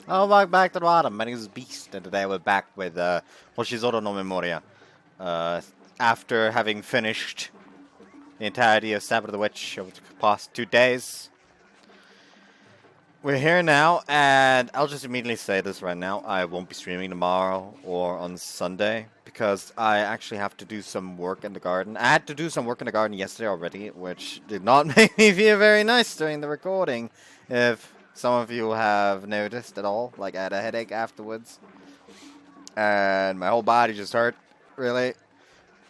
Oh, welcome back to the bottom. My name is Beast, and today we're back with Hoshizora no Memoria. After having finished the entirety of Sabbath of the Witch over the past 2 days, we're here now, and I'll just immediately say this right now. I won't be streaming tomorrow or on Sunday, because I actually have to do some work in the garden. I had to do some work in the garden yesterday already, which did not make me feel very nice during the recording. If some of you have noticed at all, like I had a headache afterwards, and my whole body just hurt, really.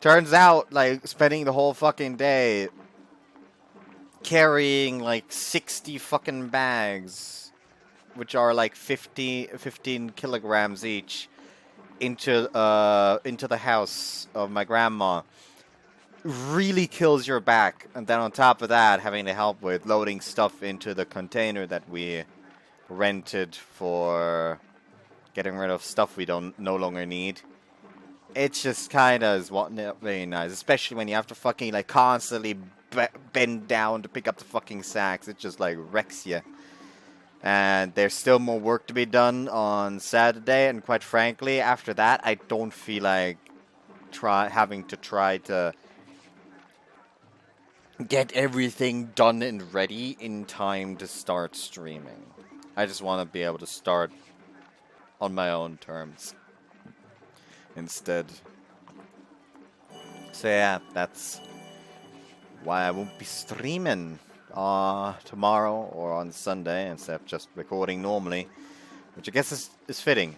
Turns out, like, spending the whole fucking day carrying, like, 60 fucking bags, which are, like, 15 kilograms each, into the house of my grandma, really kills your back. And then on top of that, having to help with loading stuff into the container that we rented for getting rid of stuff we no longer need. It's just kind of is not very nice, especially when you have to fucking like constantly bend down to pick up the fucking sacks. It just like wrecks you. And there's still more work to be done on Saturday, and quite frankly, after that, I don't feel like having to try to get everything done and ready in time to start streaming. I just want to be able to start on my own terms instead. So yeah, that's why I won't be streaming tomorrow or on Sunday instead of just recording normally, which I guess is fitting,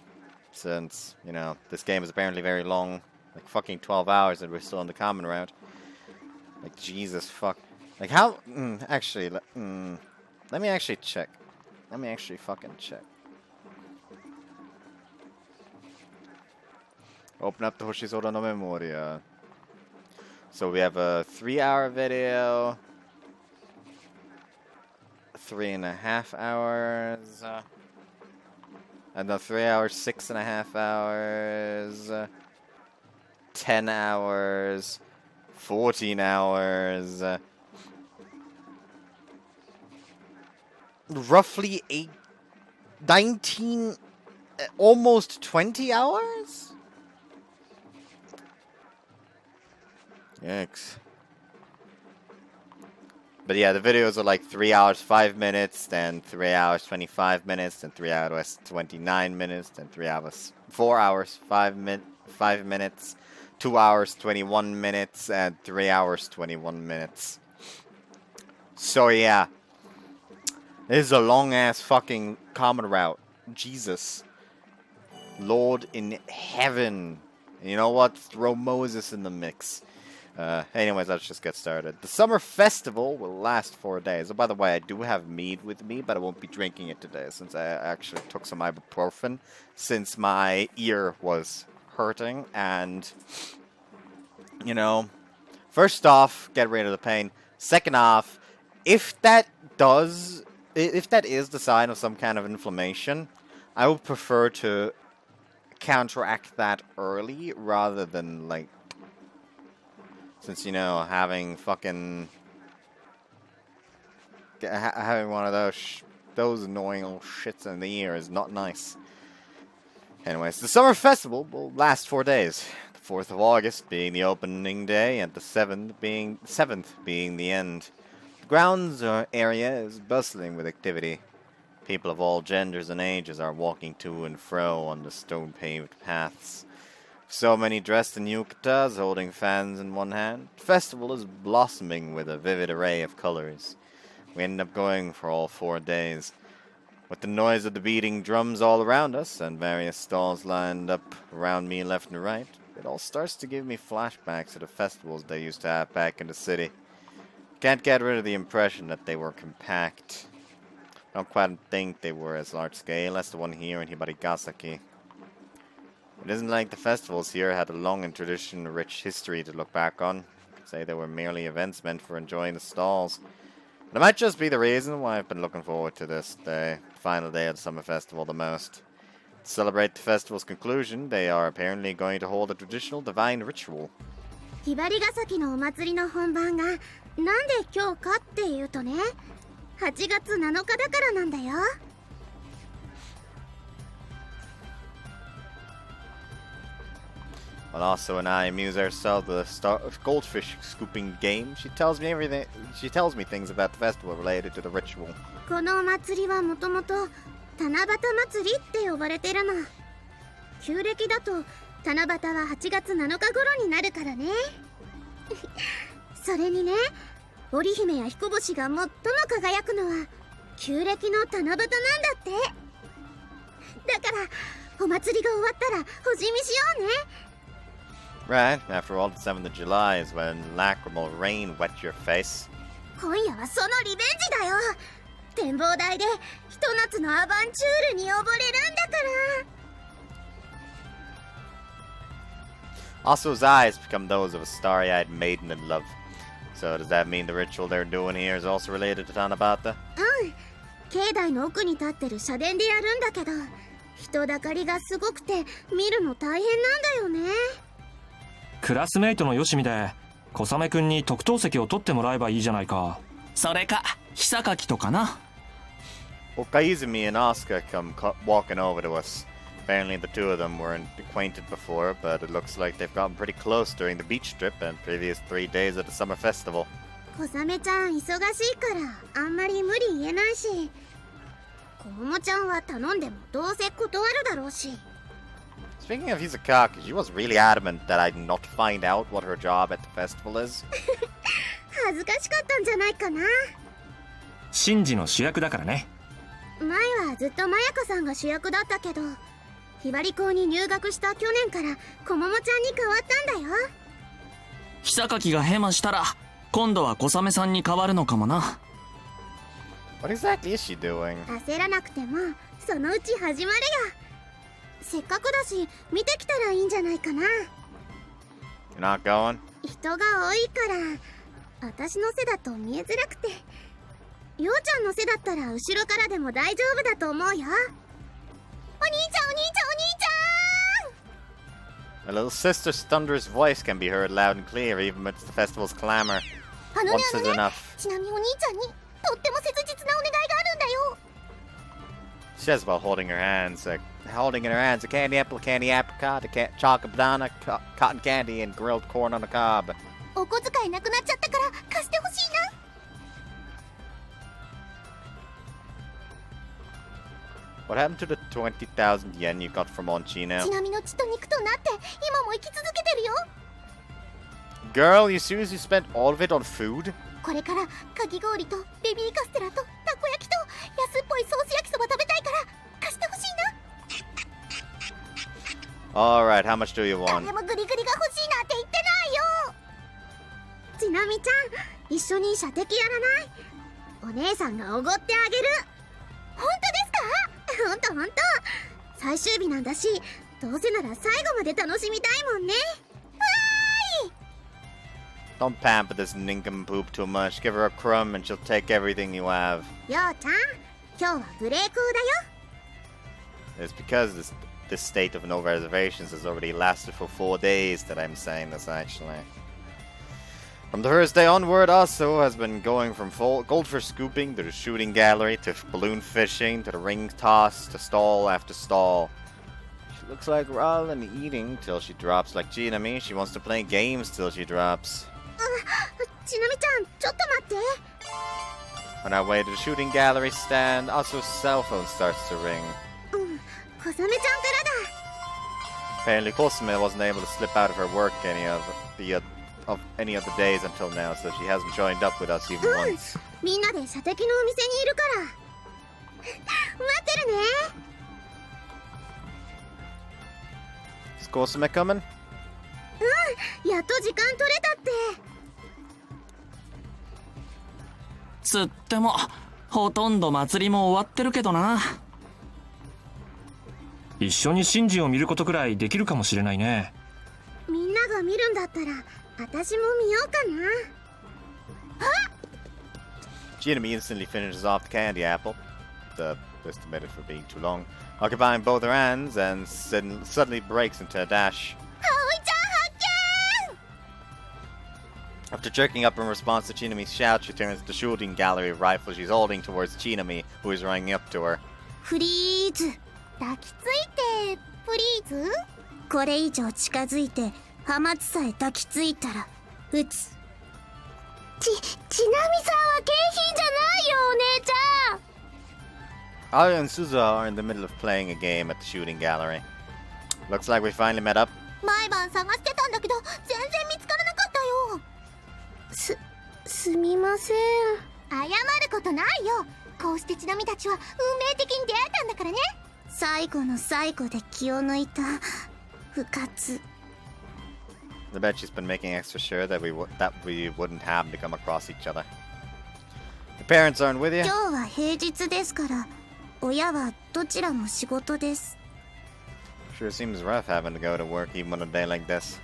since, you know, this game is apparently very long, like fucking 12 hours, and we're still on the common route. Like, Jesus fuck. Like, how... actually, let me actually check. Let me actually fucking check. Open up the Hoshizora no Memoria. So we have a 3-hour video. 3.5 hours. Another 3 hours, 6.5 hours. 10 hours. 14 hours. Roughly 19, almost 20 hours? Yikes. But yeah, the videos are like 3 hours 5 minutes, then 3 hours 25 minutes, then 3 hours 29 minutes, then 4 hours 5 minutes, 2 hours 21 minutes, and 3 hours 21 minutes. So yeah, this is a long ass fucking common route. Jesus. Lord in heaven. You know what? Throw Moses in the mix. Anyways, let's just get started. The summer festival will last 4 days. Oh, by the way, I do have mead with me, but I won't be drinking it today since I actually took some ibuprofen since my ear was hurting. And, you know, first off, get rid of the pain. Second off, if that is the sign of some kind of inflammation, I would prefer to counteract that early rather than, like, since, you know, having fucking having one of those annoying old shits in the ear is not nice. Anyways, the summer festival will last 4 days. The 4th of August being the opening day, and the 7th being the end. The grounds area is bustling with activity. People of all genders and ages are walking to and fro on the stone-paved paths. So many dressed in yukatas, holding fans in one hand. The festival is blossoming with a vivid array of colors. We end up going for all 4 days. With the noise of the beating drums all around us, and various stalls lined up around me left and right, it all starts to give me flashbacks to the festivals they used to have back in the city. Can't get rid of the impression that they were compact. I don't quite think they were as large scale as the one here in Hibarigasaki. It isn't like the festivals here had a long and tradition-rich history to look back on. You could say they were merely events meant for enjoying the stalls. But it might just be the reason why I've been looking forward to this day, the final day of the summer festival, the most. To celebrate the festival's conclusion, they are apparently going to hold a traditional divine ritual. ひばりが崎のお祭りの本番がなんで今日かっていうとね、8月7日だからなんだよ。While also and I amuse ourselves with a goldfish scooping game, she tells me things about the festival related to the ritual. このお祭りはもともと七夕祭りって呼ばれてるの。旧暦だと七夕は8月7日頃になるからね。それにね、織姫や彦星が最も輝くのは旧暦の七夕なんだって。だからお祭りが終わったら星見しようね。Right, after all, the 7th of July is when lacrimal rain wet your face. 今夜はそのリベンジだよ。展望台でひと夏のアバンチュールに溺れるんだから。 Asu's eyes become those of a starry-eyed maiden in love. So does that mean the ritual they're doing here is also related to Tanabata? うん。境内の奥に立ってる社殿でやるんだけど、人だかりがすごくて見るの大変なんだよね。クラスメイトのよしみで小雨くんに特等席を取ってもらえばいいじゃないか。それか久垣とかな。 Well, Kaizumi and Asuka come walking over to us. Apparently the two of them weren't acquainted before, but it looks like they've gotten pretty close during the beach trip and previous 3 days of the summer festival. 小雨ちゃん忙しいからあんまり無理言えないし、小桃ちゃんは頼んでもどうせ断るだろうし。 Speaking of Hisakaki, she was really adamant that I not find out what her job at the festival is. 恥ずかしかったんじゃないかな。神事の主役だからね。前はずっとまやかさんが主役だったけど、ひばり校に入学した去年から小桃ちゃんに変わったんだよ。久垣がヘマしたら今度は小雨さんに変わるのかもな。 What exactly is she doing? 焦らなくてもそのうち始まるよ。せっかくだし見てきたらいいんじゃないかな。 You're not going? 人が多いから私の背だと見えづらくて、ようちゃんの背だったら後ろからでも大丈夫だと思うよ。お兄ちゃんお兄ちゃんお兄ちゃん。 My little sister's thunderous voice can be heard loud and clear even amidst the festival's clamor. あのね Once あ is のね、 enough. ちなみにお兄ちゃんにとっても切実なお願いがあるんだよ。 She says while holding in her hands a candy apple, candy apricot, chocolate banana, cotton candy, and grilled corn on a cob. お小遣いなくなっちゃったから貸してほしいな。 What happened to the 20,000 yen you got from Onchino? ちなみの血と肉となって今も生き続けてるよ。 Girl, you seriously spent all of it on food? これからかき氷とベビーカステラとたこ焼きと安っぽいソース焼きそば食べたいから貸してほしいな。 Alright, how much do you 誰 want? もグリグリが欲しいなんて言ってないよ。ちなみちゃん、一緒に射的やらない？お姉さんがおごってあげる。本当ですか？ほんとほんと。最終日なんだし、どうせなら最後まで楽しみたいもんね。 Don't pamper this nincompoop too much. Give her a crumb and she'll take everything you have. ようちゃん、今日はブレイクだよ。 It's because this state of no reservations has already lasted for 4 days that I'm saying this, actually. From Thursday onward, Aso has been going from goldfish scooping to the shooting gallery to balloon fishing to the ring toss to stall after stall. She looks like rather than eating till she drops like Jinami, she wants to play games till she drops. ちなみちゃん、ちょっと待って。 On our way to the shooting gallery stand, Aso's cell phone starts to ring. 小雨ちゃんからだ。 Apparently, Kosume wasn't able to slip out of her work any of the days until now, so she hasn't joined up with us even once. みんなで射的のお店にいるから待ってるね。 Is Kosume coming? やっと時間取れたって。つってもほとんど祭りも終わってるけどな。一緒に神事を見ることくらいできるかもしれないね。みんなが見るんだったら私も見ようかな。 Jinami instantly finishes off the candy apple, estimated for being too long, occupying both her hands, and suddenly breaks into a dash. 葵ちゃん発見。 After jerking up in response to Chinami's shout, she turns the shooting gallery rifle she's holding towards Chinami, who is running up to her. フリーズ、抱きついてプリーズ。これ以上近づいてハマツさえ抱きついたら撃つ。ちなみさんは景品じゃないよ、お姉ちゃん。 Aria and Suzuha are in the middle of playing a game at the shooting gallery. Looks like we finally met up. 毎晩探してたんだけど全然見つからなかったよ。すみません。謝ることないよ。こうしてちなみたちは運命的に出会えたんだからね。最後の最後で気を抜いた不活。 I bet she's been making extra sure that we wouldn't happen to come across each other. The parents aren't with you? 今日は平日ですから親はどちらも仕事です。 Sure seems rough having to go to work even on a day like this.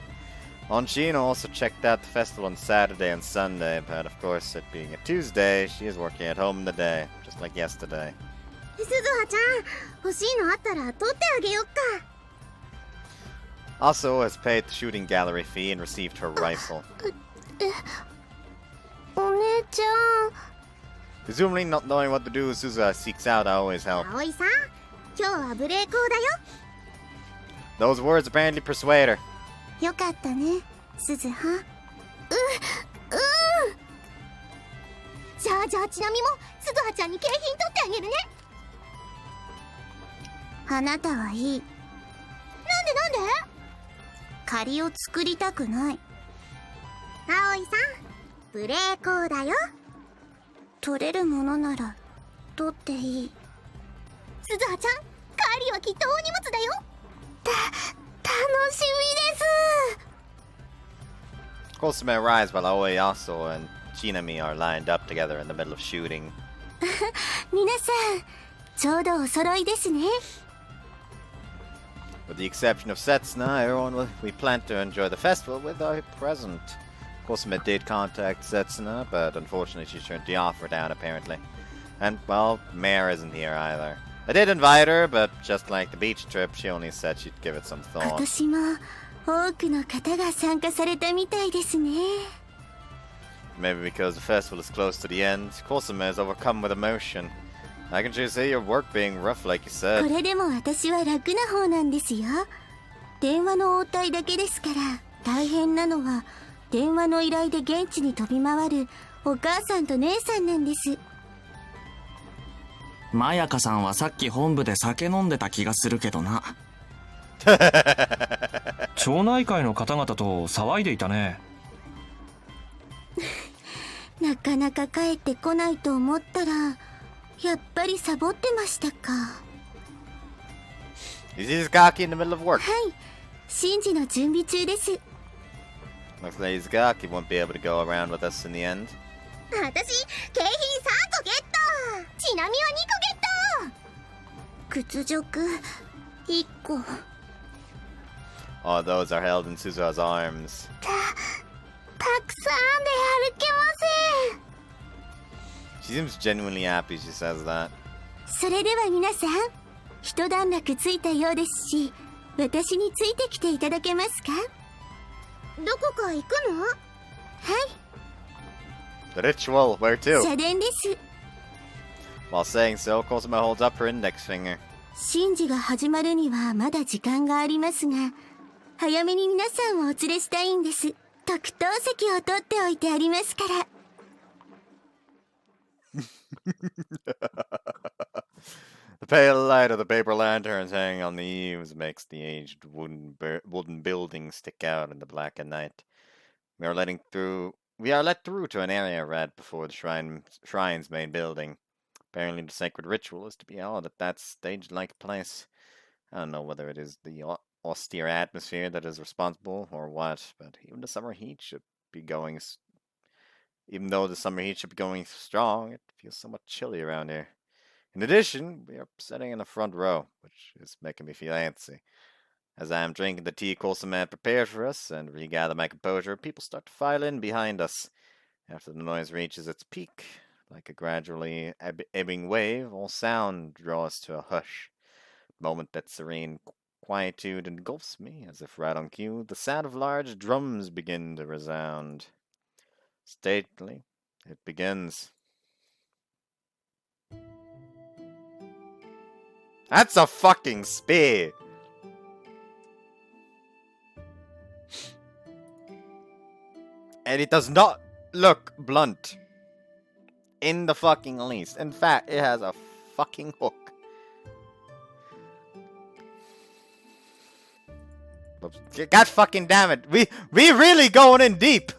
Onshino also checked out the festival on Saturday and Sunday, but of course, it being a Tuesday, she is working at home today, just like yesterday. 鈴葉ちゃん、欲しいのあったら取ってあげよっか。 Also has paid the shooting gallery fee and received her rifle. お姉ちゃん。 Presumably not knowing what to do, Suzuha seeks out always help. 葵さん、今日は無礼講だよ。 Those words apparently persuade her. よかったね、鈴葉。じゃあちなみも鈴葉ちゃんに景品取ってあげるね。あなたはいい。なんで借りを作りたくない。葵さん、無礼講だよ。取れるものなら取っていい。鈴葉ちゃん、帰りはきっと大荷物だよ。楽しみです。 Kosume arrives while Aoi Aso and Chinami are lined up together in the middle of shooting. 皆さん、ちょうどお揃いですね。 With the exception of Setsuna, we plan to enjoy the festival with our present. Kosume did contact Setsuna, but unfortunately she turned the offer down apparently. And, well, Mare isn't here either. I did invite her, but just like the beach trip, she only said she'd give it some 今 thought. 年も多くの方が参加されたみたいですね。 Maybe because the festival is close to the end, Kosume is overcome with emotion. I can sure see your work being rough, like you こ said. れでも私は楽な方なんですよ。電話の応対だけですから、大変なのは電話の依頼で現地に飛び回るお母さんと姉さんなんです。まやかさんはさっき本部で酒飲んでた気がするけどな。町内会の方々と騒いでいたね。なかなか帰ってこないと思ったら、やっぱりサボってましたか。 Is Izagaki in the middle of work? はい、神事の準備中です。 Looks like Izagaki won't be able to go around with us in the end. 私、景品3個ゲット。ちなみは2個ゲット。屈辱1個。 Oh, those are held in Suzuha's arms. たくさんで歩けま She seems genuinely happy she says that. せん。それでは皆さん、一段落ついたようですし、私についてきていただけますか。どこか行くの？はい。 The ritual, where to? 社殿です。 While saying so, Kosume holds up her index finger. 神事が始まるにはまだ時間がありますが、早めに皆さんをお連れしたいんです。特等席を取っておいてありますから。The pale light of the paper lanterns hanging on the eaves makes the aged wooden building stick out in the blackened night. We are let through to an area right before the shrine's main building. Apparently the sacred ritual is to be held at that stage-like place. I don't know whether it is the austere atmosphere that is responsible or what, but even though the summer heat should be going strong, it feels somewhat chilly around here. In addition, we are sitting in the front row, which is making me feel antsy. As I am drinking the tea Kosume had prepared for us and regather my composure, people start to file in behind us. After the noise reaches its peak, like a gradually ebbing wave, all sound draws to a hush. The moment that serene quietude engulfs me, as if right on cue, the sound of large drums begin to resound. Stately, it begins. That's a fucking spear! And it does not look blunt. In the fucking least. In fact, it has a fucking hook. God fucking damn it. We really going in deep.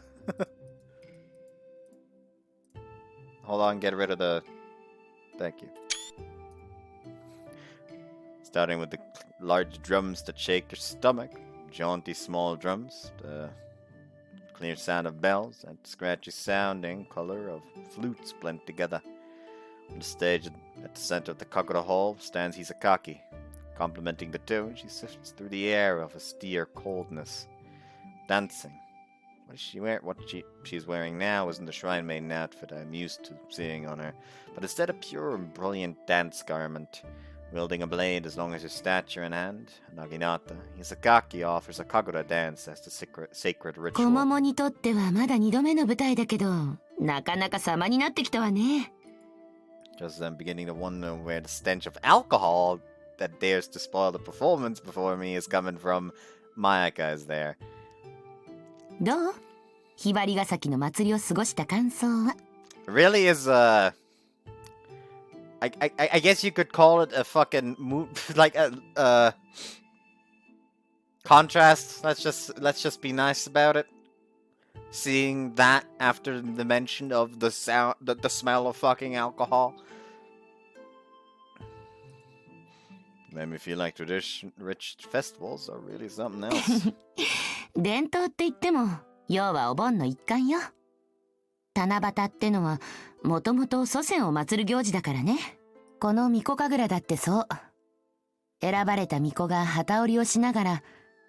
Hold on, get rid of the... Thank you. Starting with the large drums that shake your stomach. Jaunty small drums. The clear sound of bells. And scratchy sounding color of flutes blend together. On the stage at the center of the Kakura Hall stands Hisakaki. Complementing the tune, she sifts through the air of austere coldness. Dancing. What is she wearing? What she's wearing now isn't the Shrine Maiden outfit I'm used to seeing on her, but instead a pure and brilliant dance garment. Wielding a blade as long as her stature in hand, Naginata, Hisakaki offers a Kagura dance as the sacred ritual. 子桃にとってはまだ2度目の舞台だけど、なかなか様になってきたわね。 Just then beginning to wonder where the stench of alcohol that dares to spoil the performance before me is coming from. Mayaka is there. どう？ひばりが崎の祭りを過ごした感想は？ Really is I guess you could call it a fucking like a contrast. Let's just be nice about it. Seeing that after the mention of the sound, the smell of fucking alcohol, made me feel like tradition-rich festivals are really something else. 伝統って言っても、要はお盆の一環よ。七夕ってのは、もともと祖先を祀る行事だからね。この巫女神楽だってそう。選ばれた巫女が旗織りをしながら、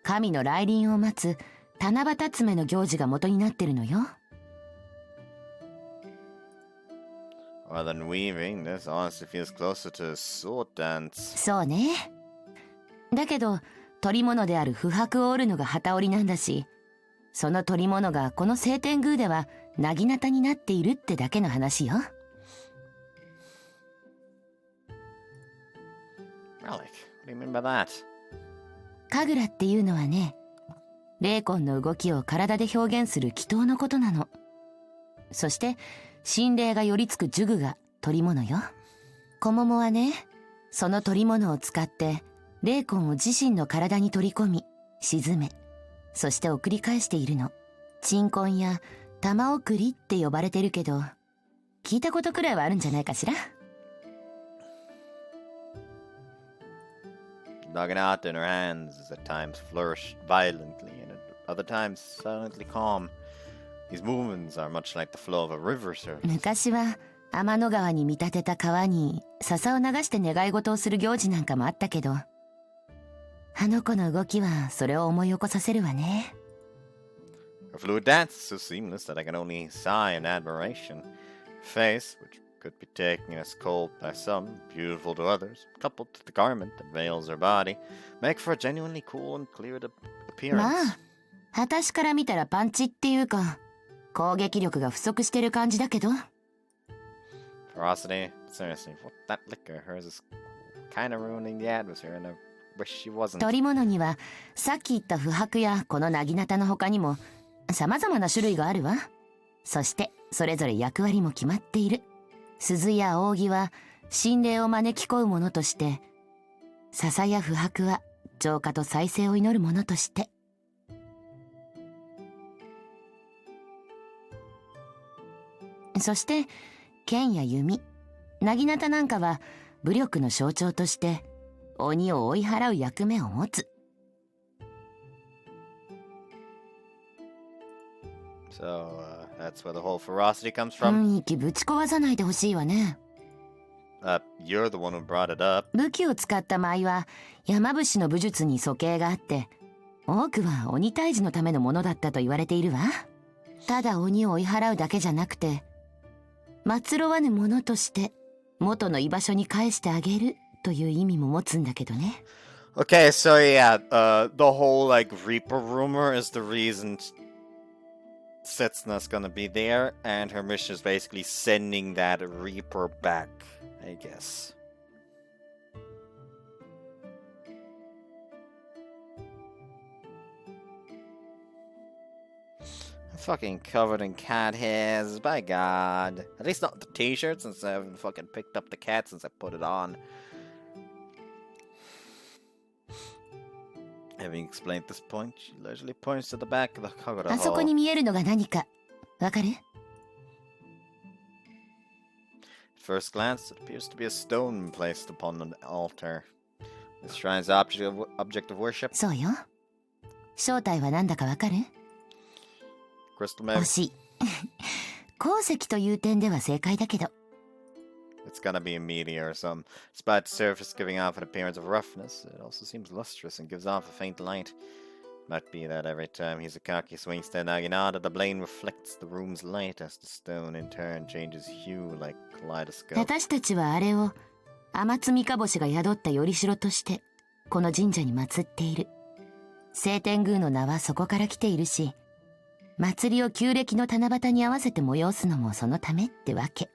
神の来臨を待つ七夕詰めの行事が元になってるのよ。Rather than weaving, this honestly feels closer to a sword dance. そうね。だけど、取り物である不白を織るのが旗織りなんだし、その取り物がこの晴天宮では薙刀になっているってだけの話よ。Relic? What do you mean by that? 神楽っていうのはね、霊魂の動きを体で表現する祈祷のことなの。そして、神霊が寄りつく呪具が取り物よ。小桃はね、その取り物を使って、霊魂を自身の体に取り込み、沈め、そして送り返しているの。鎮魂や玉送りって呼ばれてるけど、聞いたことくらいはあるんじゃないかしら。Naginata in her hands is at times flourished violently and at other times silently calm. These movements are much like the flow of a river surface. 昔は天の川に見立てた川に笹を流して願い事をする行事なんかもあったけど、あの子の動きはそれを思い起こさせるわね。Her fluid dance is so seamless that I can only sigh in admiration. Her face, which could be taken as cold by some, beautiful to others, coupled to the garment that veils her body, make for a genuinely cool and clear appearance. まあ、私から見たらパンチっていうか、攻撃力が不足してる感じだけど。Ferocity? Seriously, what that liquor of hers is kind of ruining the atmosphere, and I wish she wasn't. 取り物には、さっき言った不白やこの薙刀の他にも、様々な種類があるわ。そして、それぞれ役割も決まっている。鈴や扇は、神霊を招き込むものとして、笹や不白は、浄化と再生を祈るものとして。そして、剣や弓、薙刀なんかは武力の象徴として鬼を追い払う役目を持つ。So, that's where the whole ferocity comes from? 雰囲気ぶち壊さないでほしいわね。You're the one who brought it up. 武器を使った舞は山伏の武術に素形があって、多くは鬼退治のためのものだったと言われているわ。ただ鬼を追い払うだけじゃなくて、祀ろわぬものとして元の居場所に返してあげるという意味も持つんだけどね。Okay, so yeah, the whole like Reaper rumor is the reason Setsuna's gonna be there, and her mission is basically sending that Reaper back, I guess. Fucking covered in cat hairs, by God. At least not the t-shirt, since I haven't fucking picked up the cat since I put it on. Having explained this point, she leisurely points to the back of the Kagura あそこ hall. に見えるのが何かわかる？ At first glance, it appears to be a stone placed upon an altar. This shrine's object of worship. そうよ。正体は何だかわかる？ Crystal Meg. 惜しい。鉱石という点では正解だけど。 It's gonna be a meteor or something. Despite the surface giving off an appearance of roughness, it also seems lustrous and gives off a faint light. Might be that every time Hisakaki swings to Naginata, the blade reflects the room's light as the stone in turn changes hue like kaleidoscope. 私たちはあれを天津三日星が宿った頼代としてこの神社に祀っている。聖天宮の名はそこから来ているし、祭りを旧暦の七夕に合わせて催すのもそのためってわけ。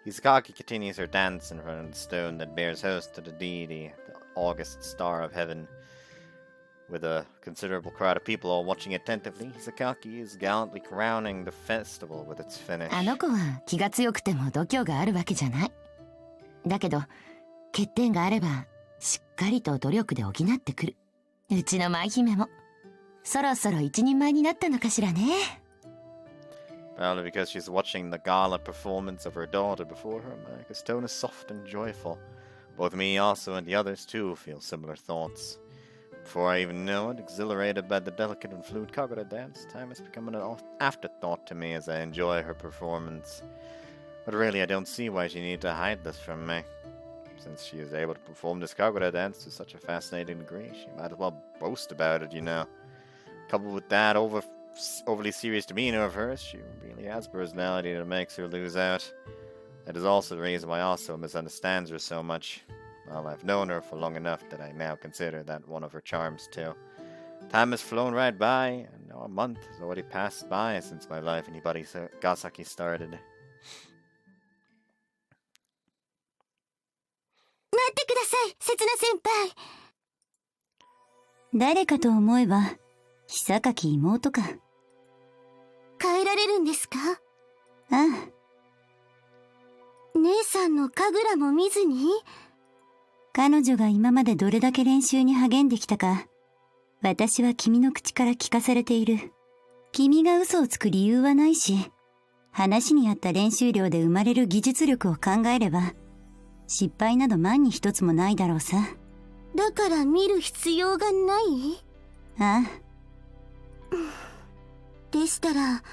Hisakaki continues her dance in front of the stone that bears host to the deity, the August star of heaven. With a considerable crowd of people all watching attentively, Hisakaki is gallantly crowning the festival with its finish. あの子は気が強くても度胸があるわけじゃない。だけど欠点があればしっかりと努力で補ってくる。うちの舞姫もそろそろ一人前になったのかしらね。Probably because she's watching the gala performance of her daughter before her. Marika's tone is soft and joyful. Both me also and the others too feel similar thoughts. Before I even know it, exhilarated by the delicate and fluid Kagura dance, time has become an afterthought to me as I enjoy her performance. But really, I don't see why she needed to hide this from me. Since she is able to perform this Kagura dance to such a fascinating degree, she might as well boast about it, you know. Coupled with that overly serious demeanor of hers, she really has personality that makes her lose out. That is also the reason why Aso misunderstands her so much. Well, I've known her for long enough that I now consider that one of her charms too. Time has flown right by, and now a month has already passed by since my life in Gasaki started. 待ってください、刹那先輩。誰かと思えば久垣妹か。帰られるんですか？ああ。姉さんの神楽も見ずに？彼女が今までどれだけ練習に励んできたか、私は君の口から聞かされている。君が嘘をつく理由はないし、話に合った練習量で生まれる技術力を考えれば、失敗など万に一つもないだろうさ。だから見る必要がない？ああ。でしたら、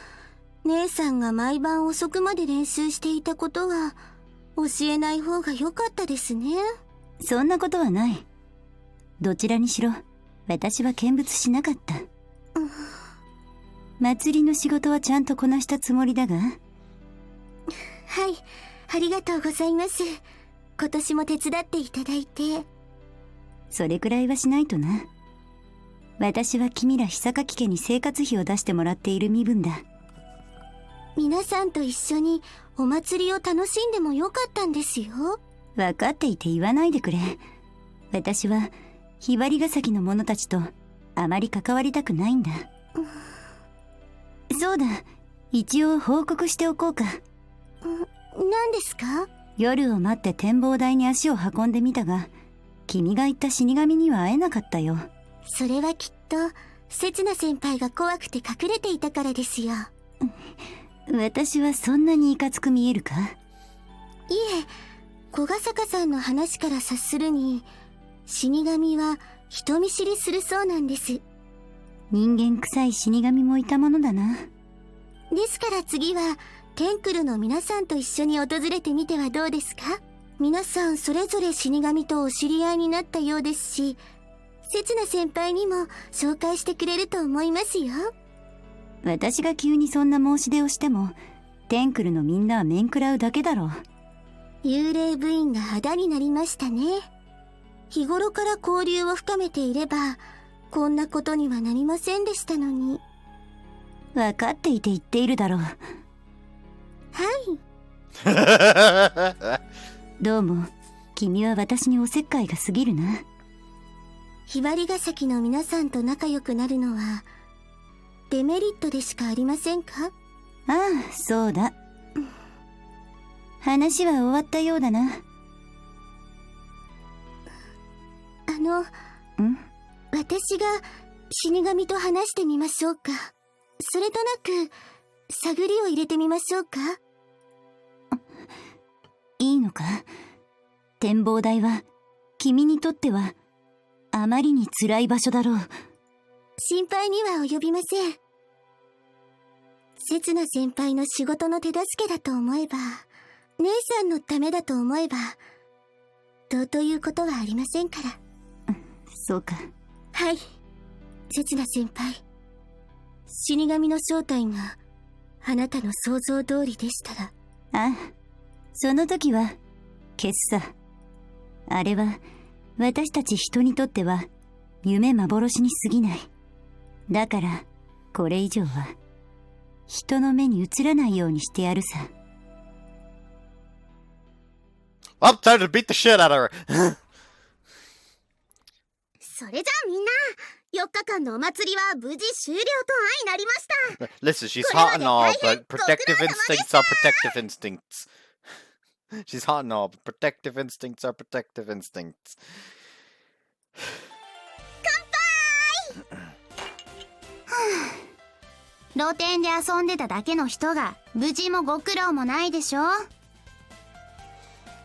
姉さんが毎晩遅くまで練習していたことは、教えない方が良かったですね。そんなことはない。どちらにしろ、私は見物しなかった。祭りの仕事はちゃんとこなしたつもりだが。はい、ありがとうございます。今年も手伝っていただいて。それくらいはしないとな。私は君ら久垣家に生活費を出してもらっている身分だ。皆さんと一緒にお祭りを楽しんでもよかったんですよ。分かっていて言わないでくれ。私はひばりが崎の者たちとあまり関わりたくないんだ。そうだ、一応報告しておこうか。何ですか？夜を待って展望台に足を運んでみたが、君が言った死神には会えなかったよ。それはきっと刹那先輩が怖くて隠れていたからですよ。私はそんなにいかつく見えるか？いえ、小ヶ坂さんの話から察するに、死神は人見知りするそうなんです。人間臭い死神もいたものだな。ですから次はテンクルの皆さんと一緒に訪れてみてはどうですか？皆さんそれぞれ死神とお知り合いになったようですし、刹那先輩にも紹介してくれると思いますよ。私が急にそんな申し出をしても、テンクルのみんなは面食らうだけだろう。幽霊部員が肌になりましたね。日頃から交流を深めていれば、こんなことにはなりませんでしたのに。分かっていて言っているだろう。はい。どうも、君は私におせっかいが過ぎるな。ひばりが崎の皆さんと仲良くなるのはデメリットでしかありませんか？ああ、そうだ。話は終わったようだな。私が死神と話してみましょうか。それとなく探りを入れてみましょうか。いいのか？展望台は君にとってはあまりに辛い場所だろう。心配には及びません。刹那先輩の仕事の手助けだと思えば、姉さんのためだと思えば、どうということはありませんから。そうか。はい。刹那先輩。死神の正体があなたの想像通りでしたら。ああ、その時は消すさ。あれは私たち人にとっては夢幻に過ぎない。だからこれ以上は人の目に映らないようにしてやるさ。Well, time to beat the shit out of her. それじゃあみんな、4日間のお祭りは無事終了と相なりました。 Listen, she's hot and all, but protective instincts are protective instincts. She's hot and all, but protective instincts are protective instincts. 露店で遊んでただけの人が無事もご苦労もないでしょ。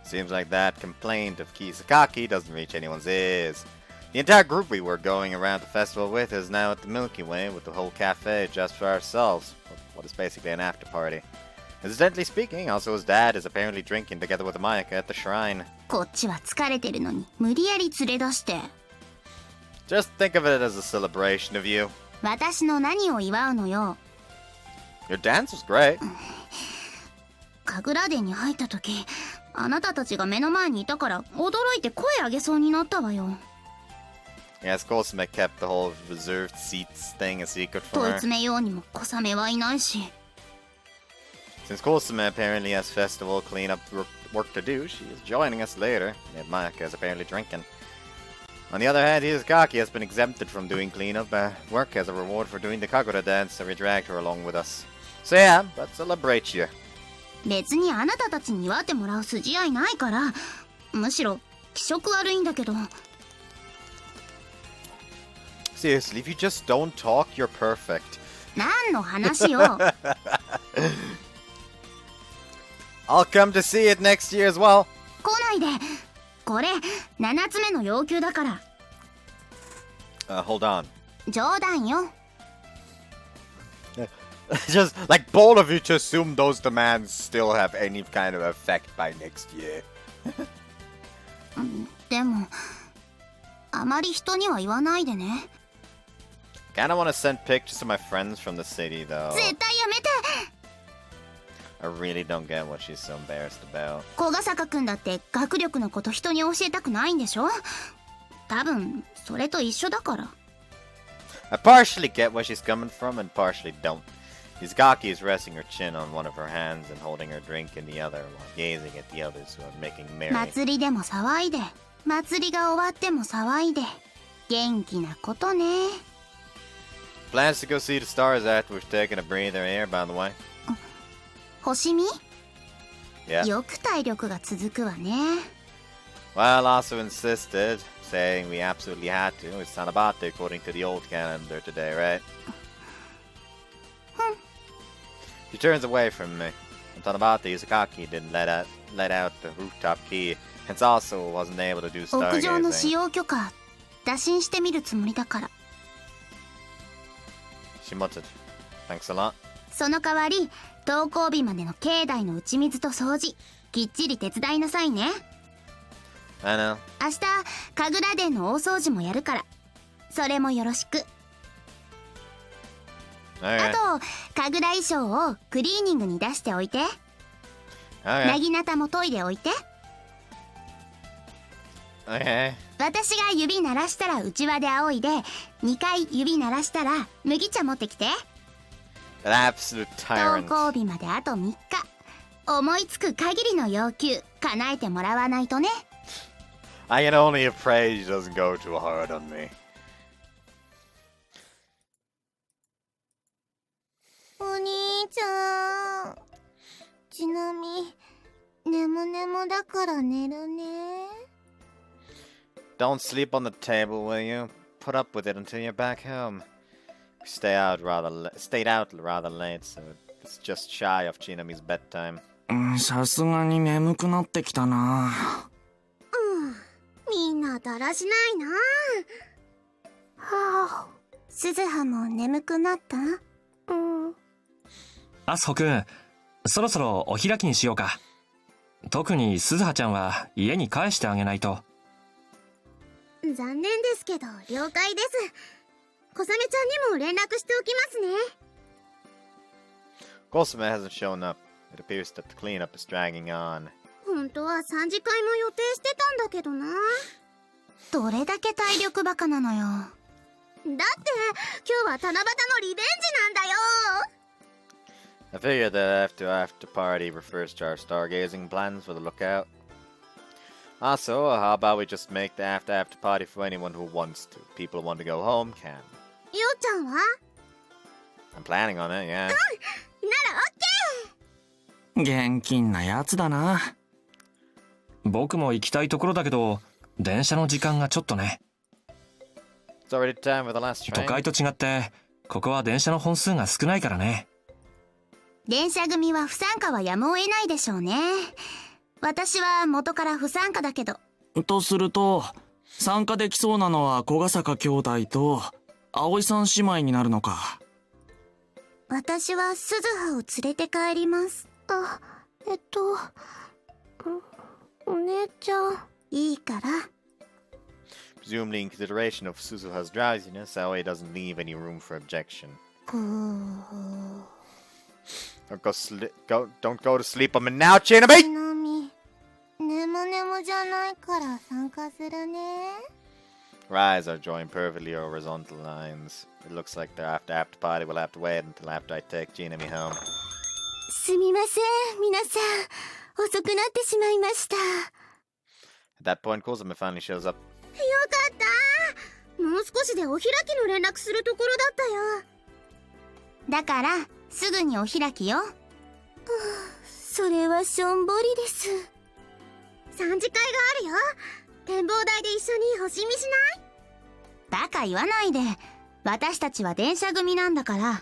Seems like that complaint of Kisakaki doesn't reach anyone's ears. The entire group we were going around the festival with is now at the Milky Way with the whole cafe just for ourselves. What is basically an after party. Incidentally speaking, also his dad is apparently drinking together with Mayaka at the shrine. こっちは疲れてるのに無理やり連れ出して。 Just think of it as a celebration of you. 私の何を祝うのよ。 Your dance was great. 神楽殿に入った時、あなたたちが目の前にいたから驚いて声上げそうになったわよ。 Yes, Kosume kept the whole reserved seats thing a secret from 問い her. 詰めようにも小雨はいないし。 Since Kosume apparently has festival cleanup work to do, she is joining us later, and Mayaka is apparently drinking. On the other hand, Hizakaki has been exempted from doing cleanup work as a reward for doing the Kagura dance, so we dragged her along with us. So yeah, let's celebrate you. 別にあなたたちに祝ってもらう筋合いないから、むしろ気色悪いんだけど。 Seriously, if you just don't talk, you're perfect. 何の話よ。 I'll come to see it next year as well. 来ないで。これ7つ目の要求だから。Hold on. 冗談よ。 Just like bold of you to assume those demands still have any kind of effect by next year. でもあまり人には言わないでね。 Kinda wanna send pictures to my friends from the city though. 絶対やめて。 I really don't get what she's so embarrassed about. 小ヶ坂くんだって学力のこと人に教えたくないんでしょ。多分それと一緒だから。 I partially get where she's coming from and partially don't. Izgaki is resting her chin on one of her hands and holding her drink in the other while gazing at the others who are making merry. 祭りでも騒いで、祭りが終わっても騒いで、元気なことね。 Plans to go see the stars after we've taken a breather here, by the way. 星見？ Yeah. よく体力が続くわね。 Well, also insisted, saying we absolutely had to. It's Tanabate according to the old calendar today, right? She turns away from me. And Tanabate Izakaki didn't let out the rooftop key, hence also wasn't able to do 屋上の使 stargazing. 用許可打診してみるつもりだから。 She muttered, "Thanks a lot." その代わり登校日までの境内の打ち水と掃除きっちり手伝いなさいね。 I know. 明日神楽殿の大掃除もやるからそれもよろしく。 Alright. あと神楽衣装をクリーニングに出しておいて。 Okay. なぎなたも研いでおいて。 Okay. 私が指鳴らしたらうちわで仰いで2回指鳴らしたら麦茶持ってきて。 An absolute 登 tyrant. 校日まであと3日思いつく限りの要求叶えてもらわないとね。I can only pray she doesn't go too hard on me. お兄ちゃん。ちなみ、ねむねむだから寝るね。Don't sleep on the table, will you? Put up with it until you're back home. We stayed out rather late, so it's just shy of Chinami's bedtime. さすがに眠くなってきたな。みんなだらしないな。はあ、鈴葉も眠くなった？アスホくん、そろそろお開きにしようか。特に鈴葉ちゃんは家に帰してあげないと。残念ですけど了解です。小雨ちゃんにも連絡しておきますね。Kosame hasn't shown up. It appears that the cleanup is dragging on. 本当は3次会も予定してたんだけどな。どれだけ体力バカなのよ。だって今日は七夕のリベンジなんだよ。I figured that after party refers to our stargazing plans for the lookout. Also, how about we just make the after party for anyone who wants to? People who want to go home can. ようちゃんは？ I'm planning on it, yeah. ならオッケー。現金なやつだな。僕も行きたいところだけど、電車の時間がちょっとね。It's already time for the last 都 train. 会と違って、ここは電車の本数が少ないからね。電車組は不参加はやむを得ないでしょうね。私は元から不参加だけど。とすると、参加できそうなのは小ヶ坂兄弟と葵さん姉妹になるのか。私は鈴葉を連れて帰ります。お姉ちゃん。いいから。Presumably in consideration of Suzuha's drowsiness, Aoi doesn't leave any room for objection. Don't go to sleep on me now, Chinami! ちなみ、ねむねむじゃないから参加するね。Her eyes are joined perfectly horizontal lines. It looks like the after party will have to wait until after I take Chinami home. すみません、皆さん。遅くなってしまいました。At that point, Kosame finally shows up. よかった。もう少しでお開きの連絡するところだったよ。だからすぐにお開きよ。それはしょんぼりです。3次会があるよ。展望台で一緒に星見しない？バカ言わないで。私たちは電車組なんだから。はい、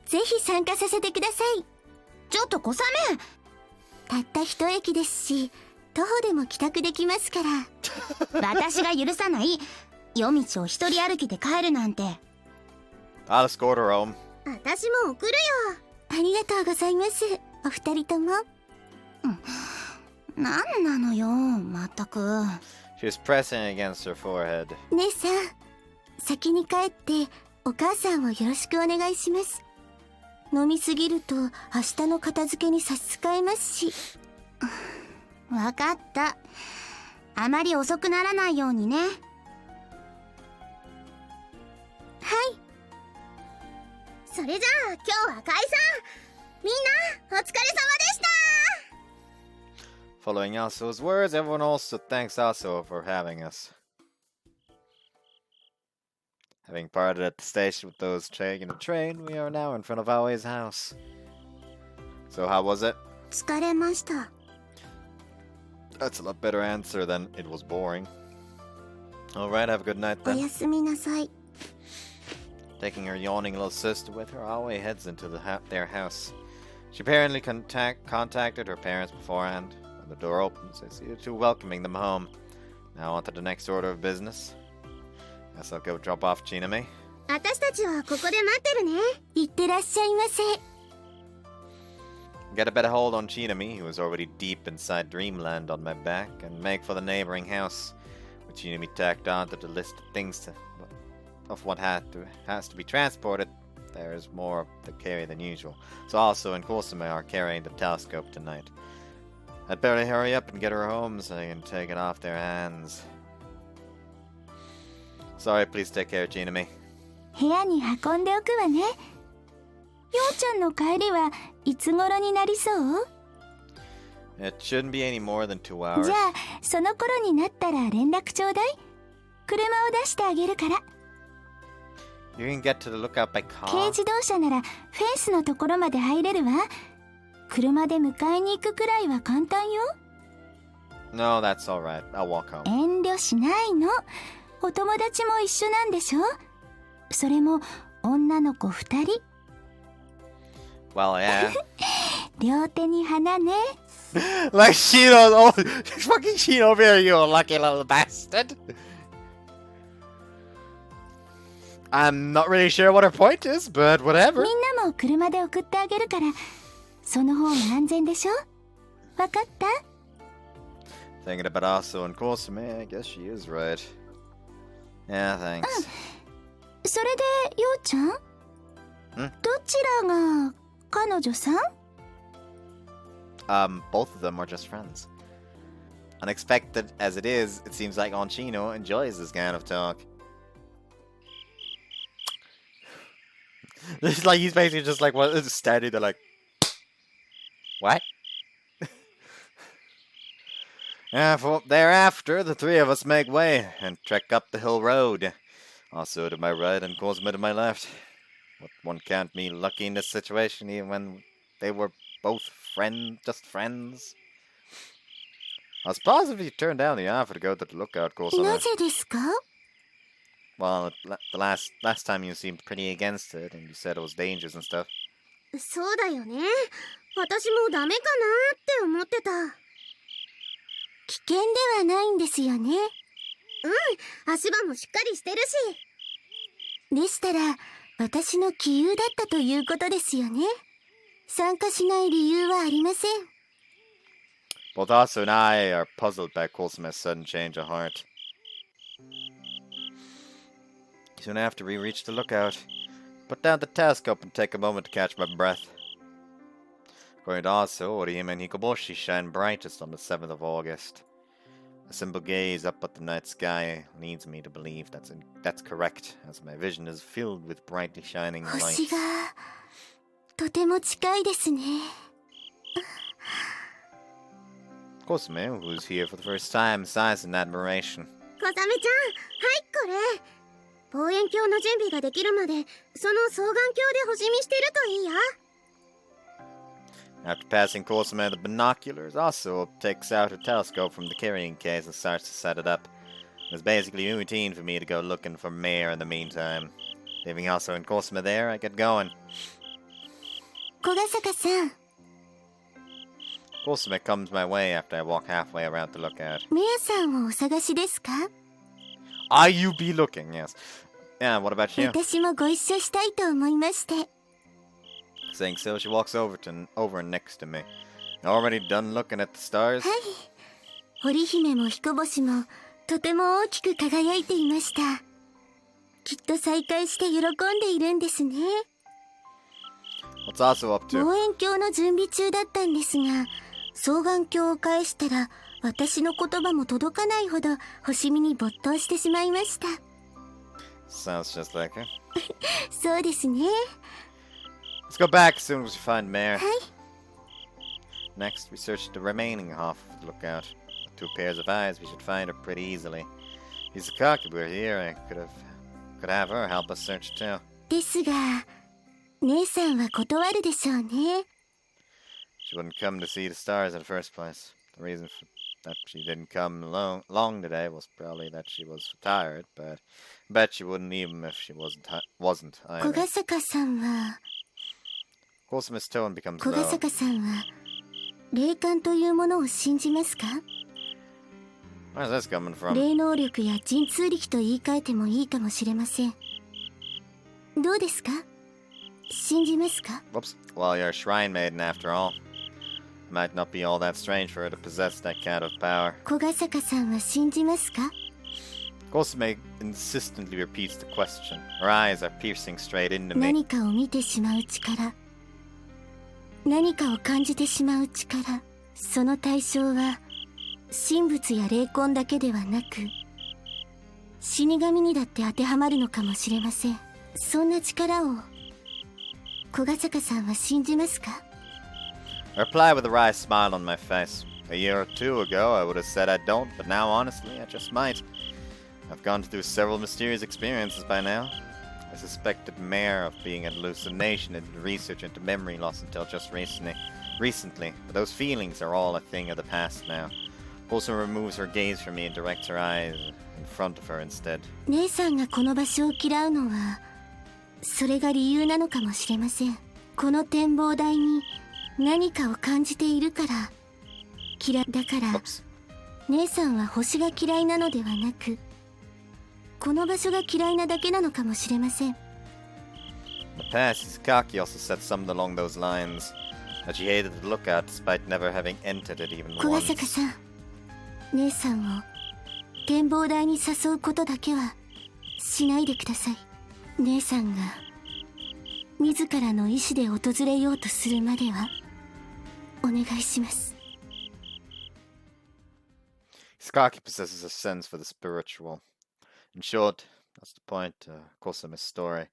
ぜひ参加させてください。ちょっと小雨。たった一駅ですし、徒歩でも帰宅できますから。私が許さない。夜道を一人歩きで帰るなんて。I'll escort her home. 私も送るよ。ありがとうございます、お二人とも。なんなのよ、まったく。She was pressing against her forehead. 姉さん、先に帰ってお母さんをよろしくお願いします。飲みすぎると明日の片付けに差し支えますし。わかった。あまり遅くならないようにね。はい。それじゃあ今日は解散。みんなお疲れ様でした。Following Asuo's words, everyone also thanks Asuo for having us. Having parted at the station with those taking the train, we are now in front of Aoi's house. So how was it? 疲れました。 That's a lot better answer than it was boring. Alright, have a good night お then. やすみなさい。 Taking her yawning little sister with her, Aoi heads into their house. She apparently contacted her parents beforehand. When the door opens, I see the two welcoming them home. Now on to the next order of business. Guess I'll go drop off Chinami. 私たちはここで待ってるね。いってらっしゃいませ。 Get a better hold on Chinami, who is already deep inside dreamland on my back, and make for the neighboring house, with Chinami tacked onto the list of things of what has to be transported. There is more to carry than usual. So also and Kosame are carrying the telescope tonight. I'd better hurry up and get her home so I can take it off their hands. Sorry, please take care, Chinami. 部屋に運んでおくわね。ようちゃんの帰りはいつ頃になりそう？ It shouldn't be any more than 2 hours. じゃあその頃になったら連絡ちょうだい。車を出してあげるから。 You can get to the lookout by 軽 car. 自動車ならフェンスのところまで入れるわ。車で迎えに行くくらいは簡単よ。 No, that's alright. I'll walk home. 遠慮しないの。お友達も一緒なんでしょ。それも女の子2人。 Well, yeah. 両手に花ね。 Like Shino, oh, fucking Shino over here, you lucky little bastard. I'm not really sure what her point is, but whatever. みんなも車で送ってあげるから、その方が安全でしょ。わかった？ Thinking about Aso and Kosume, I guess she is right. Yeah, thanks. それでようちゃん？どちらが彼女さん？ Both of them are just friends. Unexpected as it is, it seems like Onchino enjoys this kind of talk. It's like he's basically just like standing there like, what? Thereafter, the three of us make way and trek up the hill road. Also to my right and Cosmo to my left. But one can't be lucky in this situation even when they were both just friends. I was positive you turned down the offer to go to the lookout course. なぜですか？ Well, the last time you seemed pretty against it, and you said it was dangerous and stuff. そうだよね。私もダメかなって思ってた。危険ではないんですよね。足場もしっかりしてるし。でしたら私の杞憂だったということですよね。参加しない理由はありません。 Both Asu and I are puzzled by Kosume's sudden change of heart. Soon after we reach the lookout, put down the telescope and take a moment to catch my breath. According to Asu, Orihime and Hikoboshi shine brightest on the 7th of August. A simple gaze up at the night sky leads me to believe that's correct, as my vision is filled with brightly shining 星 lights. がとても近いですね。 Kosume, who's here for the first time, sighs in admiration. 小雨ちゃん、はいこれ。望遠鏡の準備ができるまで、その双眼鏡で星見してるといいや。 After passing Kosume the binoculars, Asu takes out her telescope from the carrying case and starts to set it up. It's basically routine for me to go looking for Mare in the meantime. Leaving Asu and Kosume there, I get going. 小ヶ坂さん、 Kosume comes my way after I walk halfway around the lookout. メアさんをお探しですか？ You be looking, yes. Yeah, what about you? 私もご一緒したいと思いまして。 Saying so, she walks over next to me. Already done looking at the stars? はい。織姫も彦星もとても大きく輝いていました。きっと再会して喜んでいるんですね。 What's Asu up to? 望遠鏡の準備中だったんですが、双眼鏡を返したら私の言葉も届かないほど星見に没頭してしまいました。 Sounds just like her. そうですね。 Let's go back as soon as we find Mare. はい。 Next, we search the remaining half of the lookout. With 2 pairs of eyes, we should find her pretty easily. If Izakaki were here, I could have her help us search too. ですが、姉さんは断るでしょうね。 She wouldn't come to see the stars in the first place. The reason that she didn't come long today was probably that she was tired, but I bet she wouldn't even if she wasn't 小 either. ヶ坂さんは、 Kosume's tone becomes 小ヶ low. 坂さんは霊感というものを信じますか？ Where's this coming from? 霊能力や神通力と言い換えてもいいかもしれません。どうですか？信じますか？ Whoops. Well, you're a shrine maiden after all. Might not be all that strange for her to possess that kind of power. 小ヶ坂さんは信じますか？ Kosume insistently repeats the question. Her eyes are piercing straight into me. 何かを見てしまう力、何かを感じてしまう力、その対象は神仏や霊魂だけではなく死神にだって当てはまるのかもしれません。そんな力を小ヶ坂さんは信じますか？ I reply with a wry smile on my face. A year or two ago, I would have said I don't, but now, honestly, I just might. I've gone through several mysterious experiences by now. I suspected Mare of being a hallucination and research into memory loss until just recently, but those feelings are all a thing of the past now. Also removes her gaze from me and directs her eyes in front of her instead. 姉さんがこの場所を嫌うのはそれが理由なのかもしれません。この展望台に何かを感じているから嫌いだから。姉さんは星が嫌いなのではなくこの場所が嫌いなだけなのかもしれません。 In the past, Izakaki also said something along those lines, that she hated the lookout despite never having entered it even 小 once. 笠さん、姉さんを展望台に誘うことだけはしないでください。姉さんが自らの意志で訪れようとするまではお願いします。 Izakaki possesses a sense for the spiritual. In short, that's the point to Kosume's story.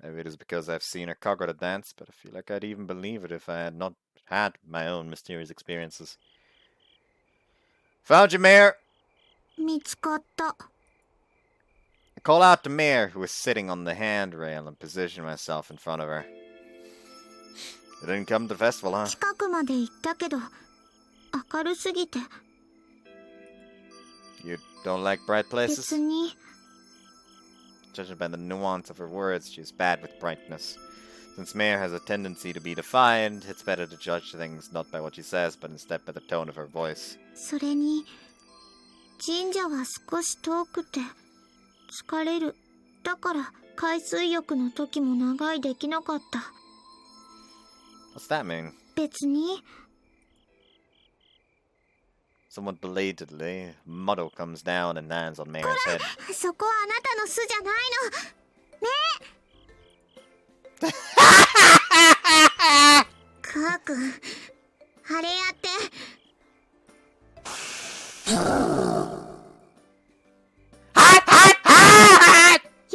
Maybe it is because I've seen her Kagura dance, but I feel like I'd even believe it if I had not had my own mysterious experiences. Found you, Mare! 見つかった。 I call out to Mare, who is sitting on the handrail, and position myself in front of her. You didn't come to the festival, huh? 近くまで行ったけど明るすぎて。 You don't like bright 別 places? に。 Judging by the nuance of her words, she is bad with brightness. Since Mare has a tendency to be defiant, it's better to judge things not by what she says, but instead by the tone of her voice. それに神社は少し遠くて疲れる。だから海水浴の時も長いできなかった。 What's that mean? 別に。 Somewhat belatedly, a muddle comes down and lands on Mare's head. そこはあなたの巣じゃないの。ねカー君、あれやって。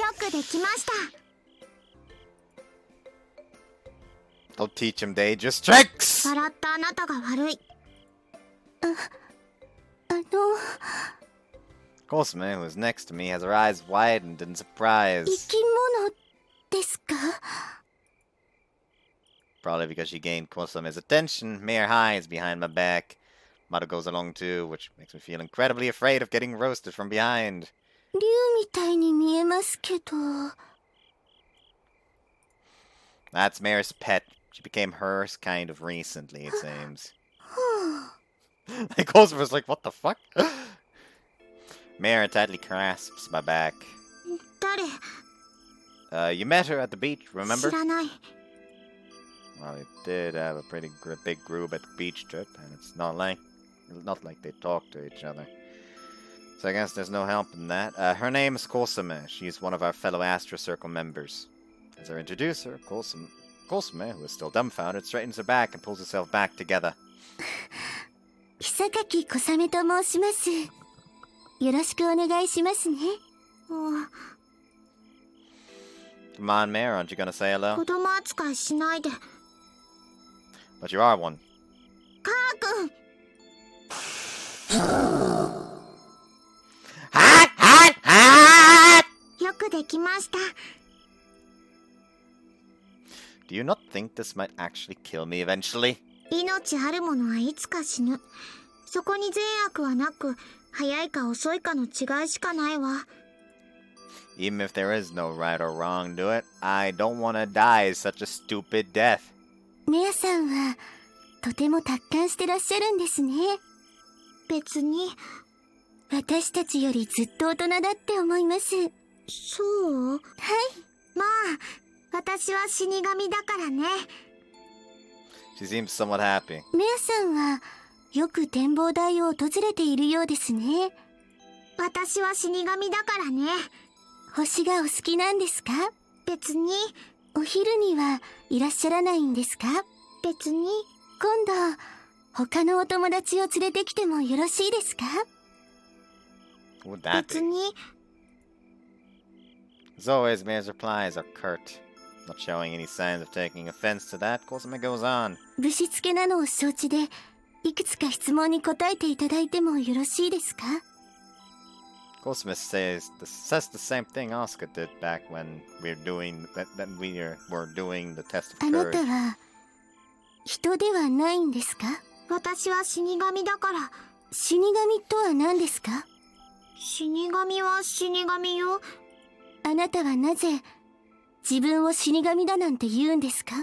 よくできました。 Don't teach him dangerous tricks! 笑ったあなたが悪い。Kosume, who is next to me, has her eyes widened in surprise. 生き物ですか？ Probably because she gained Kosume's attention, Mare hides behind my back. Mother goes along too, which makes me feel incredibly afraid of getting roasted from behind. 竜みたいに見えますけど。 That's Mare's pet. She became hers kind of recently, it seems. Like, Kosume's like, what the fuck? Mare tightly grasps my back. 誰？ You met her at the beach, remember? 知らない。 Well, we did have a pretty big group at the beach trip, and it's not like they talk to each other. So I guess there's no help in that. Her name is Kosume. She's one of our fellow Astra Circle members. As I introduce her, Kosume, who is still dumbfounded, straightens her back and pulls herself back together. 久垣小雨と申します。よろしくお願いしますね。Come on, Mare, aren't you gonna say hello? 子供扱いしないで。 But you are one. カー君。 よくできました。 Do you not think this might actually kill me eventually? 命あるものはいつか死ぬ。そこに善悪はなく、早いか遅いかの違いしかないわ。 Even if there is no right or wrong to it, I don't want to die such a stupid death. メアさんはとても達観してらっしゃるんですね。別に私たちよりずっと大人だって思います。そう？はい。まあ私は死神だからね。 She seems somewhat happy. メアさんはよく展望台を訪れているようですね。私は死神だからね。星がお好きなんですか？別に。お昼にはいらっしゃらないんですか？別に。今度他のお友達を連れてきてもよろしいですか？ What would that 別 be? に。 As always, Mare's replies are curt. Not showing any signs of taking offense to that, Kosume goes on. ぶしつけなのを承知でいくつか質問に答えていただいてもよろしいですか？ Goldsmith says the same thing Oscar did back when we were doing the test of あなた courage. は人ではないんですか？私は死神だから。死神とは何ですか？死神は死神よ。あなたはなぜ自分を死神だなんて言うんですか？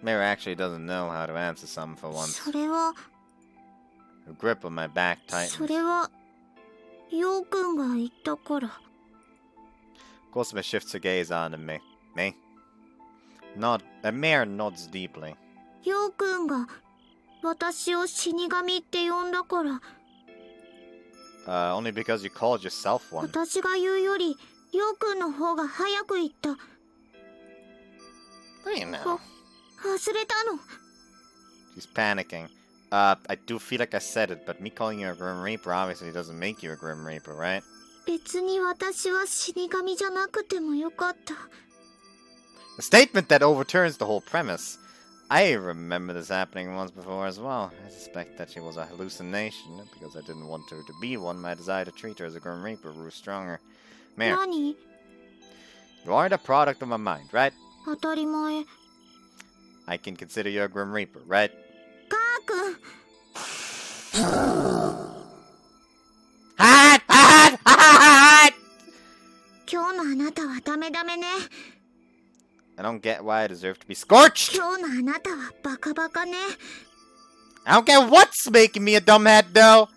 Mary actually doesn't know how to answer something for once. それは Her grip on my back そ tightens. れはヨウくんが言ったから。 Goldsmith shifts her gaze onto me. Mare nods deeply. ヨウくんが私を死神って呼んだから。 Only because you called yourself one. 私が言うよりヨウくんの方が早く言った。 What do you know? 忘れたの。 She's panicking. I do feel like I said it, but me calling you a Grim Reaper obviously doesn't make you a Grim Reaper, right? 別に私は死神じゃなくてもよかった。 A statement that overturns the whole premise. I remember this happening once before as well. I suspect that she was a hallucination. Because I didn't want her to be one, my desire to treat her as a Grim Reaper grew stronger. Mare, 何？ you are the product of my mind, right? 当たり前。 I can consider you a Grim Reaper, right? カー君。今日のあなたはダメダメね。 I don't get why I deserve to be scorched! 今日のあなたはバカバカね。 I don't get what's making me a dumbhead, though!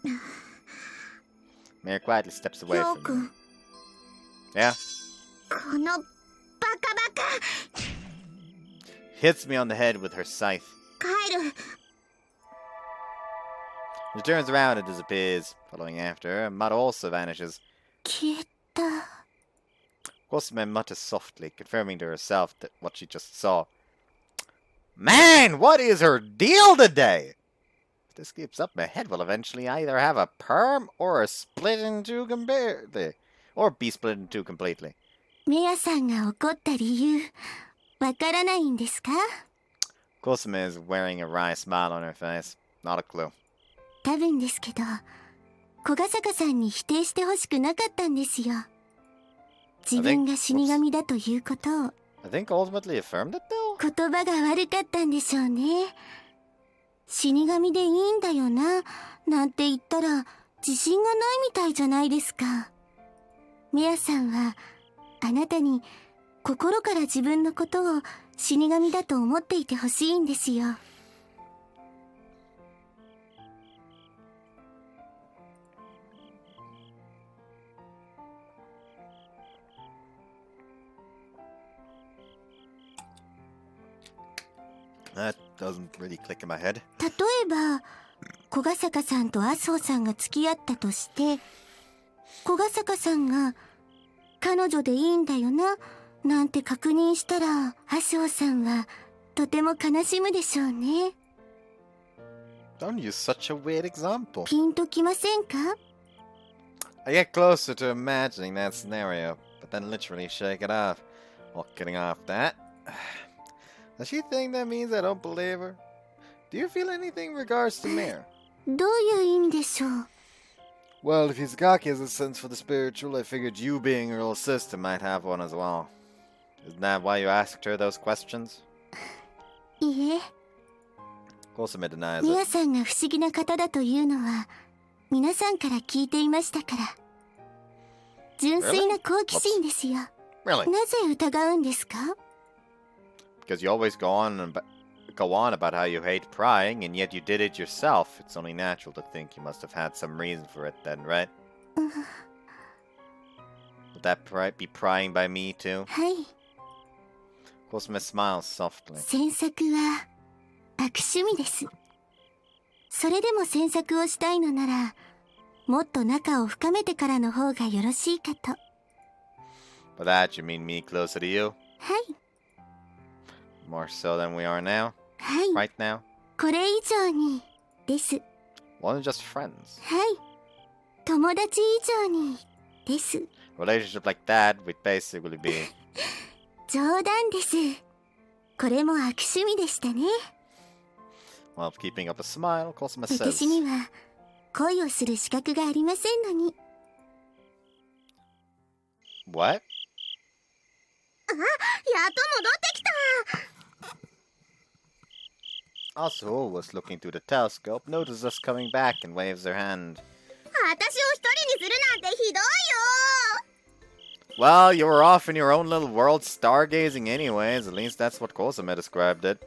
Mare quietly steps away ヨウ from く me. ん。 Yeah? このバカバカ。 Hits me on the head with her scythe. 帰る。 She turns around and disappears. Following after her, Mud also vanishes. 消えた。 Gossamer mutters softly, confirming to herself that what she just saw. Man, what is her deal today? If this keeps up, my head will eventually either have a perm or be split in two completely. メアさんが怒った理由、わからないんですか？ Gossamer is wearing a wry smile on her face. Not a clue. 多分ですけど、小ヶ坂さんに否定してほしくなかったんですよ。自分が死神だということを。 I think ultimately affirmed it though? 言葉が悪かったんでしょうね。死神でいいんだよな、なんて言ったら自信がないみたいじゃないですか。メアさんはあなたに心から自分のことを死神だと思っていてほしいんですよ。 That doesn't really click in my head. 例えば小ヶ坂さんと麻生さんが付き合ったとして、小ヶ坂さんが彼女でいいんだよななんて確認したら、麻生さんはとても悲しむでしょうね。 Don't use such a weird example. ピンときませんか？ I get closer to imagining that scenario, but then literally shake it off. Well, getting off that. Does she think that means I don't believe her? Do you feel anything in regards to Mare? どういう意味でしょう？ Well, if Izagaki has a sense for the spiritual, I figured you being her little sister might have one as well. Isn't that why you asked her those questions? いえ、 Gossamer denies ミ it. ヤさんが不思議な方だというのは皆さんから聞いていましたから。純粋な好奇心ですよ。 Really? なぜ疑うんですか？ Because you always go on about how you hate prying, and yet you did it yourself. It's only natural to think you must have had some reason for it then, right? Would that be prying by me too? はい。 Gossamer smiles softly. 詮索は悪趣味です。それでも詮索をしたいのなら、もっと仲を深めてからの方がよろしいかと。 By that you mean me closer to you? はい。 More so than we are now? はい。 Right now? これ以上にです。 Well, just friends. はい。友達以上にです。 Relationship like that would basically be... 冗談です。これも悪趣味でしたね。While keeping up a smile, Cosima says, 私には恋をする資格がありませんのに。 What? やっと戻ってきた。 Asuo was looking through the telescope, notices us coming back, and waves her hand. 私を一人にするなんてひどいよ。 Well, you were off in your own little world stargazing anyways. At least that's what Cosima described it.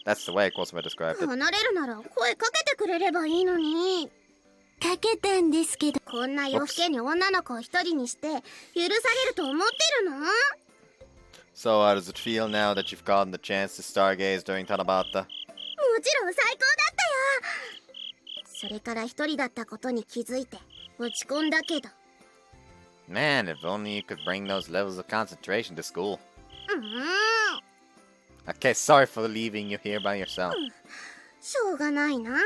That's the way Cosima described it. 離れるなら声かけてくれればいいのに。かけたんですけど、こんな夜更けに女の子を一人にして許されると思ってるの？ So how does it feel now that you've gotten the chance to stargaze during Tanabata? もちろん最高だったよ。それから一人だったことに気づいて落ち込んだけど。 Man, if only you could bring those levels of concentration to school. Okay, sorry for leaving you here by yourself. しょうがないな。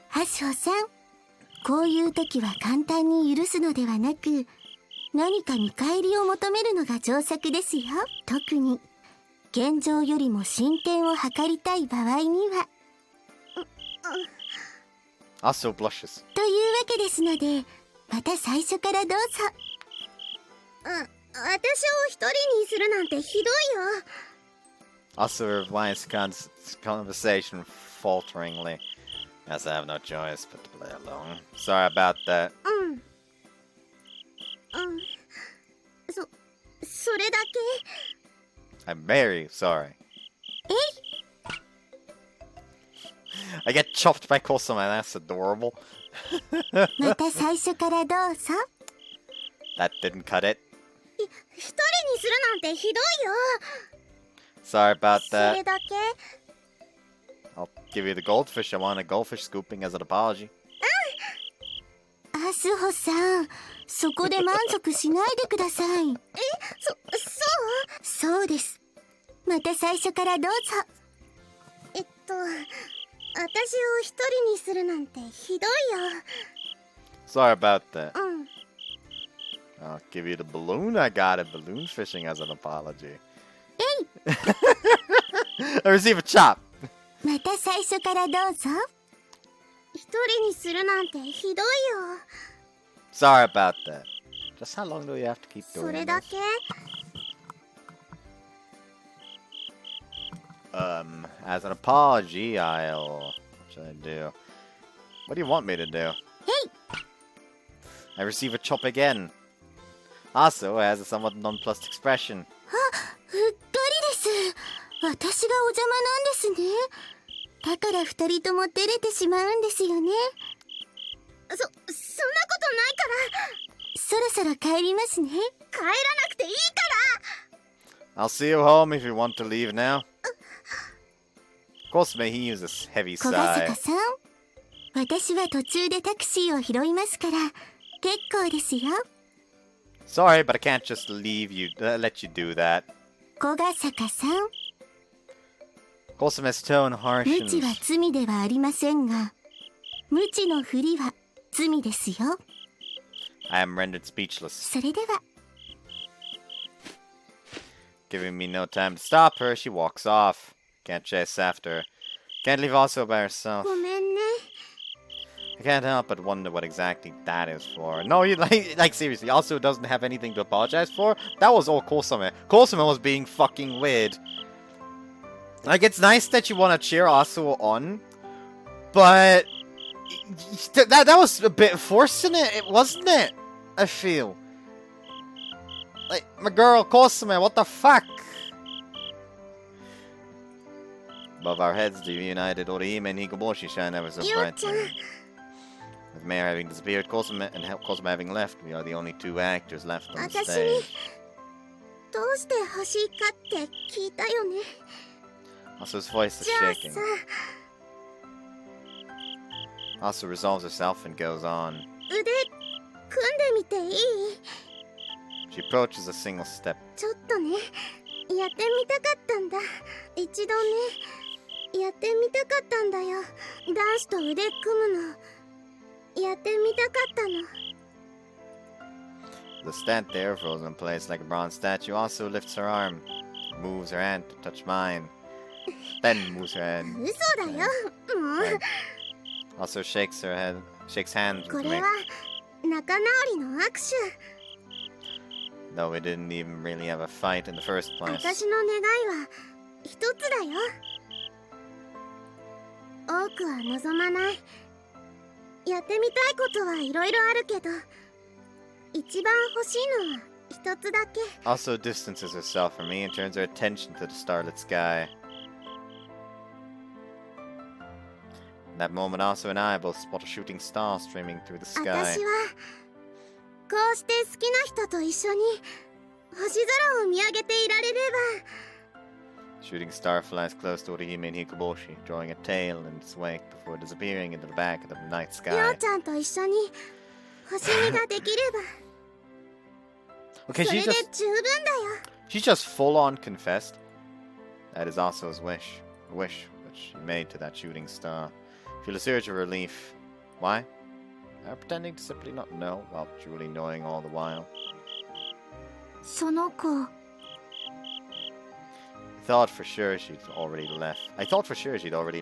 ハショさん、こういう時は簡単に許すのではなく、何か見返りを求めるのが上策ですよ。特に現状よりも進展を図りたい場合には。 Also blushes. というわけですので、また最初からどうぞ。私を一人にするなんてひどいよ。 Also replies conversation falteringly, as I have no choice but to play along. Sorry about that. それだけ？ I'm very sorry. I get chopped by Cosima, that's adorable. また最初からどうぞ。 That didn't cut it. 一人にするなんてひどいよ。 Sorry about それ that. だけ？ I'll give you the goldfish. I want a goldfish scooping as an apology. アスホさん、そこで満足しないでください。そうです。また最初からどうぞ。私を一人にするなんてひどいよ。 Sorry about that. I'll give you the balloon. I got it. Balloon fishing as an apology. I receive a chop. また最初からどうぞ。一人にするなんてひどいよ。 Sorry about that. Just how long do you have to keep そ doing れだ this? け？ As an apology, What should I do? What do you want me to do? I receive a chop again. Also, has a somewhat nonplussed expression. うっかりです。私がお邪魔なんですね。だから二人とも照れてしまうんですよね。そんなことないから。そろそろ帰りますね。帰らなくていいから。 I'll see you home if you want to leave now. Of course, may he use a heavy 小笠 sigh. 原さん、私は途中でタクシーを拾いますから結構ですよ。 Sorry, but I can't just leave you, let you do that. 小笠原さん、 Cosima's tone 無知は harshens. 罪ではありませんが、無知のふりは罪ですよ。 I am rendered speechless. それでは。 Giving me no time to stop her, she walks off. Can't chase after her. Can't leave Asuo by herself. ごめんね。 I can't help but wonder what exactly that is for. No, you like seriously, Asuo doesn't have anything to apologize for? That was all Cosima. Cosima was being fucking weird. Like, it's nice that you want to cheer Asuo on, but that was a bit forcing it, wasn't it? I feel. Like, my girl, Cosima, what the fuck? Above our heads, the reunited Orihime and Hikoboshi shine ever so brightly. With Mayor having disappeared, Cosima having left, we are the only two actors left on the 私に stage. どうして欲しいかって聞いたよね。 Asuo's voice is じゃあ shaking. さ、 Asu resolves herself and goes on. 腕組んでみていい？ She approaches a single step. ちょっとね、やってみたかったんだ。一度ね、やってみたかったんだよ。男子と腕組むの。やってみたかったの。 The stand there, frozen in place like a bronze statue, also lifts her arm, moves her hand to touch mine. Then moves her head. 嘘だよもう And also shakes hands こ with れ me. は仲直りの握手 Though we didn't even really have a fight in the first place. 私の願いは一つだよ多くは望まないやってみたいことはいろいろあるけど一番欲しいのは一つだけ Also distances herself from me and turns her attention to the starlit sky. In that moment, also and I both spot a shooting star streaming through the sky. 私はこうして好きな人と一緒に星空を見上げていられれば Shooting star flies close to Orihime and Hikoboshi, drawing a tail in its wake before disappearing into the back of the night りょ sky. うちゃんと一緒に星見ができれば Okay, それ she で just 十分だよ she just full on confessed. That is Aso's wish. A wish that she made to that shooting star. Feel a surge of relief. Why? Pretending to simply not know, while truly knowing all the while. その子 I thought for sure she'd already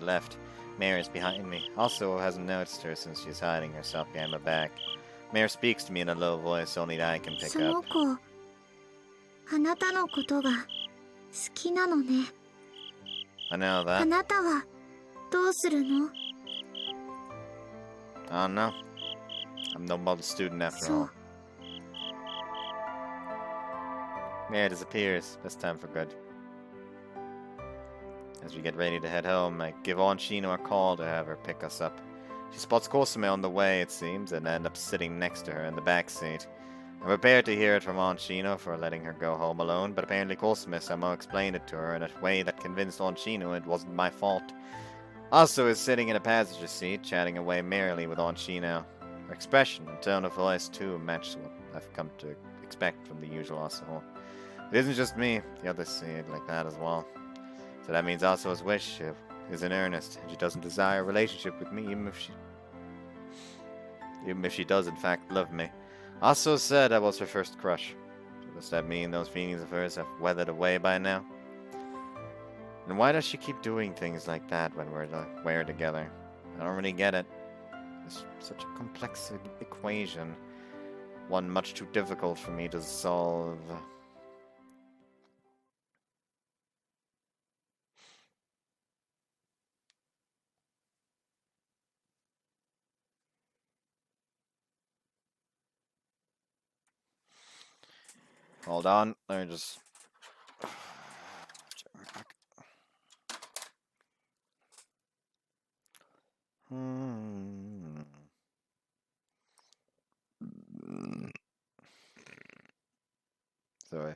left. Mare is behind me. Also hasn't noticed her since she's hiding herself behind my back. Mare speaks to me in a low voice only that I can pick その up. 子あなたのことが好きなのね I know あ that. なたはどうするの I don't know. I'm no model student after そう all. Mare disappears, this time for good. As we get ready to head home, I give Onshino a call to have her pick us up. She spots Kosume on the way, it seems, and end up sitting next to her in the back seat. I'm prepared to hear it from Onshino for letting her go home alone, but apparently Kosume somehow explained it to her in a way that convinced Onshino it wasn't my fault. Asu is sitting in a passenger seat, chatting away merrily with Onshino. Her expression and tone of voice, too, match what I've come to expect from the usual Asuho. It isn't just me, the others see it like that as well. So that means Asuho's wish is in earnest, and she doesn't desire a relationship with me, even if she does in fact love me. Asuho said I was her first crush. So does that mean those feelings of hers have weathered away by now? And why does she keep doing things like that when we're together? I don't really get it. It's such a complex equation. One much too difficult for me to solve. Hold on, let me just... Sorry.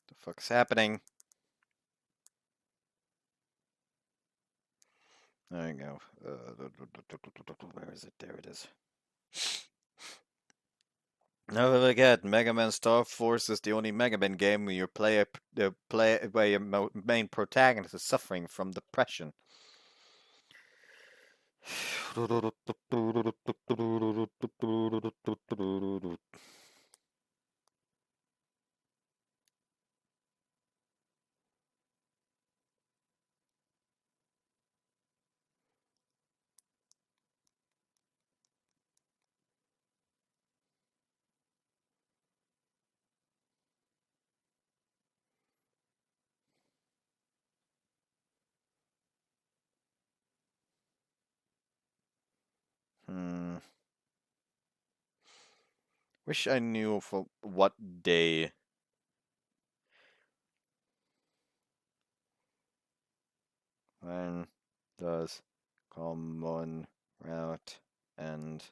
The fuck's happening? There you go. Where is it? There it is. Never forget, Mega Man Star Force is the only Mega Man game where where your main protagonist is suffering from depression. Wish I knew for what day. When does common route end?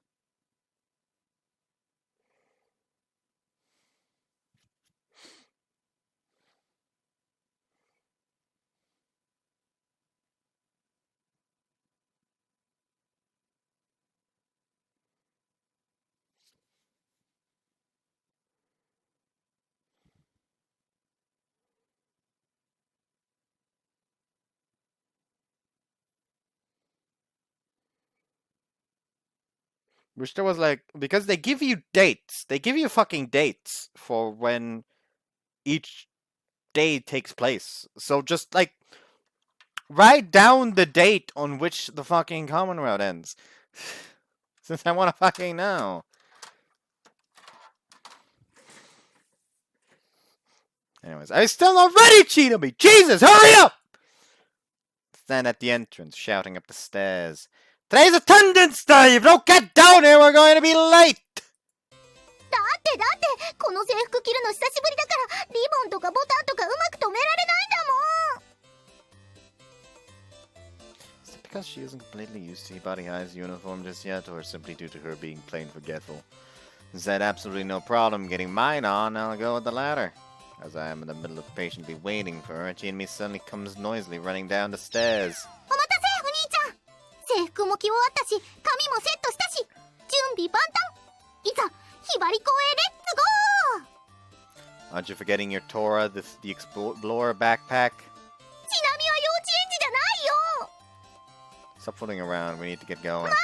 Wish there was like, because they give you dates. They give you fucking dates for when each day takes place. So just like write down the date on which the fucking Commonwealth ends. Since I want to fucking know. Anyways, I still not ready, cheat me! Jesus, hurry up! Stand at the entrance, shouting up the stairs. Today's attendance day! If you don't get down here, we're going to be late! だってこの制服着るの久しぶりだからリボンとかボタンとかうまく止められないんだもん。 Is it because she isn't completely used to Body High's uniform just yet, or simply due to her being plain forgetful? Since I had absolutely no problem getting mine on, I'll go with the latter. As I am in the middle of patiently waiting for her, Jinmi suddenly comes noisily running down the stairs. お待たせお兄ちゃん。制服も着終わったし髪もセットしたし準備万端。いざひばり公園レッツゴー。 Aren't you forgetting your Torah, the Explorer backpack? ちなみは幼稚園児じゃないよ。 Stop fooling around, we need to get going. 待って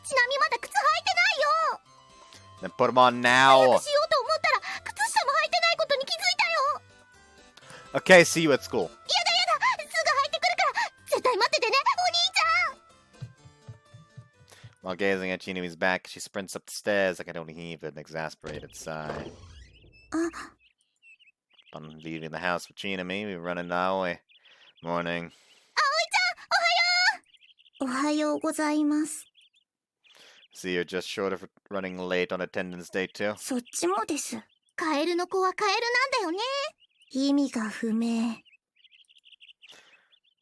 ちなみまだ靴履いてないよ。 Then put them on 早 now! くしようと思ったら靴下も履いてないことに気づいたよ。 Okay, see you at school. やだすぐ履いてくるから絶対待っててねお兄ちゃん。 While gazing at Chinomi's back, she sprints up the stairs. I can only heave an exasperated sigh. Upon leaving the house with Chinomi, we run into Aoi. Morning. おはようございます。 See, you're just short of running late on attendance day too. そっちもです。カエルの子はカエルなんだよね。意味が不明。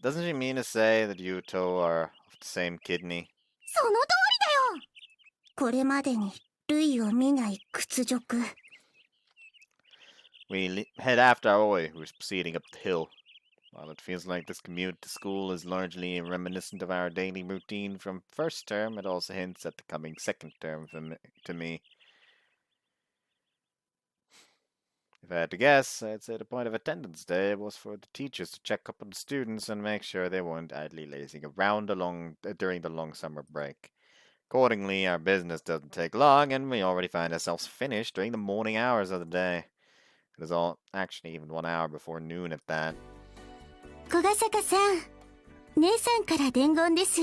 Doesn't she mean to say that you two are of the same kidney? その通りだよ。これまでに類を見ない屈辱。 We head after Aoi, who is proceeding up the hill. While it feels like this commute to school is largely reminiscent of our daily routine from first term, it also hints at the coming second term to me. If I had to guess, I'd say the point of attendance day was for the teachers to check up on the students and make sure they weren't idly lazing around during the long summer break. Accordingly, our business doesn't take long, and we already find ourselves finished during the morning hours of the day. It is all actually even 1 hour before noon at that. 小ヶ坂さん、姉さんから伝言です。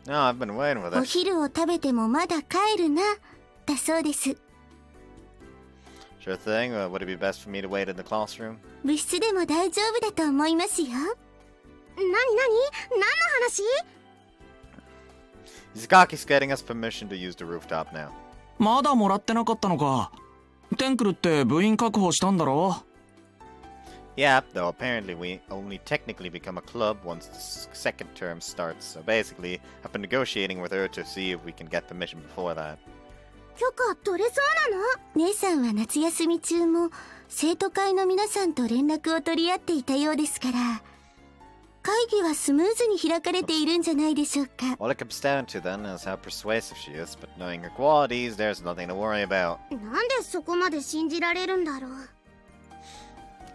No, I've been waiting for お this. 昼を食べてもまだ帰るな、だそうです。 Sure thing. Would it be best for me to wait in the classroom? 部室でも大丈夫だと思いますよ。何の話？ Izukaki's getting us permission to use the rooftop now. まだもらってなかったのか。テンクルって部員確保したんだろ？ Yeah, though apparently we only technically become a club once the second term starts. So basically, I've been negotiating with her to see if we can get permission before that. 許可取れそうなの？姉さんは夏休み中も生徒会の皆さんと連絡を取り合っていたようですから、会議はスムーズに開かれているんじゃないでしょうか。 All it comes down to then is how persuasive she is, but knowing her qualities, there's nothing to worry about. なんでそこまで信じられるんだろう。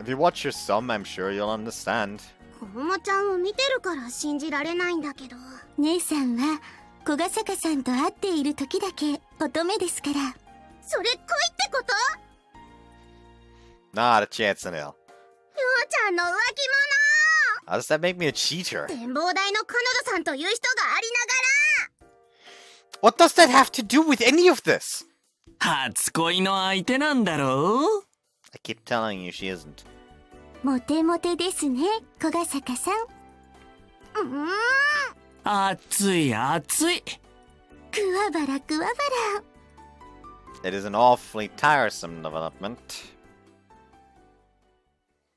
If you watch your sum, I'm sure you'll understand. こもちゃんを見てるから信じられないんだけど。姉さんは小ヶ坂さんと会っている時だけ乙女ですから。それ恋ってこと？ Not a chance in hell. ようちゃんの浮気 How does that make me a cheater? 者。展望台の彼女さんという人がありながら。 What does that have to do with any of this? 初恋の相手なんだろう？ I keep telling you she isn't. モテモテですね、小ヶ坂さん。熱い熱い。くわばらくわばら。 It is an awfully tiresome development.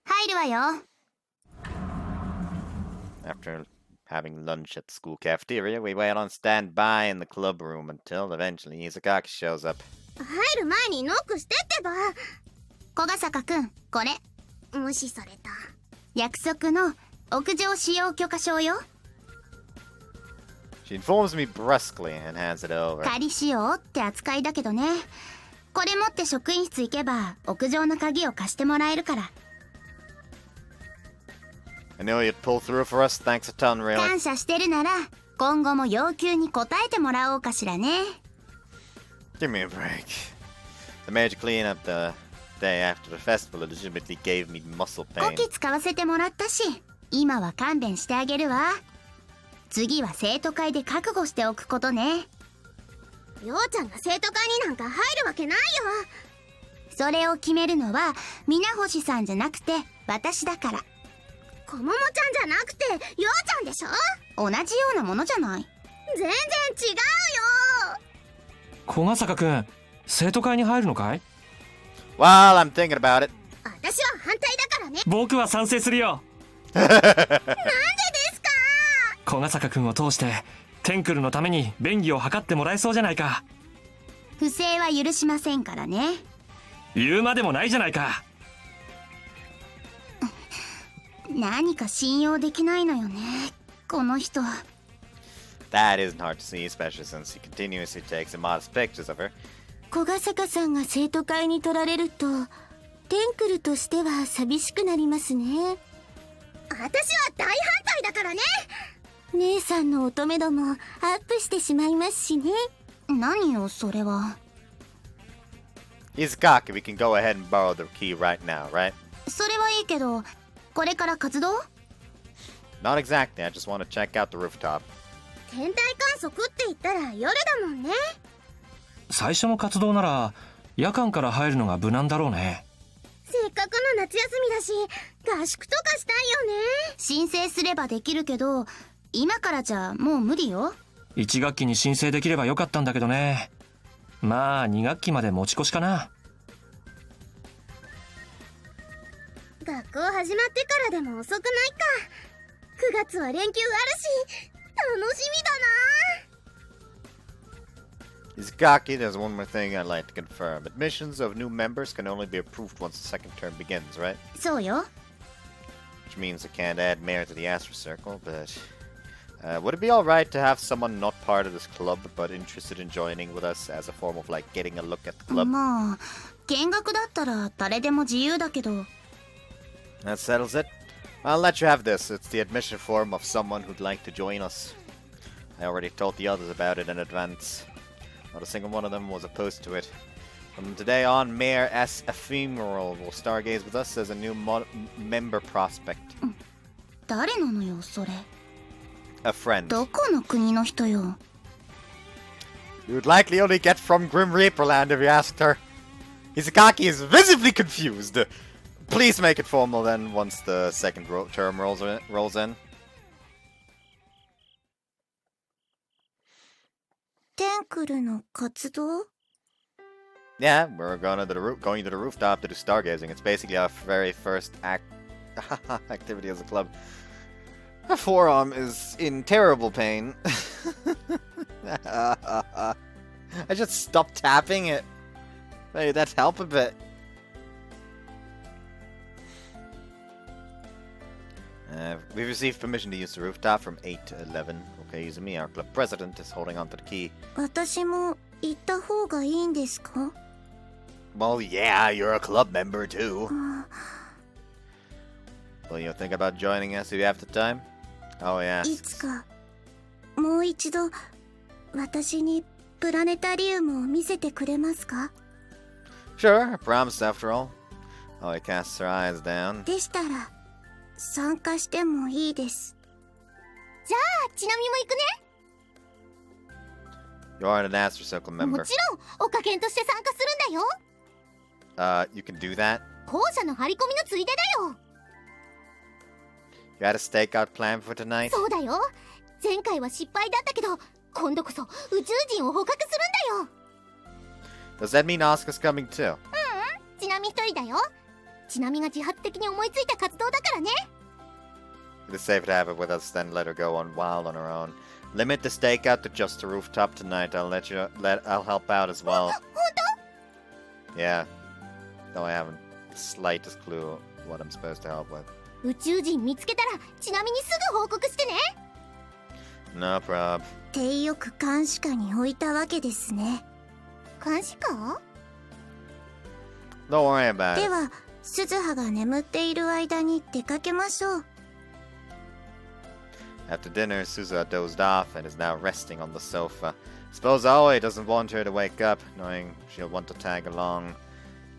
入るわよ。 After having lunch at the school cafeteria, we wait on standby in the club room until eventually Izakaki shows up. 入る前にノックしてってば。小ヶ坂くん、これ。無視された。約束の屋上使用許可証よ。 She informs me brusquely and hands it over. 仮使用って扱いだけどね。これ持って職員室行けば屋上の鍵を貸してもらえるから。 I knew you'd pull through for us, thanks a ton, really. 感謝してるなら今後も要求に応えてもらおうかしらね。 Give me a break. The major cleanup the day after the festival legitimately gave me muscle こ pain. き使わせてもらったし、今は勘弁してあげるわ。次は生徒会で覚悟しておくことね。ようちゃんが生徒会になんか入るわけないよ。それを決めるのは皆星さんじゃなくて私だから。こももちゃんじゃなくてようちゃんでしょ。同じようなものじゃない。全然違うよ。小笠原くん、生徒会に入るのかい？ Well, I'm thinking about it. 私は反対だからね。僕は賛成するよ。なんでですか？小笠原くんを通してテンクルのために便宜を図ってもらえそうじゃないか。不正は許しませんからね。言うまでもないじゃないか。何か信用できないのよね、この人。 That isn't hard to see, especially since he continuously takes immodest pictures of her. 小笠原さんが生徒会に取られるとテンクルとしては寂しくなりますね。私は大反対だからね。姉さんの乙女度もアップしてしまいますしね。何よそれは。 He's cocky. We can go ahead and borrow the key right now, right? それはいいけど、これから活動？ Not exactly. I just want to check out the rooftop. 天体観測って言ったら夜だもんね。最初の活動なら夜間から入るのが無難だろうね。せっかくの夏休みだし合宿とかしたいよね。申請すればできるけど今からじゃもう無理よ。1学期に申請できればよかったんだけどね。まあ2学期まで持ち越しかな。学校始まってからでも遅くないか。9月は連休あるし楽しみだな。 He's cocky. There's one more thing I'd like to confirm. Admissions of new members can only be approved once the second term begins, right? そうよ。 Which means I can't add Mare to the Astro Circle, but... would it be alright to have someone not part of this club but interested in joining with us as a form of like getting a look at the club? まあ見学だったら誰でも自由だけど。 That settles it. I'll let you have this. It's the admission form of someone who'd like to join us. I already told the others about it in advance. Not a single one of them was opposed to it. From today on, Mayor S. Ephemeral will stargaze with us as a new member prospect. 誰なのよそれ。 A friend. どこの国の人よ。 You would likely only get from Grim Reaperland if you asked her. Izakaki is visibly confused. Please make it formal then once the second term rolls in. テンクルの活動？ Yeah, we're going to the rooftop to do stargazing. It's basically our very first activity as a club. My forearm is in terrible pain. I just stopped tapping it. Maybe that'd help a bit. We've received permission to use the rooftop from 8 to 11. Okay, Izumi, our club president, is holding onto the key. 私も行った方がいいんですか？ Well, yeah, you're a club member too. Well, you think about joining us if you have the time? Oh, yeah. いつかもう一度私にプラネタリウムを見せてくれますか？ Sure, I promised after all. Oh, he casts her eyes down. でしたら参加してもいいです。じゃあちなみも行くね。 You are an Astro Circle も member. ちろんおかけんとして参加するんだよ。 You can do that? 校舎の張り込みのついでだよ。 You had a stakeout plan for tonight? そうだよ。前回は失敗だったけど今度こそ宇宙人を捕獲するんだよ。 Does that mean Asuka's coming too? ちなみ一人だよ。ちなみが自発的に思いついた活動だからね。 It is safe to have it with us, then let her go on wild on her own. Limit the stakeout to just the rooftop tonight. I'll help out as well. 本 Yeah. Though I haven't the slightest clue what I'm supposed to help with. 当？宇宙人見つけたらちなみにすぐ報告してね。 No prob. 手よく監視下に置いたわけですね。監視下？ Don't worry about で it. は鈴葉が眠っている間に出かけましょう。After dinner, Suzuha dozed off and is now resting on the sofa. Suppose Aoi doesn't want her to wake up, knowing she'll want to tag along.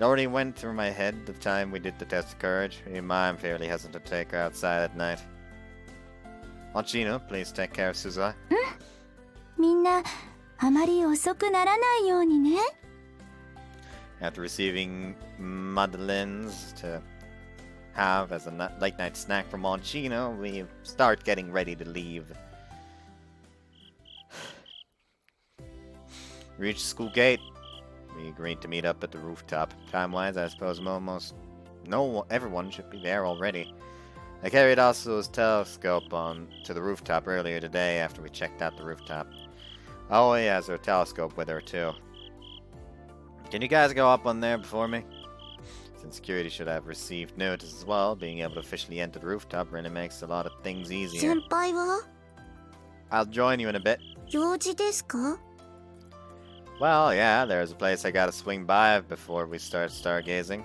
It already went through my head the time we did the test of courage. Even I'm fairly hesitant to take her outside at night. Mochino, please take care of Suzuha. みんなあまり遅くならないようにね。 After receiving madeleines to have as a late night snack from Mochino, we start getting ready to leave. We reach the school gate. We agreed to meet up at the rooftop. Time-wise, I suppose everyone should be there already. I carried Asu's telescope on to the rooftop earlier today after we checked out the rooftop. Aoi has her telescope with her too. Can you guys go up on there before me? Since security should have received notice as well, being able to officially enter the rooftop really makes a lot of things easier. 先輩は I'll join you in a bit. 用事ですか？ Well, yeah, there's a place I gotta swing by before we start stargazing.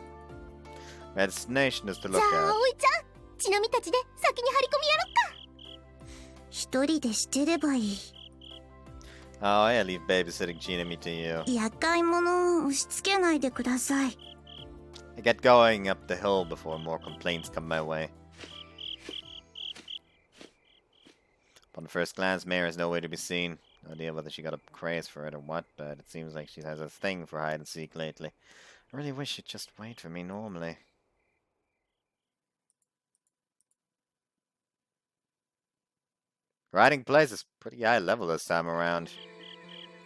My destination is to じ look ゃあ at. 葵ちゃん、ちなみたちで先に張り込みやろっか。一人でしてればいい。 Oh, I leave babysitting Chinami to you. 厄介者を押し付けないでください。 I get going up the hill before more complaints come my way. Upon the first glance, Mare is nowhere to be seen. No idea whether she got a craze for it or what, but it seems like she has a thing for hide and seek lately. I really wish she'd just wait for me normally. Riding place is pretty high level this time around.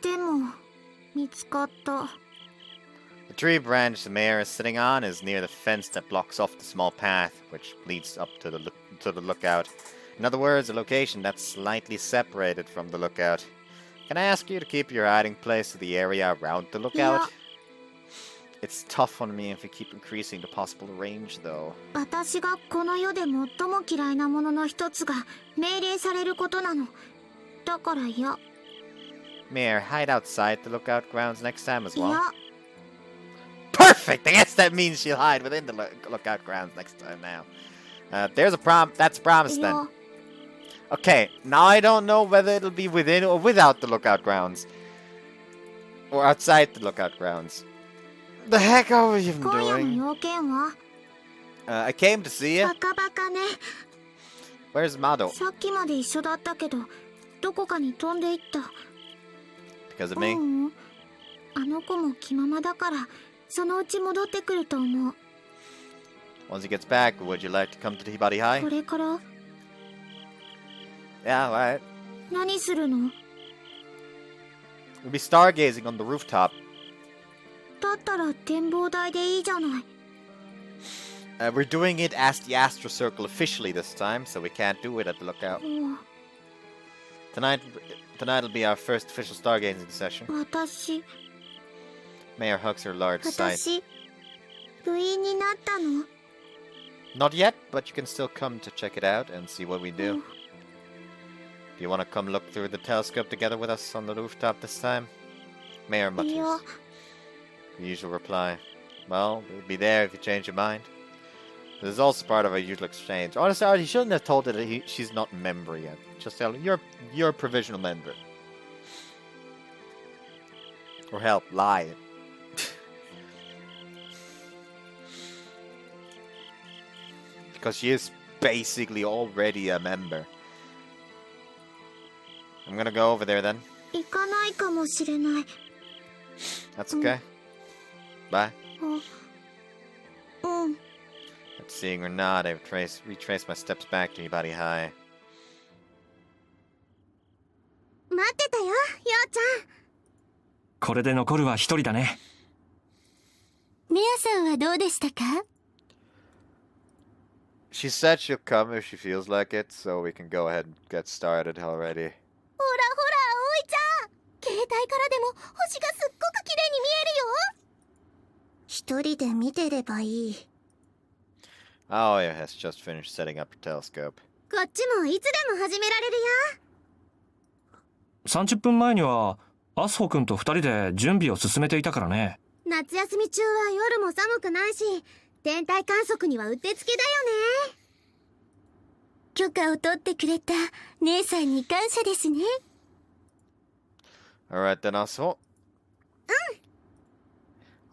でも見つかった。 The tree branch the mayor is sitting on is near the fence that blocks off the small path, which leads up to the lookout. In other words, a location that's slightly separated from the lookout. Can I ask you to keep your hiding place to the area around the lookout? Yeah. It's tough on me if we keep increasing the possible range, though. 私がこの世で最も嫌いなものの一つが命令されることなの。だから嫌。 Mayor, hide outside the lookout grounds next time as い well. や、 Perfect! I guess that means she'll hide within the lookout grounds next time now. There's a that's a promise い then. や、 Okay, now I don't know whether it'll be within or without the lookout grounds. Or outside the lookout grounds. The heck are we even 今夜の doing? 要件は I came to see you. バカバカね。 Where's Mado? さっきまで一緒だったけど、どこかに飛んでいった。 Because of う me? ん、あの子も気ままだから、そのうち戻ってくると思う。 Once he gets back, would you like to come to Hibari こ High? れから Yeah, alright. 何するの？ We'll be stargazing on the rooftop. だったら展望台でいいじゃない。 We're doing it as the Astro Circle officially this time, so we can't do it at the lookout. うん、 Tonight'll be our first official stargazing session. 私 Mayor hugs her large sight. 私部員になったの？ Not yet, but you can still come to check it out and see what we do. Do you want to come look through the telescope together with us on the rooftop this time? Mayor いや、 mutters. The usual reply. Well, we'll be there if you change your mind. This is also part of our usual exchange. Honestly, he shouldn't have told her that she's not a member yet. Just tell her, you're a provisional member. Or help, lie. Because she is basically already a member. I'm gonna go over there then. 行かないかもしれない。 That's okay. Bye. あ、うん。 After seeing her nod, I retraced my steps back to Hibari High. 待ってたよ、ようちゃん。これで残るは一人だね。メアさんはどうでしたか？ She said she'll come if she feels like it, so we can go ahead and get started already. ほらほら、葵ちゃん。携帯からでも星がすっごく綺麗に見えるよ。一人で見てればいい。 Aoya has just finished setting up her telescope. こっちもいつでも始められるよ。 30分前にはアスホ君と2人で準備を進めていたからね。夏休み中は夜も寒くないし、天体観測にはうってつけだよね。許可を取ってくれた姉さんに感謝ですね。 Alright then, Asuo.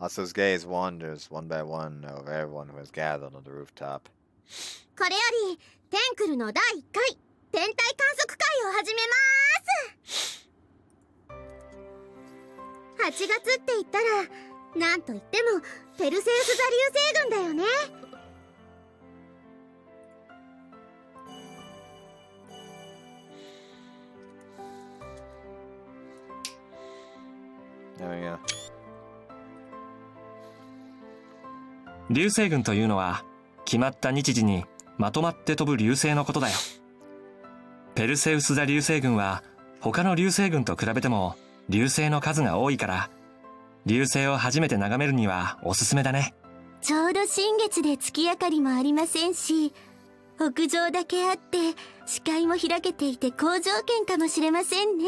Asuo's gaze wanders one by one over everyone who has gathered on the rooftop. これよりテンクルの第1回天体観測会を始めます。8月って言ったらなんといってもペルセウス座流星群だよね。流星群というのは決まった日時にまとまって飛ぶ流星のことだよ。ペルセウス座流星群は他の流星群と比べても流星の数が多いから、流星を初めて眺めるにはおすすめだね。ちょうど新月で月明かりもありませんし、屋上だけあって視界も開けていて好条件かもしれませんね。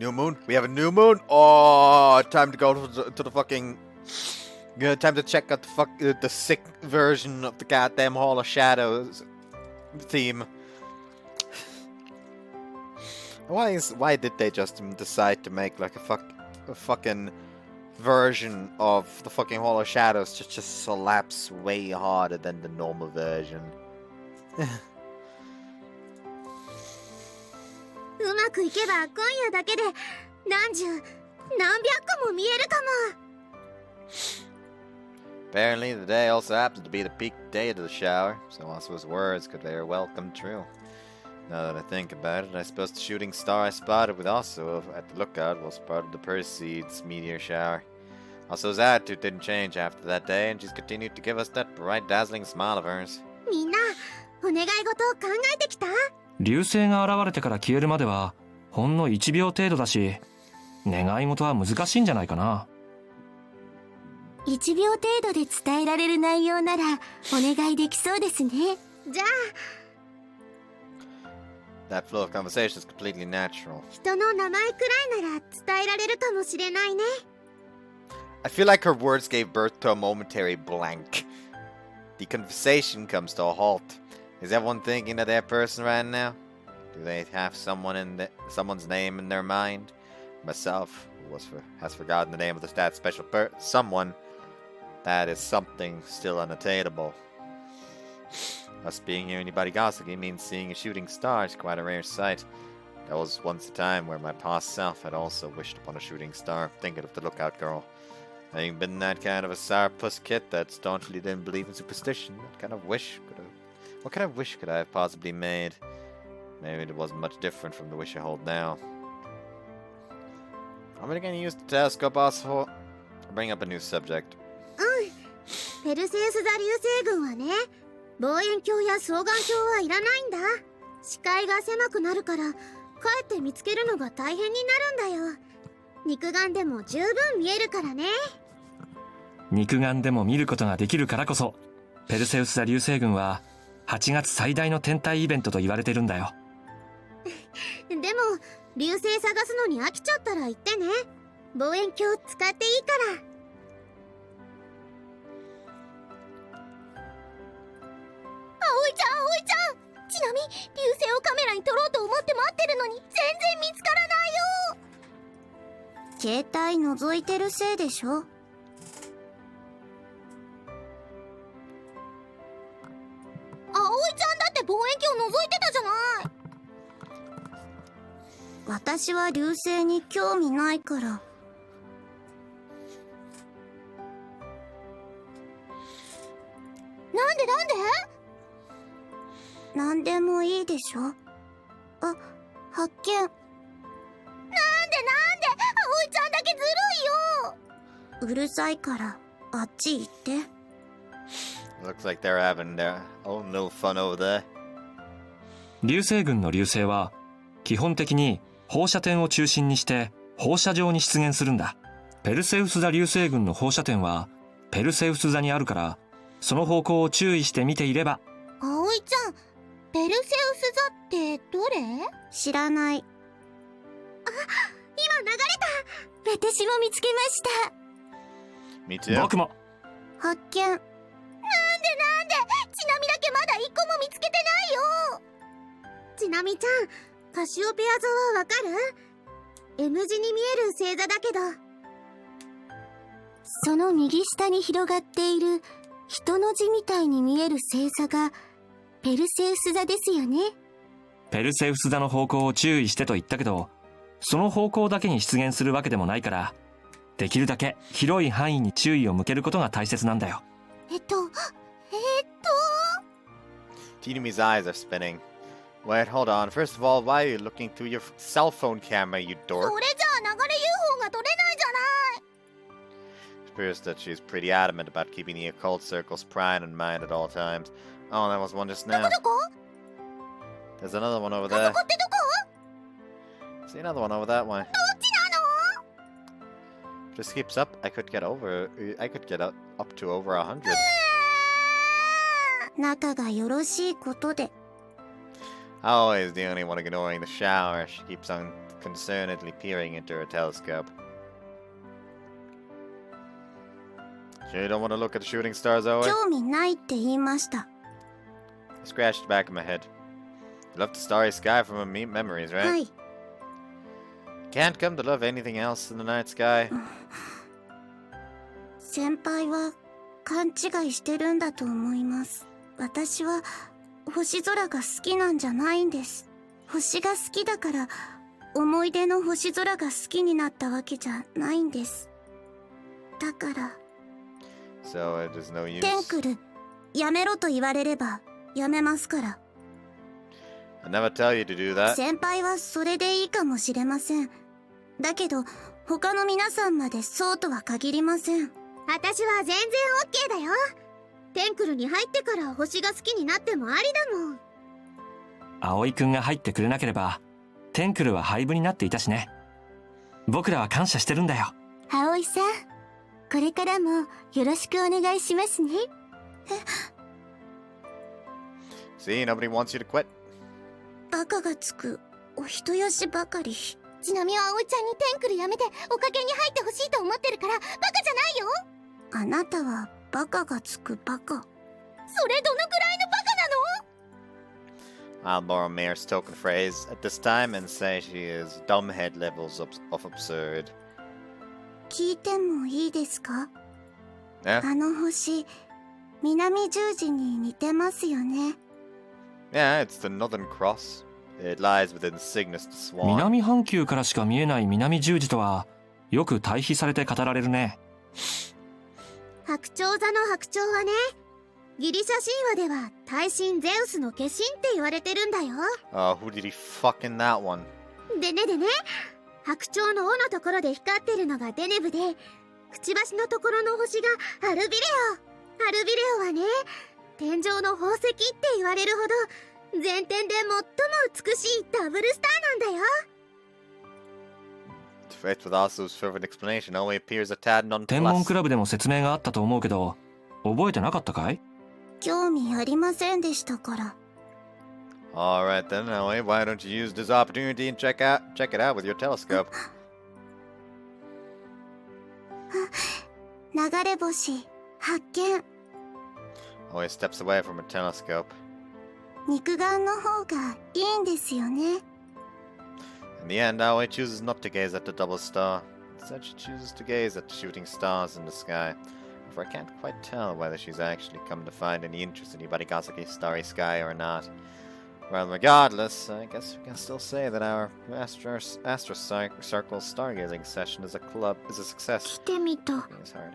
New moon? We have a new moon? Oh, time to go to the fucking... time to check out the sick version of the goddamn Hall of Shadows theme. Why did they just decide to make like a fucking version of the fucking Hall of Shadows just slaps way harder than the normal version? うまくいけば今夜だけで何十何百個も見えるかも。 Apparently, the day also happens to be the peak day of the shower, so Asuo's words could very well come true. Now that I think about it, I suppose the shooting star I spotted with Asuo at the lookout was part of the Perseids meteor shower. Asuo's attitude didn't change after that day, and she's continued to give us that bright, dazzling smile of hers. みんなお願い事を考えてきた？流星が現れてから消えるまではほんの1秒程度だし、願い事は難しいんじゃないかな。1秒程度で伝えられる内容ならお願いできそうですね。じゃあ That flow of conversation is completely natural. 人の名前くらいなら伝えられるかもしれないね。 I feel like her words gave birth to a momentary blank. The conversation comes to a halt. Is everyone thinking of that person right now? Do they have someone's name in their mind? Myself, who has forgotten the name of that special someone. That is something still unattainable. Us being here in Ibarigasuki means seeing a shooting star is quite a rare sight. There was once a time where my past self had also wished upon a shooting star, thinking of the lookout girl. Having been that kind of a sourpuss kid that staunchly didn't believe in superstition, what kind of wish could I have possibly made? Maybe it wasn't much different from the wish I hold now. I'm gonna use the telescope also. Bring up a new subject. ペルセウス座流星群はね、望遠鏡や双眼鏡はいらないんだ。視界が狭くなるからかえって見つけるのが大変になるんだよ。肉眼でも十分見えるからね。肉眼でも見ることができるからこそ、ペルセウス座流星群は8月最大の天体イベントと言われてるんだよ。でも流星探すのに飽きちゃったら言ってね。望遠鏡使っていいから。葵ちゃん、ちなみ流星をカメラに撮ろうと思って待ってるのに全然見つからないよ。携帯覗いてるせいでしょ。葵ちゃんだって望遠鏡覗いてたじゃない。私は流星に興味ないから。なんでなんでもいいでしょ。あ、発見。なんで葵ちゃんだけずるいよ。うるさいからあっち行って。 Looks like they're having their own little fun over there. 流星群の流星は基本的に放射点を中心にして放射状に出現するんだ。ペルセウス座流星群の放射点はペルセウス座にあるから、その方向を注意して見ていれば。葵ちゃん、ペルセウス座ってどれ？知らない。あ、今流れた。私も見つけました。 Me too. 僕も。発見。なんでちなみだけけまだ1個も見つけてないよ。ちなみちゃん、カシオペア座はわかる？ M 字に見える星座だけど。その右下に広がっている人の字みたいに見える星座がペルセウス座ですよね。ペルセウス座の方向を注意してと言ったけど、その方向だけに出現するわけでもないから、できるだけ広い範囲に注意を向けることが大切なんだよ。Tinumi's eyes are spinning. Wait, hold on. First of all, why are you looking through your cell phone camera, you そ dork? れじゃあ流れ UFO が取れないじゃない。 It appears that she's pretty adamant about keeping the occult circle's pride in mind at all times. Oh, that was one just ど now. こ There's another one over あそ there. こってどこ？ See another one over that way. どっちなの？ If this keeps up, I could get up to over 100. 仲がよろしいことで。Always the only one ignoring the shower. She keeps on concernedly peering into her telescope. Sure you don't want to look at the shooting stars, Zoe? 興味ないって言いました。 I scratched the back of my head. You love the starry sky from memories, は right? い。 Can't come to love anything else in the night sky. 先輩は勘違いしてるんだと思います。私は星空が好きなんじゃないんです。星が好きだから思い出の星空が好きになったわけじゃないんです。だから So it is no use. テンクルやめろと言われればやめますから。 I never tell you to do that. 先輩はそれでいいかもしれません。だけど他の皆さんまでそうとは限りません。私は全然 OK だよ。テンクルに入ってから星が好きになってもありだもん。葵くんが入ってくれなければ、テンクルは廃部になっていたしね。僕らは感謝してるんだよ。葵さん、これからもよろしくお願いしますね。 See, nobody wants you to quit. バカがつくお人よしばかり。ちなみは葵ちゃんにテンクルやめておかげに入ってほしいと思ってるからバカじゃないよ。あなたはバカがつくバカ。それどのくらいのバカなの？ I'll borrow Mayor's token phrase at this time and say she is dumbhead levels of absurd. 聞いてもいいですか？ Yeah? あの星、南十字に似てますよね。 Yeah, it's the Northern Cross. It lies within Cygnus the Swan. 南半球からしか見えない南十字とは、よく対比されて語られるね。白鳥座の白鳥はね、ギリシャ神話では大神ゼウスの化身って言われてるんだよ。 Oh, who did he fuck in that one? でね、白鳥の尾のところで光ってるのがデネブで、くちばしのところの星がアルビレオ。アルビレオはね、天上の宝石って言われるほど全天で最も美しいダブルスターなんだよ。 Faith with Asu's fervent explanation only appears a tad 天文 nonplussed. クラブでも説明があったと思うけど、覚えてなかったかい？興味ありませんでしたから。 Alright then, Ellie, why don't you use this opportunity and check it out with your telescope? 流れ星発見。 Ellie steps away from her telescope. 肉眼の方がいいんですよね。 In the end, Ellie chooses not to gaze at the double star. Instead, she chooses to gaze at the shooting stars in the sky. For I can't quite tell whether she's actually come to find any interest in Ibarigasaki's starry sky or not. Well, regardless, I guess we can still say that our Astro Circle Stargazing session is a success. 来てみた。 It's hard.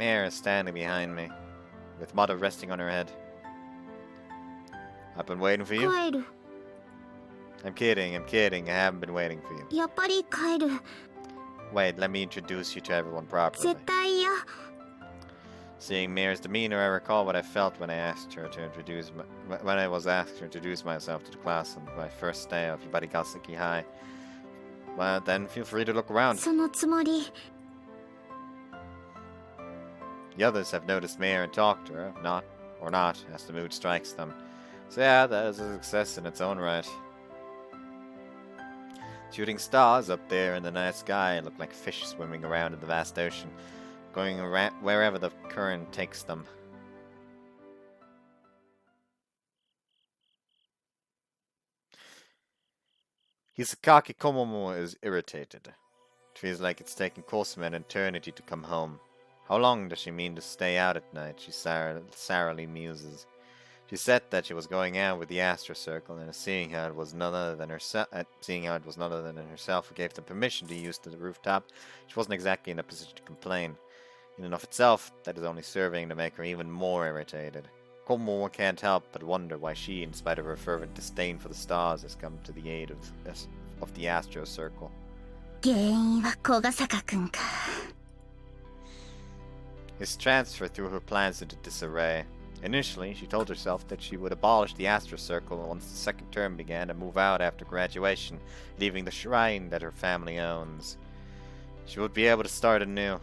Mare is standing behind me, with Mother resting on her head. I've been waiting for you. 帰る。 I'm kidding. I haven't been waiting for you. やっぱり帰る。 Wait, let me introduce you to everyone properly. 絶対嫌。 Seeing Mare's demeanor, I recall what I felt when I was asked to introduce myself to the class on my first day of Ibarigasaki High. Well, then feel free to look around. そのつもり。 The others have noticed Mare and talked to her, not as the mood strikes them. So yeah, that is a success in its own right. Shooting stars up there in the night sky look like fish swimming around in the vast ocean, going around wherever the current takes them. Hisakaki Komomo is irritated. It feels like it's taken Cosima an eternity to come home. How long does she mean to stay out at night? She sourly muses. She said that she was going out with the Astro Circle, and seeing how it was none other than herself who gave them permission to use the rooftop, she wasn't exactly in a position to complain. In and of itself, that is only serving to make her even more irritated. Komomo can't help but wonder why she, in spite of her fervent disdain for the stars, has come to the aid of the Astro Circle. 原因は小笠原くんか。 His transfer threw her plans into disarray. Initially, she told herself that she would abolish the Astro Circle once the second term began and move out after graduation, leaving the shrine that her family owns. She would be able to start anew.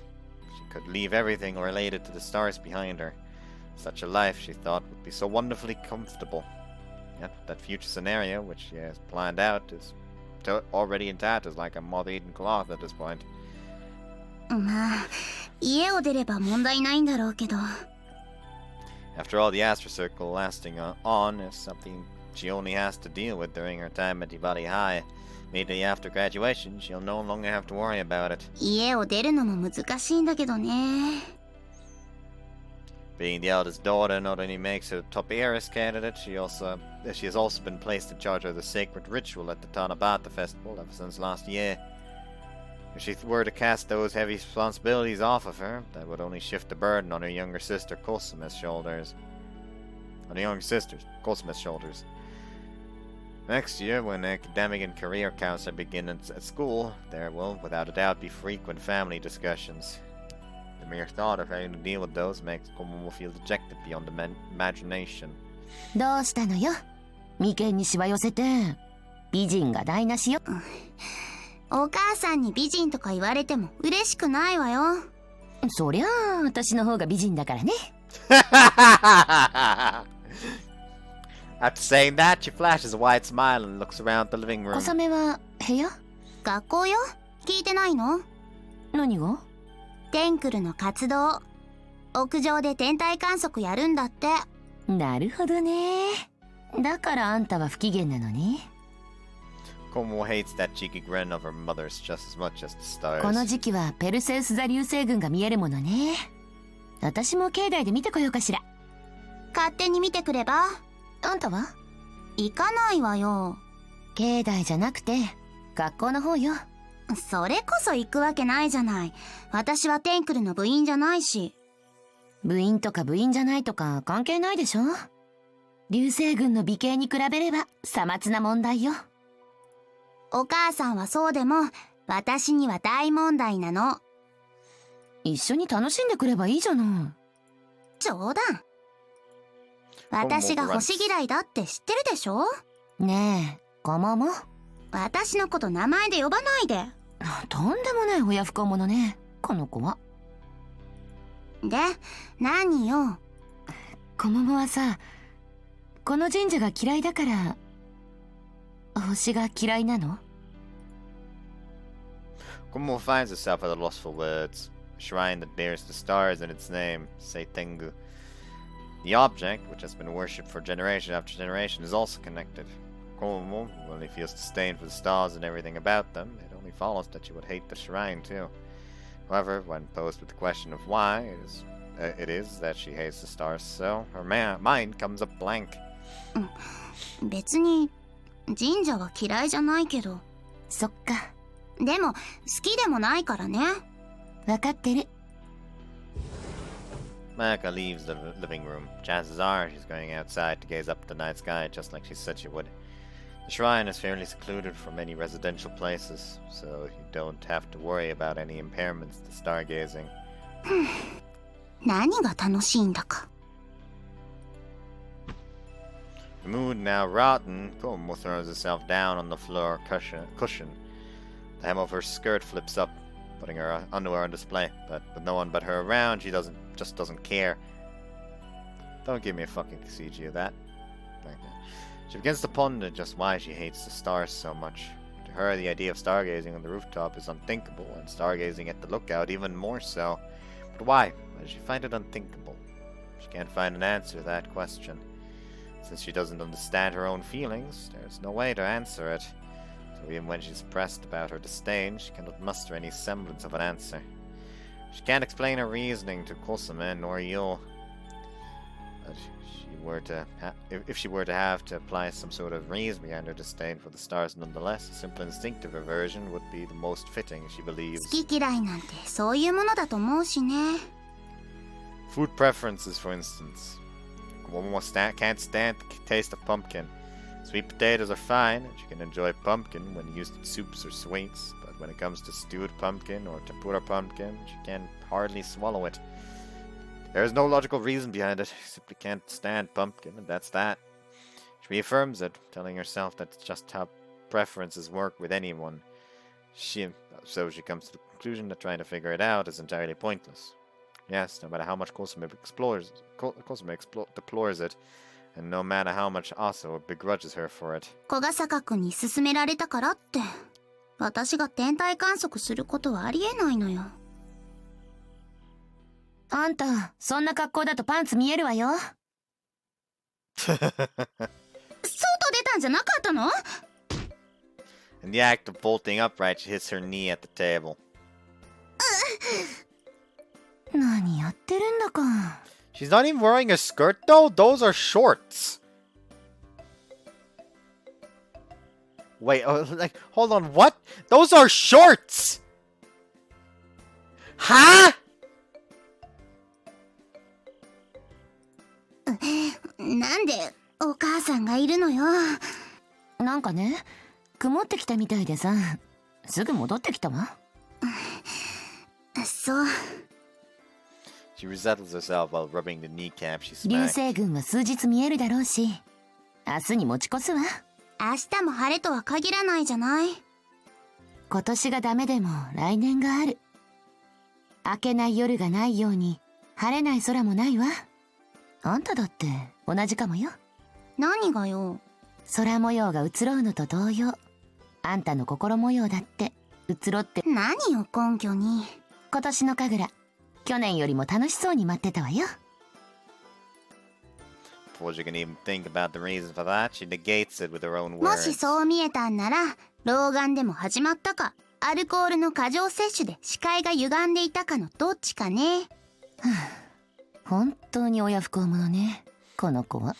She could leave everything related to the stars behind her. Such a life, she thought, would be so wonderfully comfortable. Yet, that future scenario, which she has planned out, is already in tatters like a moth-eaten cloth at this point. まあ、家を出れば問題ないんだろうけど。 After all, the Astro Circle lasting on is something she only has to deal with during her time at Ivali High. Immediately after graduation, she'll no longer have to worry about it. 家を出るのも難しいんだけどね。 Being the eldest daughter not only makes her a top heiress candidate, she has also been placed in charge of the sacred ritual at the Tanabata festival ever since last year. If she were to cast those heavy responsibilities off of her, that would only shift the burden on her younger sister Cosima's shoulders. Next year, when academic and career counseling begin at school, there will, without a doubt, be frequent family discussions. The mere thought of having to deal with those makes Komomo feel dejected beyond imagination. どうしたのよ。眉間にしわ寄せて。美人が台無しよ。お母さんに美人とか言われても嬉しくないわよ。そりゃあ、私の方が美人だからね。After saying that, she flashes a wide smile and looks around the living room. 小雨は部屋？学校よ。聞いてないの？何が？テンクルの活動。屋上で天体観測やるんだって。なるほどね。だからあんたは不機嫌なのね。Komomo hates that cheeky grin of her mother's just as much as the stars. この時期はペルセウス座流星群が見えるものね。私も境内で見てこようかしら。勝手に見てくれば？あんたは？行かないわよ。境内じゃなくて学校の方よ。それこそ行くわけないじゃない。私はテンクルの部員じゃないし。部員とか部員じゃないとか関係ないでしょ。流星群の美形に比べればさまつな問題よ。お母さんはそうでも、私には大問題なの。一緒に楽しんでくればいいじゃない。冗談。私が星嫌いだって知ってるでしょ？ねえ、コモモ。私のこと名前で呼ばないで。とんでもない親不孝者ね、この子は。で、何よ。コモモはさ、この神社が嫌いだから、星が嫌いなの？ Komomo finds herself at a loss for words. A shrine that bears the stars in its name, Seitengu. The object, which has been worshipped for generation after generation, is also connected. Komomo only feels disdain for the stars and everything about them. It only follows that she would hate the shrine too. However, when posed with the question of why it is that she hates the stars so, her mind comes up blank. 別に神社は嫌いじゃないけど。そっか。でも好きでもないからね。わかってる。Mayaka leaves the living room. Chances are she's going outside to gaze up at the night sky just like she said she would. The shrine is fairly secluded from any residential places, so you don't have to worry about any impairments to stargazing. 何が楽しいんだか。The mood now rotten, Komomo throws herself down on the floor cushion. The hem of her skirt flips up, putting her underwear on display, but with no one but her around, she just doesn't care. Don't give me a fucking CG of that. Thank you. She begins to ponder just why she hates the stars so much. To her, the idea of stargazing on the rooftop is unthinkable, and stargazing at the lookout even more so. But why? Why does she find it unthinkable? She can't find an answer to that question. Since she doesn't understand her own feelings, there's no way to answer it. So even when she's pressed about her disdain, she cannot muster any semblance of an answer. She can't explain her reasoning to Kosame nor Yo. But if she were to have to apply some sort of reason behind her disdain for the stars nonetheless, a simple instinctive aversion would be the most fitting, she believes. 好き嫌いなんてそういうものだと思うしね。 Food preferences, for instance. Can't stand the taste of pumpkin. Sweet potatoes are fine, and she can enjoy pumpkin when used in soups or sweets, but when it comes to stewed pumpkin or tempura pumpkin, she can hardly swallow it. There is no logical reason behind it. She simply can't stand pumpkin, and that's that. She reaffirms it, telling herself that's just how preferences work with anyone. So she comes to the conclusion that trying to figure it out is entirely pointless. Yes, no matter how much Kosame deplores it, and no matter how much Aso begrudges her for it. 小ヶ坂くんに勧められたからって、私が天体観測することはありえないのよ。あんた、そんな格好だとパンツ見えるわよ。外出たんじゃなかったの？ In the act of bolting upright, she hits her knee at the table. 何やってるんだか。She's not even wearing a skirt though? Those are shorts. Wait, hold on, what? Those are shorts! Huh?なんでお母さんがいるのよ。なんかね、曇ってきたみたいでさ、すぐ戻ってきたわ。そう。She resettles herself while rubbing the kneecap she 流 smacked. 星群は数日見えるだろうし、明日に持ち越すわ。明日も晴れとは限らないじゃない。今年がダメでも来年がある。明けない夜がないように、晴れない空もないわ。あんただって同じかもよ。何がよ。空模様が移ろうのと同様、あんたの心模様だって移ろって。何よ根拠に。今年の神楽、去年よりも楽しそうに待ってたわよ。Before she can even think about the reason for that, she negates it with her own もし words. そう見えたんなら、老眼でも始まったか、アルコールの過剰摂取で視界が歪んでいたかのどっちかね。本当に親不孝者ね、この子は。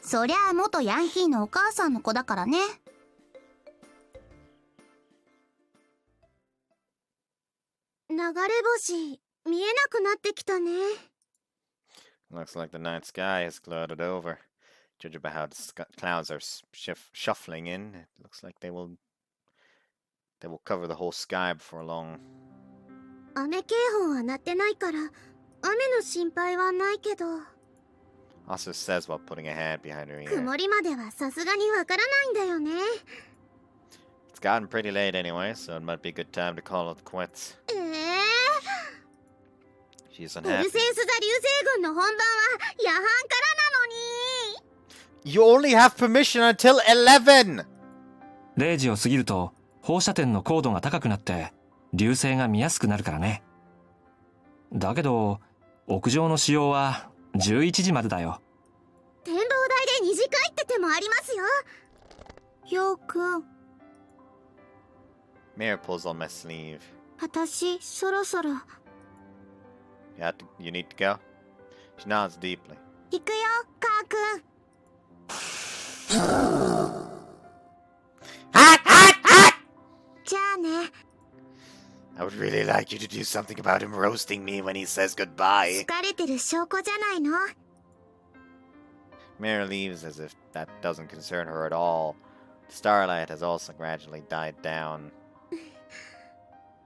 そりゃあ元ヤンキーのお母さんの子だからね。流れ星見えなくなってきたね。Looks like the night sky has clouded over. Judging by how the clouds are shuffling in, it looks like they will cover the whole sky before long. 雨警報は鳴ってないから雨の心配はないけど。Also says while putting a hand behind her ear. 曇りまではさすがにわからないんだよね。It's gotten pretty late anyway, so it might be a good time to call it quits. She's ペル unhappy. セウス座流星群の本番は夜半からなのに。 You only have permission until 11! 0時を過ぎると放射点の高度が高くなって流星が見やすくなるからね。だけど屋上の使用は11時までだよ。展望台で二次会って手もありますよ。よーくん、 Mira pulls on my sleeve. 私そろそろ You need to go? She nods deeply. 行くよ、カーくん。じゃあね。 I would really like you to do something about him roasting me when he says goodbye. 疲れてる証拠じゃないの。 Mira leaves as if that doesn't concern her at all. The starlight has also gradually died down.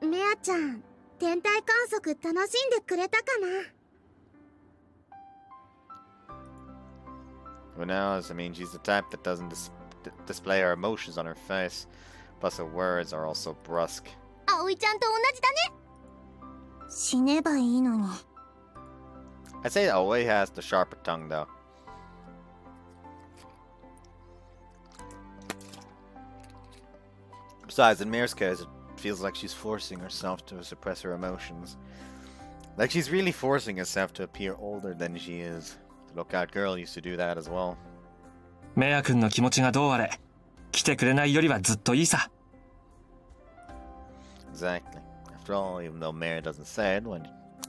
メアちゃん、天体観測楽しんでくれたかな。 Who knows? I mean, she's the type that doesn't display her emotions on her face. Plus, her words are also brusque. 葵ちゃんと同じだね。死ねばいいのに。 I'd say Aoi has the sharper tongue, though. Besides, in Mira's case, it feels like she's forcing herself to suppress her emotions. Like she's really forcing herself to appear older than she is. The Lookout Girl used to do that as well. メア君の気持ちがどうあれ、来てくれないよりはずっといいさ。 Exactly. After all, even though Mary doesn't say it when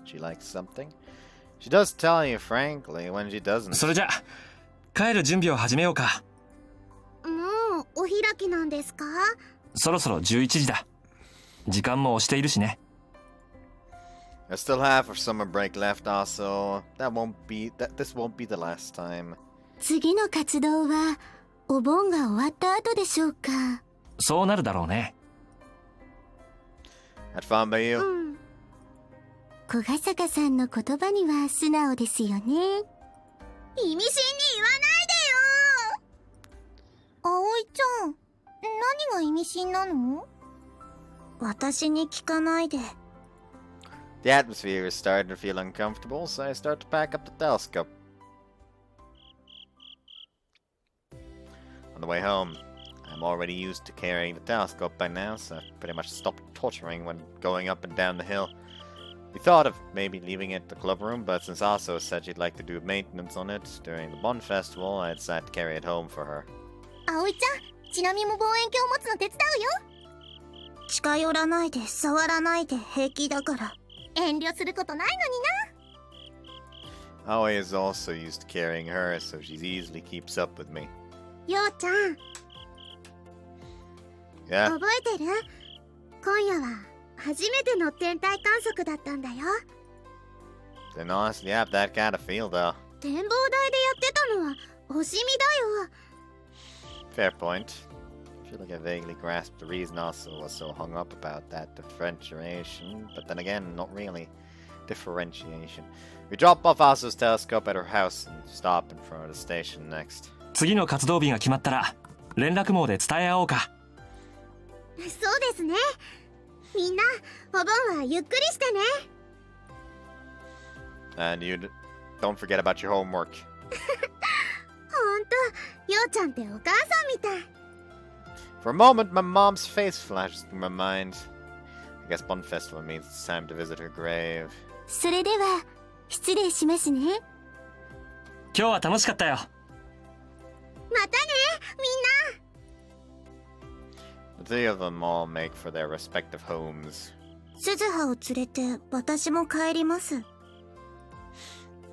she likes something, she does tell you frankly when she doesn't. それじゃ帰る準備を始めようか。もうお開きなんですか？そろそろ11時だ。時間も押しているしね。I still have our summer break left also. This won't be the last time. 次の活動はお盆が終わった後でしょうか？そうなるだろうね。Had fun by you? 小ヶ坂さんの言葉には素直ですよね。意味深に言わないでよ。葵ちゃん、何が意味深なの？私に聞かないで。The atmosphere is starting to feel uncomfortable, so I start to pack up the telescope. On the way home, I'm already used to carrying the telescope by now, so I've pretty much stopped tottering when going up and down the hill. We thought of maybe leaving it at the club room, but since Aso said she'd like to do maintenance on it during the Bon Festival, I decided to carry it home for her. 葵ちゃん、ちなみも望遠鏡持つの手伝うよ。近寄らないで、触らないで平気だから。遠慮することないのにな。Aoi is also used to carrying her, so she easily keeps up with me. ようちゃん、 Yeah? 覚えてる？今夜は初めての天体観測だったんだよ。 Didn't honestly have that kind of feel, though. 展望台でやってたのは星見だよ。 Fair point. I feel like I vaguely grasped the reason Aso was so hung up about that differentiation, but then again, not really. Differentiation. We drop off Aso's telescope at her house and stop in front of the station next. 次の活動日が決まったら連絡網で伝え合おうか。そうですね。みんな、お盆はゆっくりしてね。 And don't forget about your homework. ほんと、ようちゃんってお母さんみたい。 For a moment, my mom's face flashes through my mind. I guess Bon Festival means it's time to visit her grave. それでは、失礼しますね。今日は楽しかったよ。またね、みんな。 The three of them all make for their respective homes. 鈴葉を連れて私も帰ります。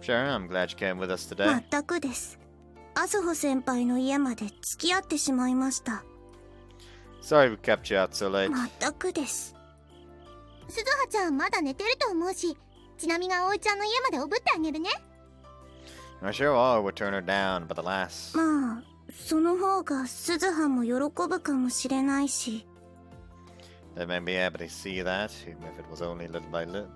Sure, I'm glad you came with us today. まったくです。アスホ先輩の家まで付き合ってしまいました。 Sorry we kept you out so late. まったくです。鈴葉ちゃんまだ寝てると思うし、ちなみが葵ちゃんの家までおぶってあげるね。 I'm sure all would turn her down, but alas. まあ、その方が鈴葉も喜ぶかもしれないし。 They may be able to see that, even if it was only little by little.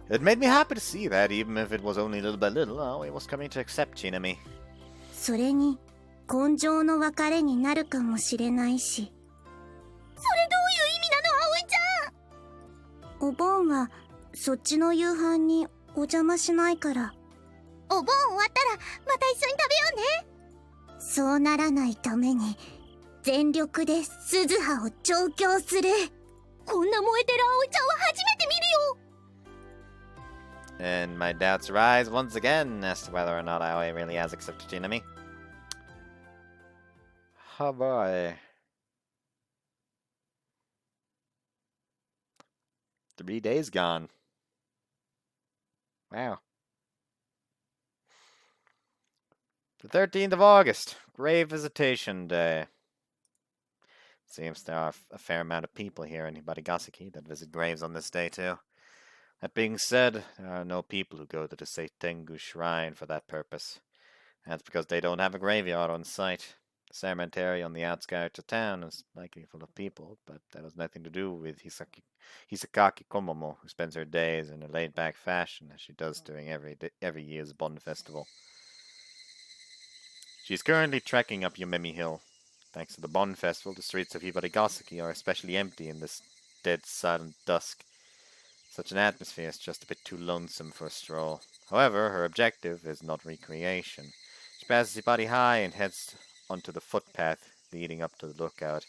It made me happy to see that, even if it was only little by little. Oh, he was coming to accept Chinami. それに、根性の別れになるかもしれないし。それどういう意味なの、葵ちゃん。お盆は、そっちの夕飯にお邪魔しないから。お盆終わったら、また一緒に食べようね。そうならないために、全力で鈴葉を調教する。こんな燃えてる葵ちゃんは初めて見るよ。 And my doubts arise once again as to whether or not Aoi really has accepted Chinami. Oh boy. 3 days gone. Wow. The 13th of August, Grave Visitation Day. Seems there are a fair amount of people here in Hibarigaseki that visit graves on this day too. That being said, there are no people who go to the Seitengu Shrine for that purpose. That's because they don't have a graveyard on site. The cemetery on the outskirts of town is likely full of people, but that has nothing to do with Hisakaki Komomo, who spends her days in a laid-back fashion as she does during every year's Bon Festival. She is currently trekking up Yomemi Hill. Thanks to the Bon Festival, the streets of Hibarigaseki are especially empty in this dead, silent dusk. Such an atmosphere is just a bit too lonesome for a stroll. However, her objective is not recreation. She passes Hibari High and heads onto the footpath leading up to the lookout.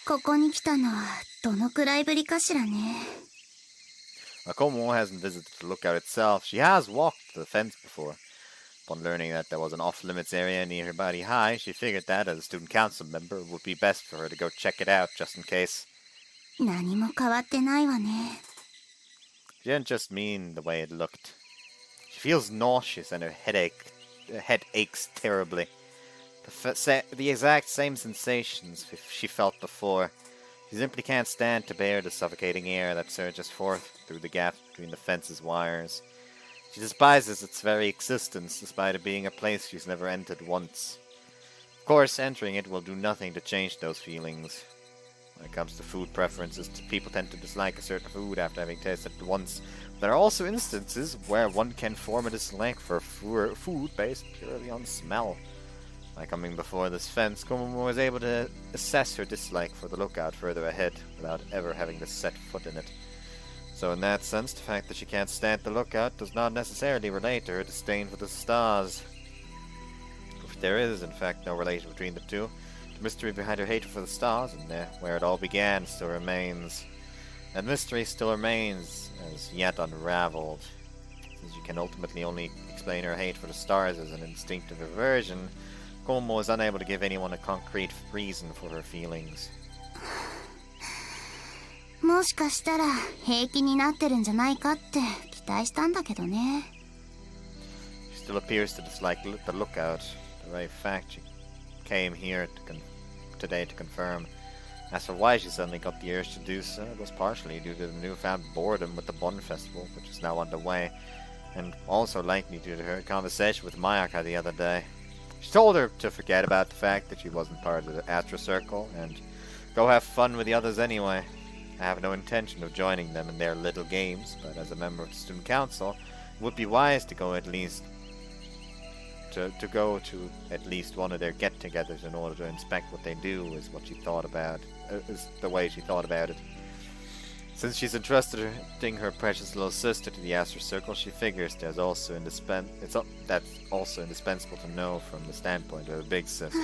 ここに来たのはどのくらいぶりかしらね。Komo hasn't visited the lookout itself. She has walked the fence before. Upon learning that there was an off-limits area near her body high, she figured that, as a student council member, it would be best for her to go check it out, just in case. 何も変わってないわね。 She didn't just mean the way it looked. She feels nauseous and her head aches terribly. The exact same sensations she felt before. She simply can't stand to bear the suffocating air that surges forth through the gaps between the fence's wires. She despises its very existence, despite it being a place she's never entered once. Of course, entering it will do nothing to change those feelings. When it comes to food preferences, people tend to dislike a certain food after having tasted it once. There are also instances where one can form a dislike for food based purely on smell. By coming before this fence, Komomo was able to assess her dislike for the lookout further ahead without ever having to set foot in it. So in that sense, the fact that she can't stand the lookout does not necessarily relate to her disdain for the stars. If there is, in fact, no relation between the two, the mystery behind her hatred for the stars and where it all began still remains. That mystery still remains as yet unraveled. Since you can ultimately only explain her hate for the stars as an instinctive aversion, Komomo is unable to give anyone a concrete reason for her feelings. もしかしたら平気になってるんじゃないかって期待したんだけどね。 She still appears to dislike the lookout, the very fact she came here today to confirm. As for why she suddenly got the urge to do so, it was partially due to the newfound boredom with the Bun Festival, which is now underway, and also likely due to her conversation with Mayaka the other day. She told her to forget about the fact that she wasn't part of the Astro Circle, and go have fun with the others anyway. I have no intention of joining them in their little games, but as a member of the student council, it would be wise to go at least to go to at least one of their get-togethers in order to inspect what they do. Is what she thought about. Is the way she thought about it. Since she's entrusting her precious little sister to the Astro Circle, she figures that's also indispensable to know from the standpoint of a big sister.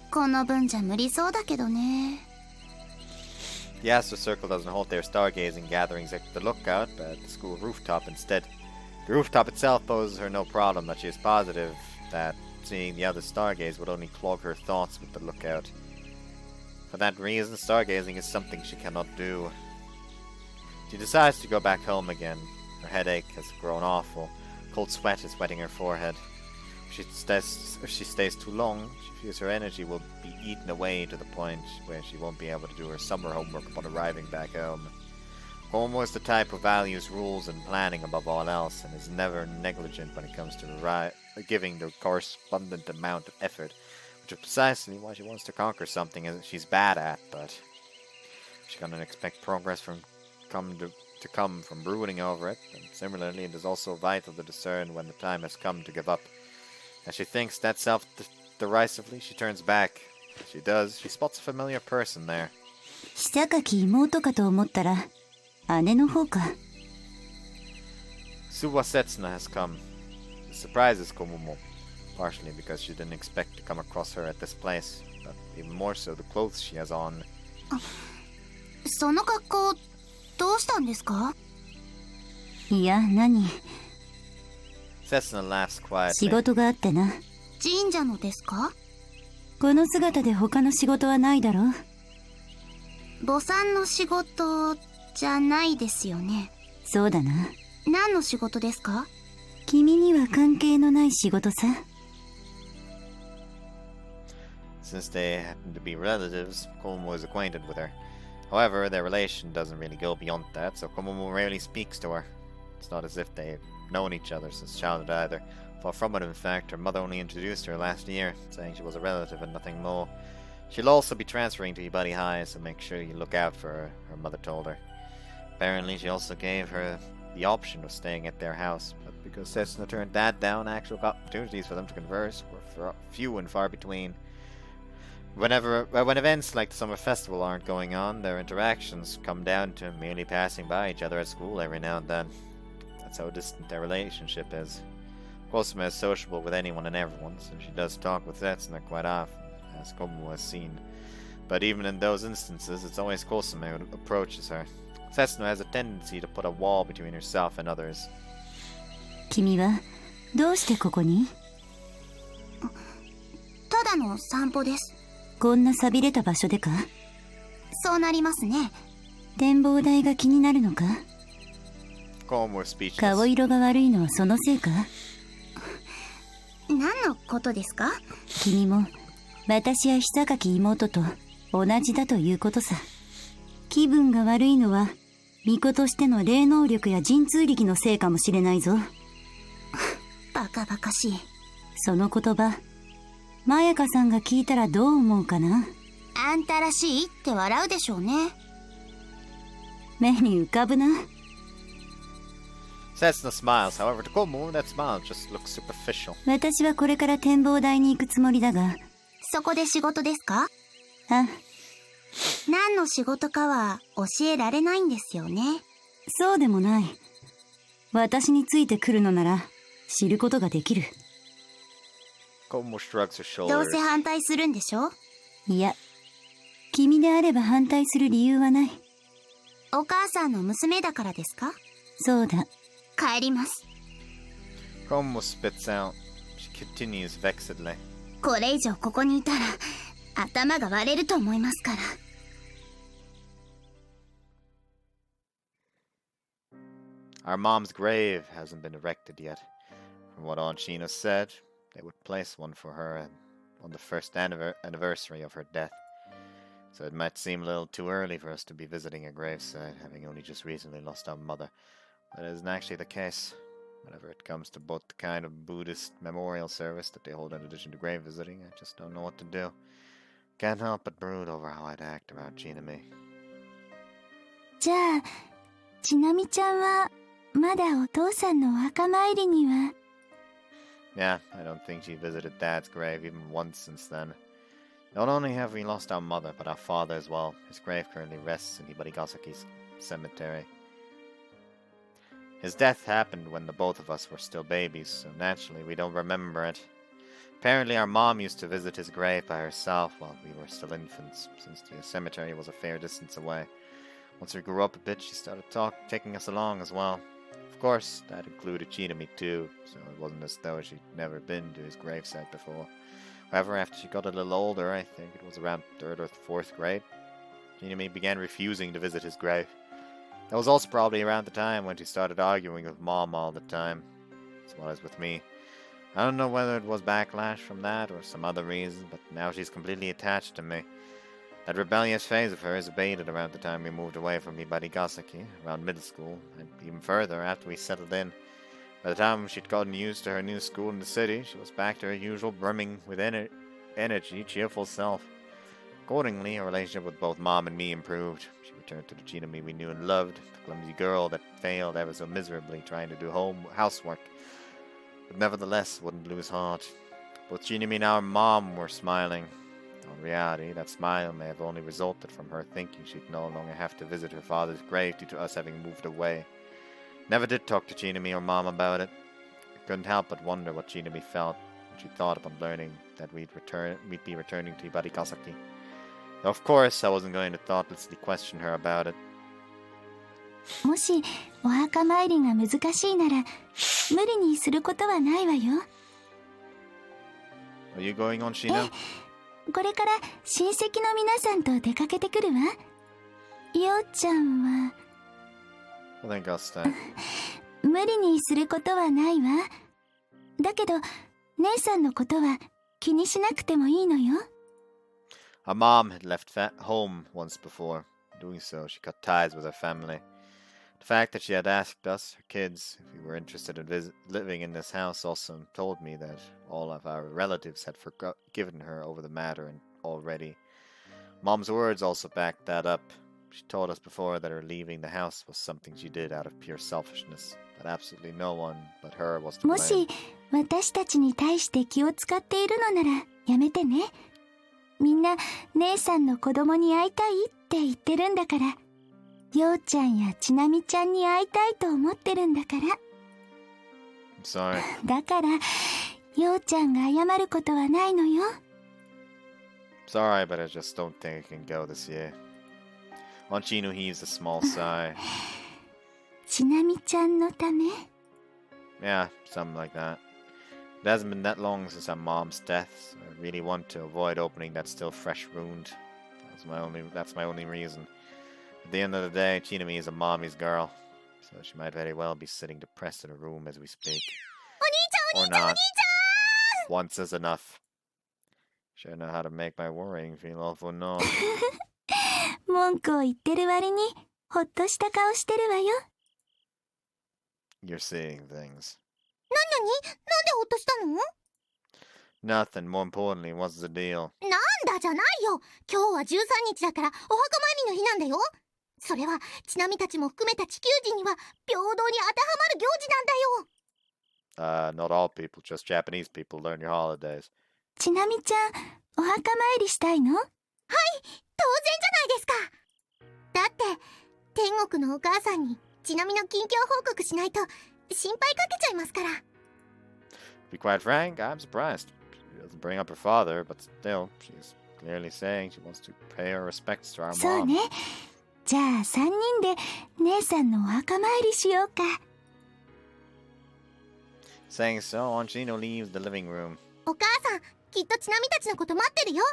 この分じゃ無理そうだけどね。 The Astro Circle doesn't hold their stargazing gatherings at the lookout, but at the school rooftop instead. The rooftop itself poses her no problem, but she is positive that seeing the other stargaze would only clog her thoughts with the lookout. For that reason, stargazing is something she cannot do. She decides to go back home again. Her headache has grown awful. Cold sweat is wetting her forehead. If she stays too long, she fears her energy will be eaten away to the point where she won't be able to do her summer homework upon arriving back home. Komomo is the type who values rules and planning above all else, and is never negligent when it comes to giving the correspondent amount of effort, which is precisely why she wants to conquer something she's bad at, but she cannot expect progress to come from brooding over it, and similarly it is also vital to discern when the time has come to give up. As she thinks that self-derisively, she turns back. As she does, she spots a familiar person there. 久垣妹かと思ったら姉の方か。 Suwa Setsuna has come. This surprises Komomo, partially because she didn't expect to come across her at this place, but even more so the clothes she has on. その格好どうしたんですか？いや、何？ Setsuna laughs 仕 quietly. 事があってな。神社のですか？この姿で他の仕事はないだろ。母さんの仕事じゃないですよね。そうだな。何の仕事ですか？君には関係のない仕事さ。Since they happen to be relatives, Komomo is acquainted with her. However, their relation doesn't really go beyond that, so Komomo rarely speaks to her. It's not as if they've known each other since childhood either. Far from it, in fact, her mother only introduced her last year, saying she was a relative and nothing more. She'll also be transferring to Ibari High, so make sure you look out for her, her mother told her. Apparently, she also gave her the option of staying at their house, but because Setsuna turned that down, actual opportunities for them to converse were few and far between. When events like the summer festival aren't going on, their interactions come down to merely passing by each other at school every now and then. That's how distant their relationship is. Kosuma is sociable with anyone and everyone, so she does talk with Setsuna quite often, as Komomo has seen. But even in those instances, it's always Kosuma who approaches her. Setsuna has a tendency to put a wall between herself and others. 君はどうしてここに？ただの散歩です。こんな寂れた場所でか？そうなりますね。展望台が気になるのか？ Calm or speechless. 顔色が悪いのはそのせいか？何のことですか？君も私や久垣妹と同じだということさ。気分が悪いのは巫女としての霊能力や神通力のせいかもしれないぞ。バカバカしい。その言葉、まやかさんが聞いたらどう思うかな？あんたらしいって笑うでしょうね。目に浮かぶな。Setsuna smiles. However, to Komu, that smile just looks superficial. 私はこれから展望台に行くつもりだが。そこで仕事ですか？あ、何の仕事かは教えられないんですよね。そうでもない。私についてくるのなら知ることができる。Komu shrugs her どう shoulders. せ反対するんでしょ？いや、君であれば反対する理由はない。お母さんの娘だからですか？そうだ。帰ります。Komu spits out. She continues vexedly. これ以上ここにいたら頭が割れると思いますから。Our mom's grave hasn't been erected yet. From what Aunt Sheena said, they would place one for her on the first anniversary of her death. So it might seem a little too early for us to be visiting a gravesite, having only just recently lost our mother. But it isn't actually the case. Whenever it comes to both the kind of Buddhist memorial service that they hold in addition to grave visiting, I just don't know what to do. Can't help but brood over how I'd act about Chinami. じゃあ、ちなみちゃんはまだお父さんのお墓参りには。Yeah, I don't think she visited Dad's grave even once since then. Not only have we lost our mother, but our father as well. His grave currently rests in Ibarigasaki's cemetery. His death happened when the both of us were still babies, so naturally we don't remember it. Apparently our mom used to visit his grave by herself while we were still infants, since the cemetery was a fair distance away. Once we grew up a bit, she started taking us along as well. Of course, that included Chinami too, so it wasn't as though she'd never been to his gravesite before. However, after she got a little older, I think it was around 3rd or 4th grade, Chinami began refusing to visit his grave. That was also probably around the time when she started arguing with Mom all the time, as well as with me. I don't know whether it was backlash from that or some other reason, but now she's completely attached to me. That rebellious phase of hers abated around the time we moved away from Ibarigasaki, around middle school, and even further after we settled in. By the time she'd gotten used to her new school in the city, she was back to her usual brimming with energy, cheerful self. Accordingly, her relationship with both Mom and me improved. She returned to the Chinami we knew and loved, the clumsy girl that failed ever so miserably trying to do housework, but nevertheless wouldn't lose heart. Both Chinami and our Mom were smiling. In reality, that smile may have only resulted from her thinking she'd no longer have to visit her father's grave due to us having moved away. Never did talk to Chinami or Mom about it. I couldn't help but wonder what Chinami felt when she thought upon learning that we'd be returning to Ibarigasaki. Though of course, I wasn't going to thoughtlessly question her about it. もしお墓参りが難しいなら無理にすることはないわよ。Are you going on, Shino? これから親戚の皆さんと出かけてくるわ。ようちゃんは I think I'll stay. 無理にすることはないわ。だけど姉さんのことは気にしなくてもいいのよ。Our mom had left home once before. Doing so, she cut ties with her family. The fact that she had asked us, her kids, if we were interested in living in this house also told me that all of our relatives had forgiven her over the matter already. Mom's words also backed that up. She told us before that her leaving the house was something she did out of pure selfishness, that absolutely no one but her was to も blame. し私たちに対して気を使っているのならやめてね。みんな姉さんの子供に会いたいって言ってるんだから。ようちゃんやちなみちゃんに会いたいと思ってるんだから。I'm sorry. だからようちゃんが謝ることはないのよ。Sorry, but I just don't think I can go this year. Monchino heaves a small sigh. ちなみちゃんのため。 Yeah, something like that. It hasn't been that long since our mom's death, so I really want to avoid opening that still fresh wound. That's my only reason. At the end of the day, Chinami is a mommy's girl, so she might very well be sitting depressed in a room as we speak. Or not. Once is enough. Sure know how to make my worrying feel awful no. 文句を言ってる割にほっとした顔してるわよ。 You're seeing things. 何なんでほっとしたの？ Nothing. More importantly, what's the deal? なんだじゃないよ。今日は13日だからお墓参りの日なんだよ。それはちなみたちも含めた地球人には平等に当てはまる行事なんだよ。 Not all people, just Japanese people learn your holidays. ちなみちゃん、お墓参りしたいの？当然じゃないですか。だって天国のお母さんにちなみの近況報告しないと心配かけちゃいますから。 To be quite frank, I'm surprised. She doesn't bring up her father, but still, she's clearly saying she wants to pay her respects to our そう mom. ね。じゃあ3人で姉さんのお墓参りしようか。 Saying so, Anchino leaves the living room. お母さん、きっとちなみたちのこと待ってるよ。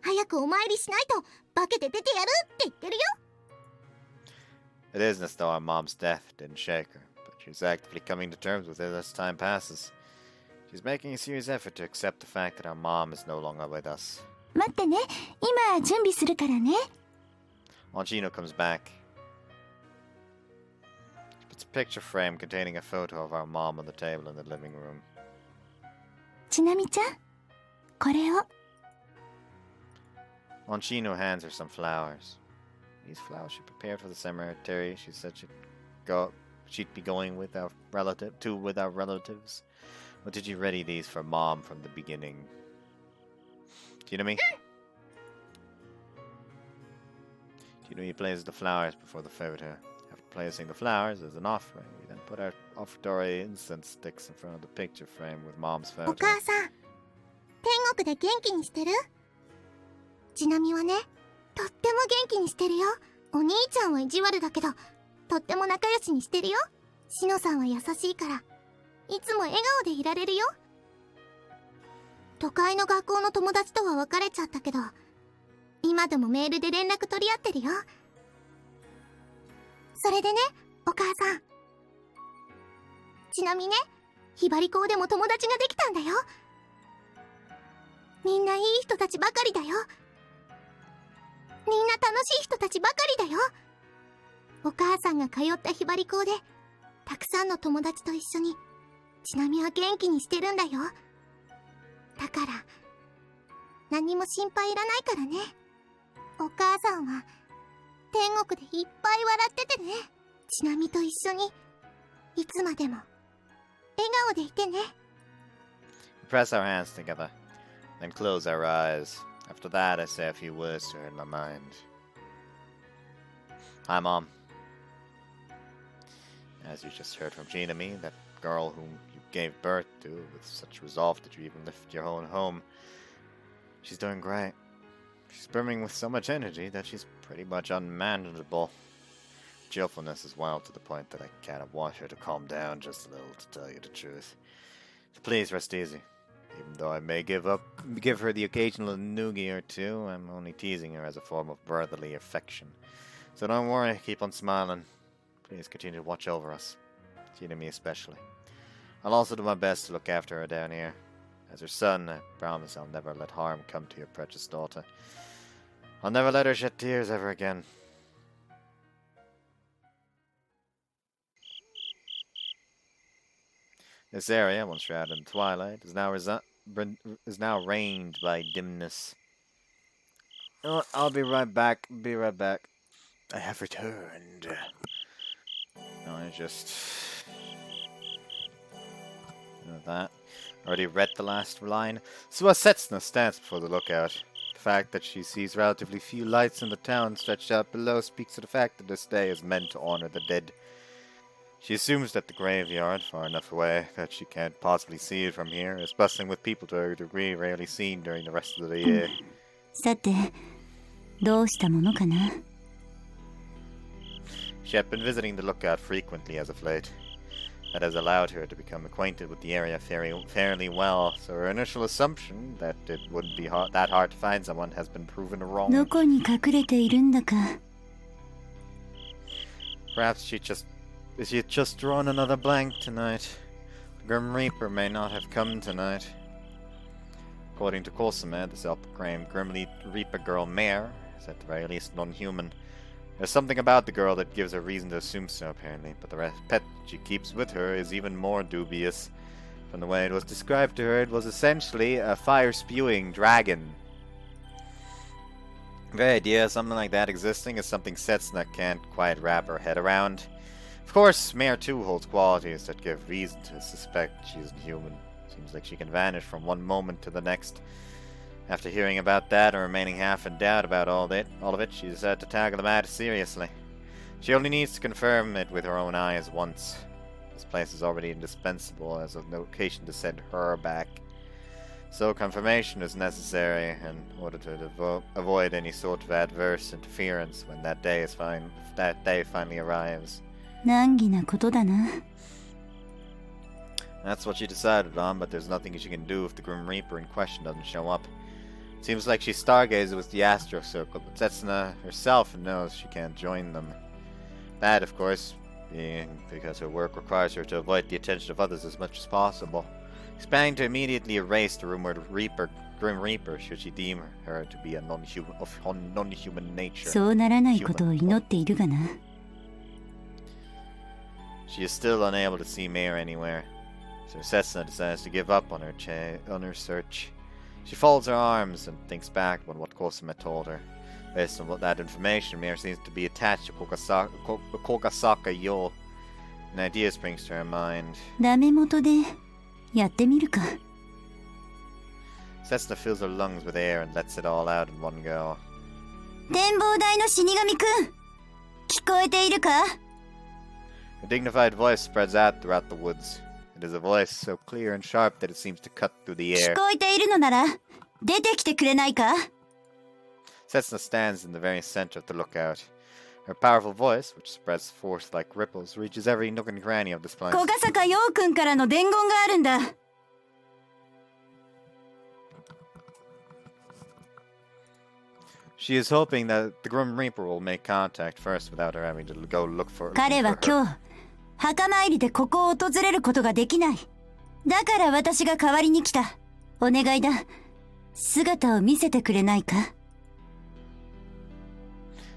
早くお参りしないと化けて出てやるって言ってるよ。 It isn't as though our mom's death didn't shake her, but she's actively coming to terms with it as time passes. She's making a serious effort to accept the fact that our mom is no longer with us. 待ってね。今準備するからね。 Anchino comes back. She puts a picture frame containing a photo of our mom on the table in the living room. ちなみちゃん、これを。 Anchino hands her some flowers. These flowers she prepared for the cemetery. She said she'd be going with our relatives. But did you ready these for mom from the beginning? Do you know me? He places the flowers before the photo. After placing the flowers as an offering, we then put our offertory incense sticks in front of the picture frame with mom's お photo. 母さん、天国で元気にしてる？ちなみはね、とっても元気にしてるよ。お兄ちゃんは意地悪だけど、とっても仲良しにしてるよ。しのさんは優しいから、いつも笑顔でいられるよ。都会の学校の友達とは別れちゃったけど、今でもメールで連絡取り合ってるよ。それでね、お母さん。ちなみね、ひばり校でも友達ができたんだよ。みんないい人たちばかりだよ。みんな楽しい人たちばかりだよ。お母さんが通ったひばり校で、たくさんの友達と一緒に、ちなみは元気にしてるんだよ。だから、何も心配いらないからね。お母さんは、天国でいっぱい笑っててね。ちなみと一緒に、いつまでも、笑顔でいてね。We press our hands together, then close our eyes. After that, I say a few words to her in my mind. Hi, Mom. As you just heard from Jinami, that girl whom you gave birth to with such resolve that you even left your own home, she's doing great. She's brimming with so much energy that she's pretty much unmanageable. Cheerfulness as well, to the point that I kind of want her to calm down just a little, to tell you the truth. So please rest easy. Even though I may give her the occasional noogie or two, I'm only teasing her as a form of brotherly affection. So don't worry, keep on smiling. Please continue to watch over us. Jinami especially. I'll also do my best to look after her down here. As her son, I promise I'll never let harm come to your precious daughter. I'll never let her shed tears ever again. This area, once shrouded in twilight, is now reigned by dimness. Oh, I'll be right back. Be right back. I have returned. No, I just... that. Already read the last line. Suwa Setsuna stands before the lookout. The fact that she sees relatively few lights in the town stretched out below speaks to the fact that this day is meant to honor the dead. She assumes that the graveyard, far enough away that she can't possibly see it from here, is bustling with people to a degree rarely seen during the rest of the year. さて、どうしたものかな？ She had been visiting the lookout frequently as of late. that has allowed her to become acquainted with the area fairly well, so her initial assumption that it wouldn't be that hard to find someone has been proven ど wrong. こに隠れているんだか。 Perhaps she had just drawn another blank tonight. The Grim Reaper may not have come tonight. According to Kosame, the self-proclaimed Grim Reaper girl Mare is at the very least non-human. There's something about the girl that gives her reason to assume so, apparently, but the pet she keeps with her is even more dubious. From the way it was described to her, it was essentially a fire-spewing dragon. The idea of something like that existing is something Setsuna can't quite wrap her head around. Of course, Mare too holds qualities that give reason to suspect she isn't human. Seems like she can vanish from one moment to the next. After hearing about that and remaining half in doubt about all of it, she decided to tackle the matter seriously. She only needs to confirm it with her own eyes once. This place is already indispensable as a location to send her back. So confirmation is necessary in order to avoid any sort of adverse interference when that day finally arrives. 難儀なことだな。 That's what she decided on, but there's nothing she can do if the Grim Reaper in question doesn't show up. Seems like she stargazes with the Astro Circle, but Setsuna herself knows she can't join them. That, of course, being because her work requires her to avoid the attention of others as much as possible. She's planning to immediately erase the rumored Grim Reaper should she deem her to be a non-human nature. そうならないことを祈っているがな。 She is still unable to see Mare anywhere, so Setsuna decides to give up on her search. She folds her arms and thinks back on what Kosame told her. Based on that information, Mare seems to be attached to Kogasaka Yo. An idea springs to her mind. ダメ元でやってみるか。 Setsuna fills her lungs with air and lets it all out in one go. 展望台の死神くん、聞こえているか？ Her dignified voice spreads out throughout the woods. It is a voice so clear and sharp that it seems to cut through the 聞 air. こえているのなら出てきてくれないか？ Setsuna stands in the very center of the lookout. Her powerful voice, which spreads forth like ripples, reaches every nook and cranny of this place. 小笠坂陽くんからの伝言があるんだ。 She is hoping that the Grim Reaper will make contact first without her having to go look for 彼は her. 今日墓参りでここを訪れることができない。だから私が代わりに来た。お願いだ。姿を見せてくれないか？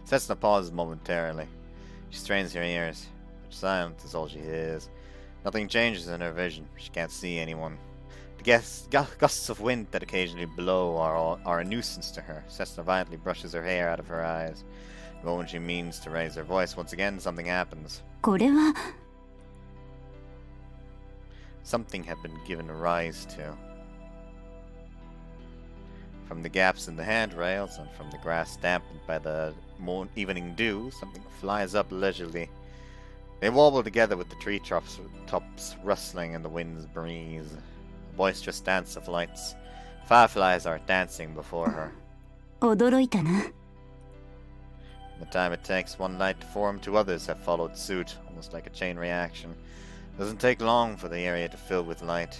Setsuna pauses momentarily. She strains her ears, but silence is all she hears. Nothing changes in her vision. She can't see anyone. The gusts of wind that occasionally blow are a nuisance to her. Setsuna violently brushes her hair out of her eyes. The moment she means to raise her voice once again, something happens. これは Something had been given rise to. From the gaps in the handrails and from the grass dampened by the evening dew, something flies up leisurely. They wobble together with the tree tops rustling in the wind's breeze. A boisterous dance of lights. Fireflies are dancing before her. 驚いたな。 In the time it takes one light to form, two others have followed suit, almost like a chain reaction. It doesn't take long for the area to fill with light.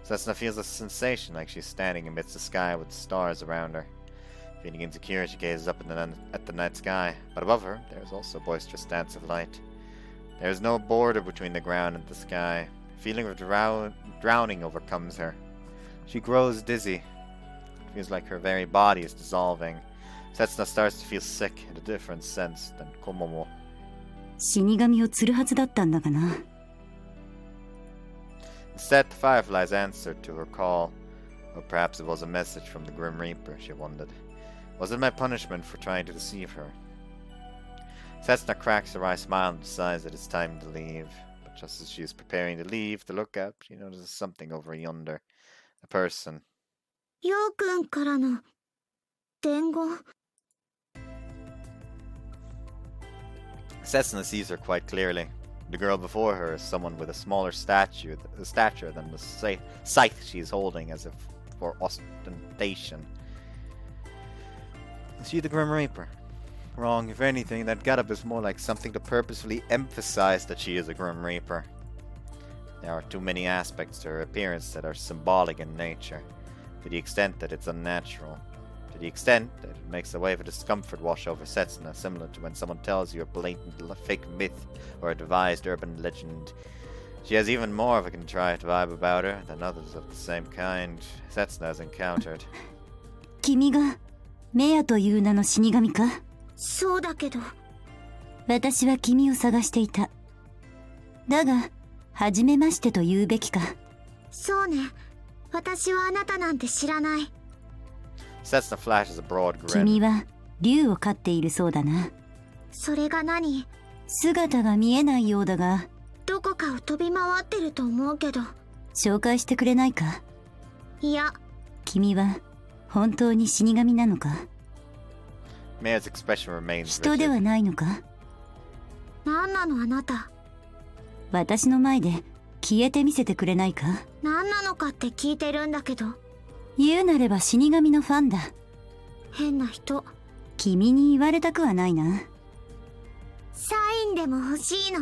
Setsuna feels a sensation like she's standing amidst the sky with stars around her. Feeling insecure, she gazes up at the night sky, but above her, there is also a boisterous dance of light. There is no border between the ground and the sky. A feeling of drowning overcomes her. She grows dizzy. It feels like her very body is dissolving. Setsuna starts to feel sick in a different sense than Komomo. 死神を釣るはずだったんだがな。 Instead, the fireflies answered to her call. Or perhaps it was a message from the Grim Reaper, she wondered. Was it my punishment for trying to deceive her? Setsuna cracks her wry smile and decides that it's time to leave. But just as she is preparing to leave the lookout, she notices something over yonder. A person. 陽くんからの伝言。 Setsuna sees her quite clearly. The girl before her is someone with a smaller stature than the scythe she is holding as if for ostentation. Is she the Grim Reaper? Wrong, if anything, that getup is more like something to purposefully emphasize that she is a Grim Reaper. There are too many aspects to her appearance that are symbolic in nature, to the extent that it's unnatural. To the extent that it makes a wave of discomfort wash over Setsuna, similar to when someone tells you a blatant fake myth or a devised urban legend. She has even more of a contrived vibe about her than others of the same kind Setsuna has encountered. 君がメアという名の死神か？そうだけど。私は君を探していた。だが、初めましてと言うべきか。そうね。私はあなたなんて知らない。Setsuna flashes a broad grin. 君は竜を飼っているそうだな。それが何？姿が見えないようだが。どこかを飛び回ってると思うけど。紹介してくれないか？いや。君は本当に死神なのか？ Mayor's expression remains 人で rigid. はないのか？何なのあなた。私の前で消えてみせてくれないか？何なのかって聞いてるんだけど。言うなれば死神のファンだ。変な人。君に言われたくはないな。サインでも欲しいの。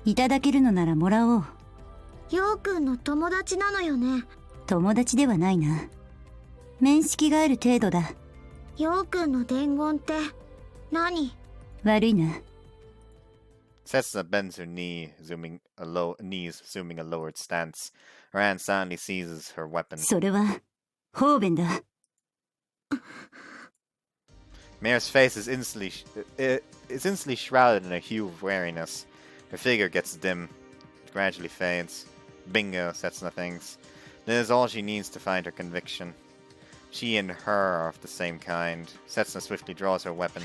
いただけるのならもらおう。ヨウくんの友達なのよね。友達ではないな。面識がある程度だ。ヨウくんの伝言って何？悪いな。Setsuna bends her knees, assuming a lowered stance. Her hand silently seizes her weapon. それは方便だ。Mayor's face is instantly shrouded in a hue of wariness. Her figure gets dim. It gradually fades. Bingo, Setsuna thinks. This is all she needs to find her conviction. She and her are of the same kind. Setsuna swiftly draws her weapon.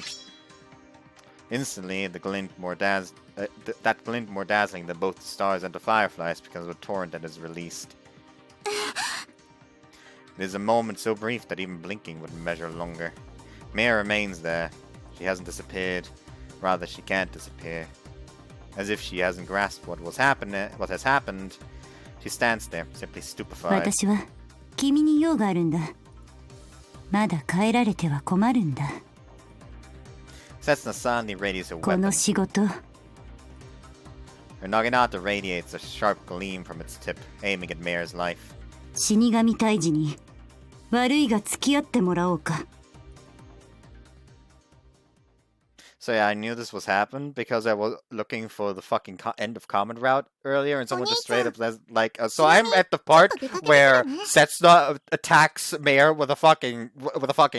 Instantly, that glint more dazzling than both the stars and the fireflies because of a torrent that is released. It is a moment so brief that even blinking would measure longer. Maya remains there. She hasn't disappeared. Rather, she can't disappear. As if she hasn't grasped what has happened, she stands there, simply stupefied. 私は君に用があるんだ。まだ帰られては困るんだ。Setsuna silently radiates her こ weapon. の仕事。Her naginata radiates a sharp gleam from its tip, aiming at Mayor's life. 死神退治に悪いが付き合ってもらおうか。So yeah, I knew this was happening because I was looking for the fucking end of comment route earlier, and someone just straight up says like, so I'm at the part where Setsuna attacks Mayor with a fucking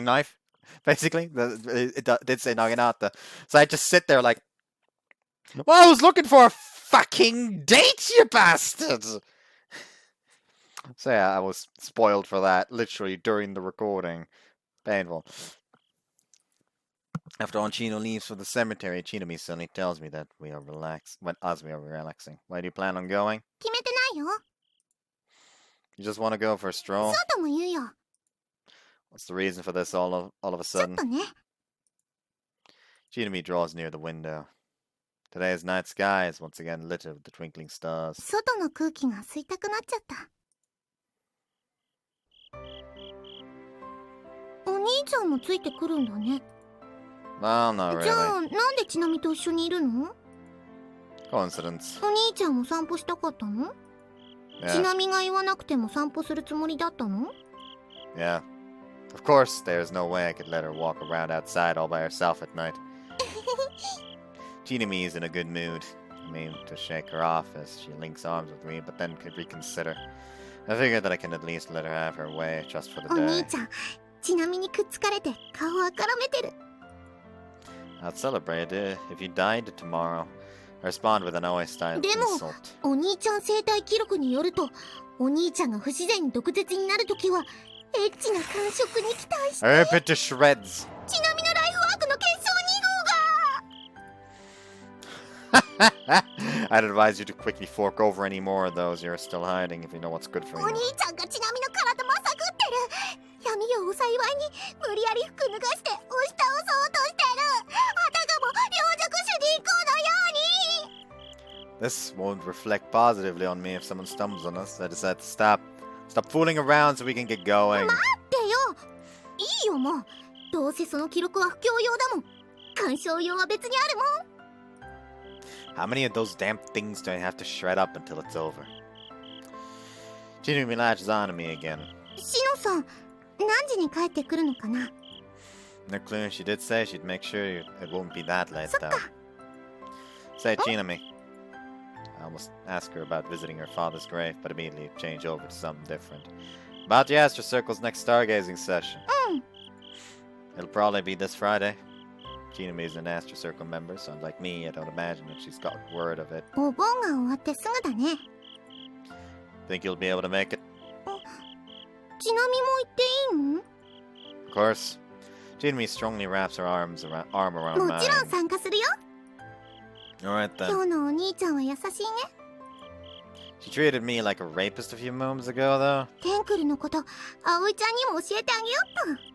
knife, basically. It did say Naginata, so I just sit there like, well, I was looking for a fucking date, you bastard. So yeah, I was spoiled for that literally during the recording. Painful. After Onchino leaves for the cemetery, Chinami suddenly tells me that we are relaxing. Why do you plan on going? 決めてないよ。 You just want to go for a stroll? そうとも言うよ。 What's the reason for this all of a ちょっ sudden? とね。 Chinami draws near the window. Today's night sky is once again lit with the twinkling stars. 外の空気が吸いたくなっちゃった。お兄ちゃんもついてくるんだね。 Well, not じゃ really. あなんでちなみと一緒にいるの？ Coincidence. お兄ちゃんも散歩したかったの？ ち Yeah, なみが言わなくても散歩するつもりだったの？ yeah. Of course, there's no way I could let her walk around outside all by herself at night. Chinami is in a good mood. I mean, to shake her off as she links arms with me, but then could reconsider. I figured that I can at least let her have her way just for the お day. 兄ちゃん、ちなみにくっつかれて顔赤らめてる。 I'd celebrate it if you died tomorrow. I respond with an Oe-style でも insult. お兄ちゃん生態記録によると、お兄ちゃんが不自然に毒舌になるときはエッチな感触に期待して、 I rip it to shreds. ちなみのライフワークの検証 I'd advise you to quickly fork over any more of those you're still hiding if you know what's good for 2号が。お you. 兄ちゃんがちなみの体まさぐってる。闇夜を幸いに無理やり服脱がして押し倒そうとしてる。あたかも病弱主人公のように。 This won't reflect positively on me if someone stumbles on us. I decide to stop. Stop fooling around so we can get going. 待ってよ。いいよもう。どうせその記録は不況用だもん。鑑賞用は別にあるもん。 How many of those damn things do I have to shred up until it's over? Chinumi latches on to me again. シノさん、何時に帰ってくるのかな？ No clue, she did say she'd make sure it won't be that late though. そっか。 Say, Chinumi. I almost asked her about visiting her father's grave, but immediately changed over to something different. About the Astro Circle's next stargazing session. It'll probably be this Friday. Chinumi is an Astro Circle member, so unlike me, I don't imagine that she's got word of it. お盆が終わってすぐだね。 Think you'll be able to make it? ちなみも行っていいん？ Of course. Chinumi strongly wraps her arm around も mine. ちろん参加するよ。 Alright 今 then. 日のお兄ちゃんは優しいね。 She treated me like a rapist a few moments ago, though. テンクルのこと、葵ちゃんにも教えてあげよっと。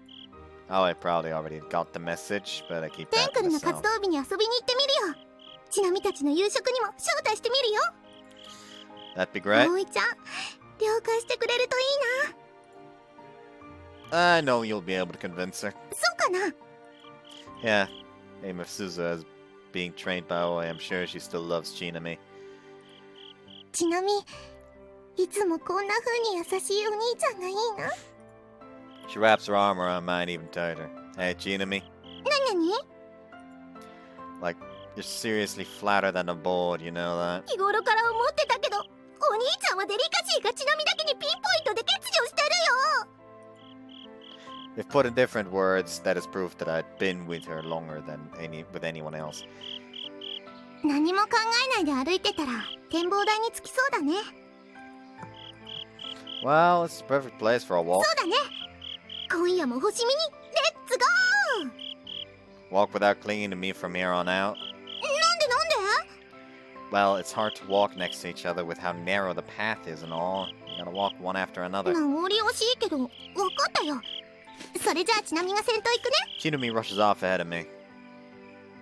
Oh, I probably already got the message, but I keep テン that ク to ルの myself. 活動日に遊びに行ってみるよ。ちなみたちの夕食にも招待してみるよ。 That'd be great. 葵ちゃん、了解してくれるといいな。 I know you'll be able to convince her. そうかな。 Yeah, aim of Suzu as being trained by Oe, I'm sure she still loves Chinami. ちなみ、いつもこんな風に優しいお兄ちゃんがいいな。 She wraps her arm around mine even tighter. Hey, Chinami. なに？ Like, you're seriously flatter than a board, you know that? 日頃から思ってたけど、お兄ちゃんはデリカシーがちなみだけにピンポイントで欠如してるよ。 If put in different words, that is proof that I'd been with her longer than with anyone else. 何も考えないで歩いてたら展望台に着きそうだね。 Well, it's the perfect place for a walk. そうだね。今夜も星見にレッツゴー。 Walk without clinging to me from here on out. なんでなんで？ Well, it's hard to walk next to each other with how narrow the path is and all. You gotta walk one after another. 名残惜しいけど、わかったよ。それじゃあちなみが先頭行くね。 Chinami rushes off ahead of me.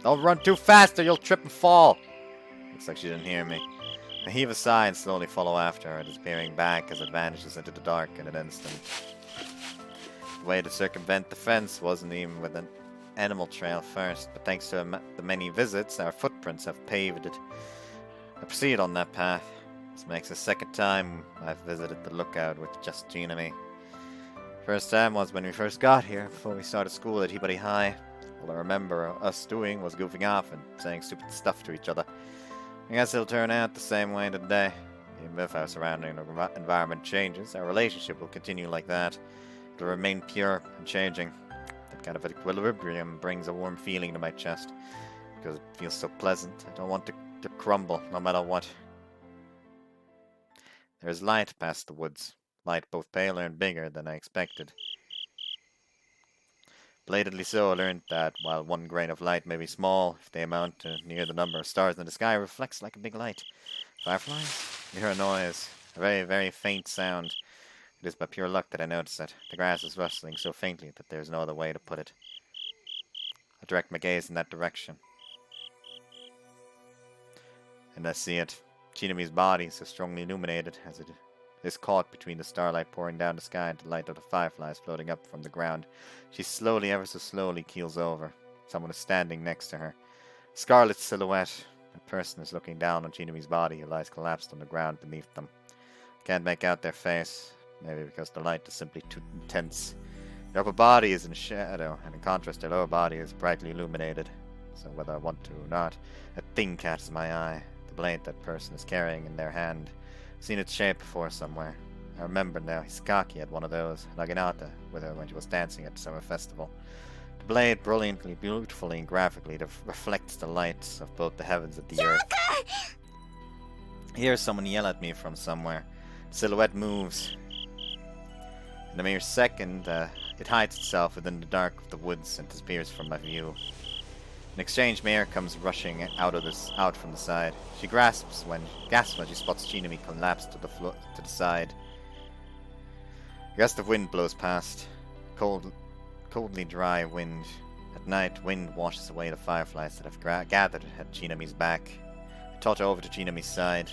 Don't run too fast or you'll trip and fall. Looks like she didn't hear me. I heave a sigh and slowly follow after her, disappearing back as it vanishes into the dark in an instant. The way to circumvent the fence wasn't even with an animal trail first, but thanks to the many visits, our footprints have paved it. I proceed on that path. This makes the second time I've visited the lookout with just Chinami. First time was when we first got here, before we started school at Hibari High. All I remember us doing was goofing off and saying stupid stuff to each other. I guess it'll turn out the same way today. Even if our surrounding environment changes, our relationship will continue like that. It'll remain pure and changing. That kind of equilibrium brings a warm feeling to my chest. Because it feels so pleasant, I don't want to crumble, no matter what. There is light past the woods. Light both paler and bigger than I expected. Belatedly so, I learned that while one grain of light may be small, if they amount to near the number of stars in the sky, it reflects like a big light. Fireflies? You hear a noise, a very, very faint sound. It is by pure luck that I notice it. The grass is rustling so faintly that there is no other way to put it. I direct my gaze in that direction. And I see it. Chinami's body, so strongly illuminated as it is caught between the starlight pouring down the sky and the light of the fireflies floating up from the ground. She slowly, ever so slowly, keels over. Someone is standing next to her. Scarlet silhouette. A person is looking down on Chinami's body, who lies collapsed on the ground beneath them. Can't make out their face, maybe because the light is simply too intense. Their upper body is in shadow, and in contrast their lower body is brightly illuminated. So whether I want to or not, a thing catches my eye. The blade that person is carrying in their hand. Seen its shape before somewhere. I remember now, Hisakaki had one of those, Naginata, with her when she was dancing at the summer festival. The blade brilliantly, beautifully, and graphically reflects the lights of both the heavens and the earth. I hear someone yell at me from somewhere. The silhouette moves. In a mere second, it hides itself within the dark of the woods and disappears from my view. An exchange mare comes rushing out from the side. She gasps when she spots Chinami collapsed to the side. A gust of wind blows past. Coldly dry wind. At night, wind washes away the fireflies that have gathered at Chinami's back. I totter over to Chinami's side.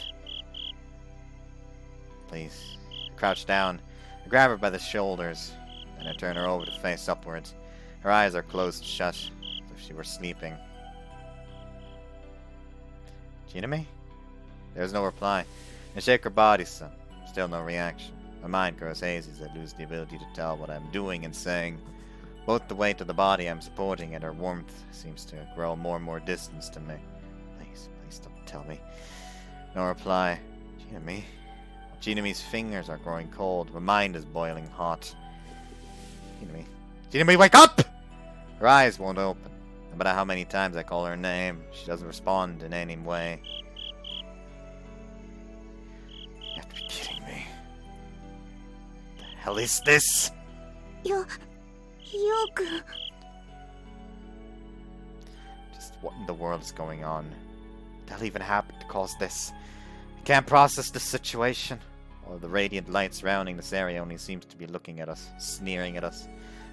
Please. I crouch down. I grab her by the shoulders, and I turn her over to face upwards. Her eyes are closed shut, as if she were sleeping. Chinami? There's no reply. I shake her body some. Still no reaction. My mind grows hazy as I lose the ability to tell what I'm doing and saying. Both the weight of the body I'm supporting and her warmth seems to grow more and more distance to me. Please don't tell me. No reply. Jinami's fingers are growing cold. My mind is boiling hot. Jinami, wake up! Her eyes won't open. No matter how many times I call her name, she doesn't respond in any way. You have to be kidding me. What the hell is this? Yo-kun. Just what in the world is going on? What the hell even happened to cause this? I can't process this situation. All the radiant light surrounding this area only seems to be looking at us, sneering at us.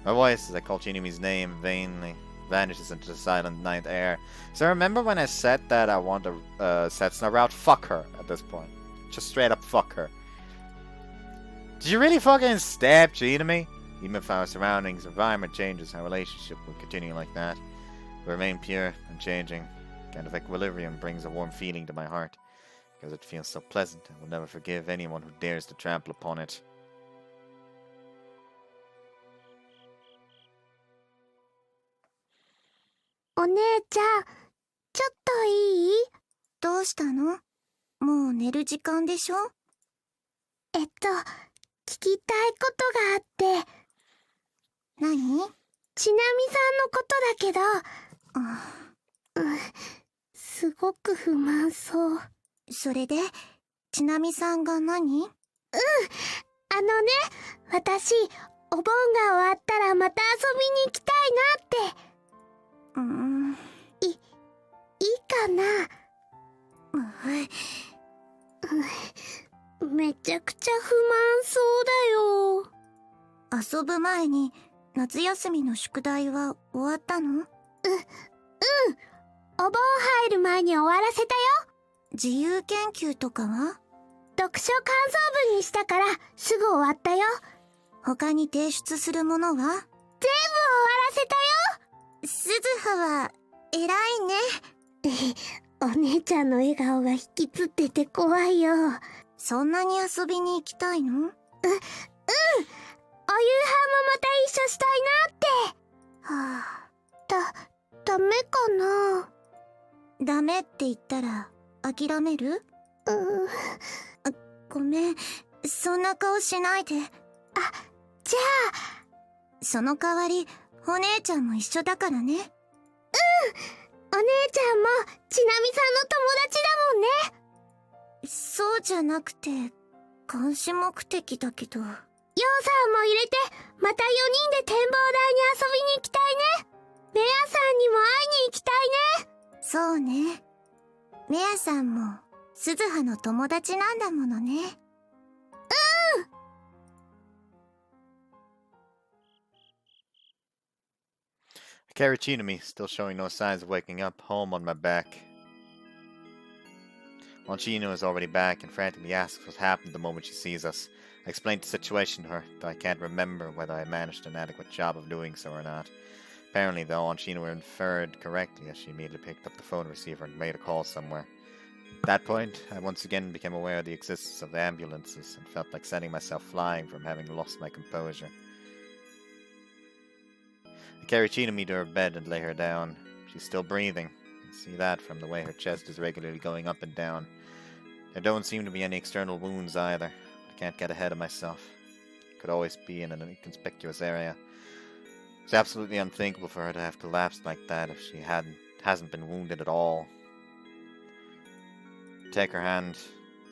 My voice, as I call Jinami's name vainly, vanishes into the silent night air. So remember when I said that I want to set Snow out? Fuck her at this point. Just straight up fuck her. Did you really fucking stab Jinami? Even if our surroundings, environment changes, our relationship will continue like that. We remain pure, unchanging. Kind of equilibrium brings a warm feeling to my heart. Because it feels so pleasant, I will never forgive anyone who dares to trample upon it.お姉ちゃん、ちょっといい？どうしたの？もう寝る時間でしょ？聞きたいことがあって。何？ちなみさんのことだけど、すごく不満そう。それで、ちなみさんが何？私、お盆が終わったらまた遊びに行きたいなって。いいかな？めちゃくちゃ不満そうだよ。遊ぶ前に夏休みの宿題は終わったの？お盆入る前に終わらせたよ。自由研究とかは？読書感想文にしたからすぐ終わったよ。他に提出するものは？全部終わらせたよ。鈴葉は偉いね。お姉ちゃんの笑顔が引きつってて怖いよ。そんなに遊びに行きたいの？お夕飯もまた一緒したいなって。ダメかな？ダメって言ったら諦める？ごめん、そんな顔しないで。じゃあその代わりお姉ちゃんも一緒だからね。お姉ちゃんもちなみさんの友達だもんね。そうじゃなくて監視目的だけど。ようさんも入れてまた4人で展望台に遊びに行きたいね。メアさんにも会いに行きたいね。そうね。メアさんも鈴葉の友達なんだものね。I carry Chinami, still showing no signs of waking up, home on my back. While Chino is already back and frantically asks what happened the moment she sees us, I explain the situation to her, though I can't remember whether I managed an adequate job of doing so or not. Apparently, though, Chino inferred correctly as she immediately picked up the phone receiver and made a call somewhere. At that point, I once again became aware of the existence of ambulances and felt like setting myself flying from having lost my composure. I carry Chinami to her bed and lay her down. She's still breathing. You can see that from the way her chest is regularly going up and down. There don't seem to be any external wounds either. I can't get ahead of myself. It could always be in an inconspicuous area. It's absolutely unthinkable for her to have collapsed like that if she hasn't been wounded at all. Take her hand,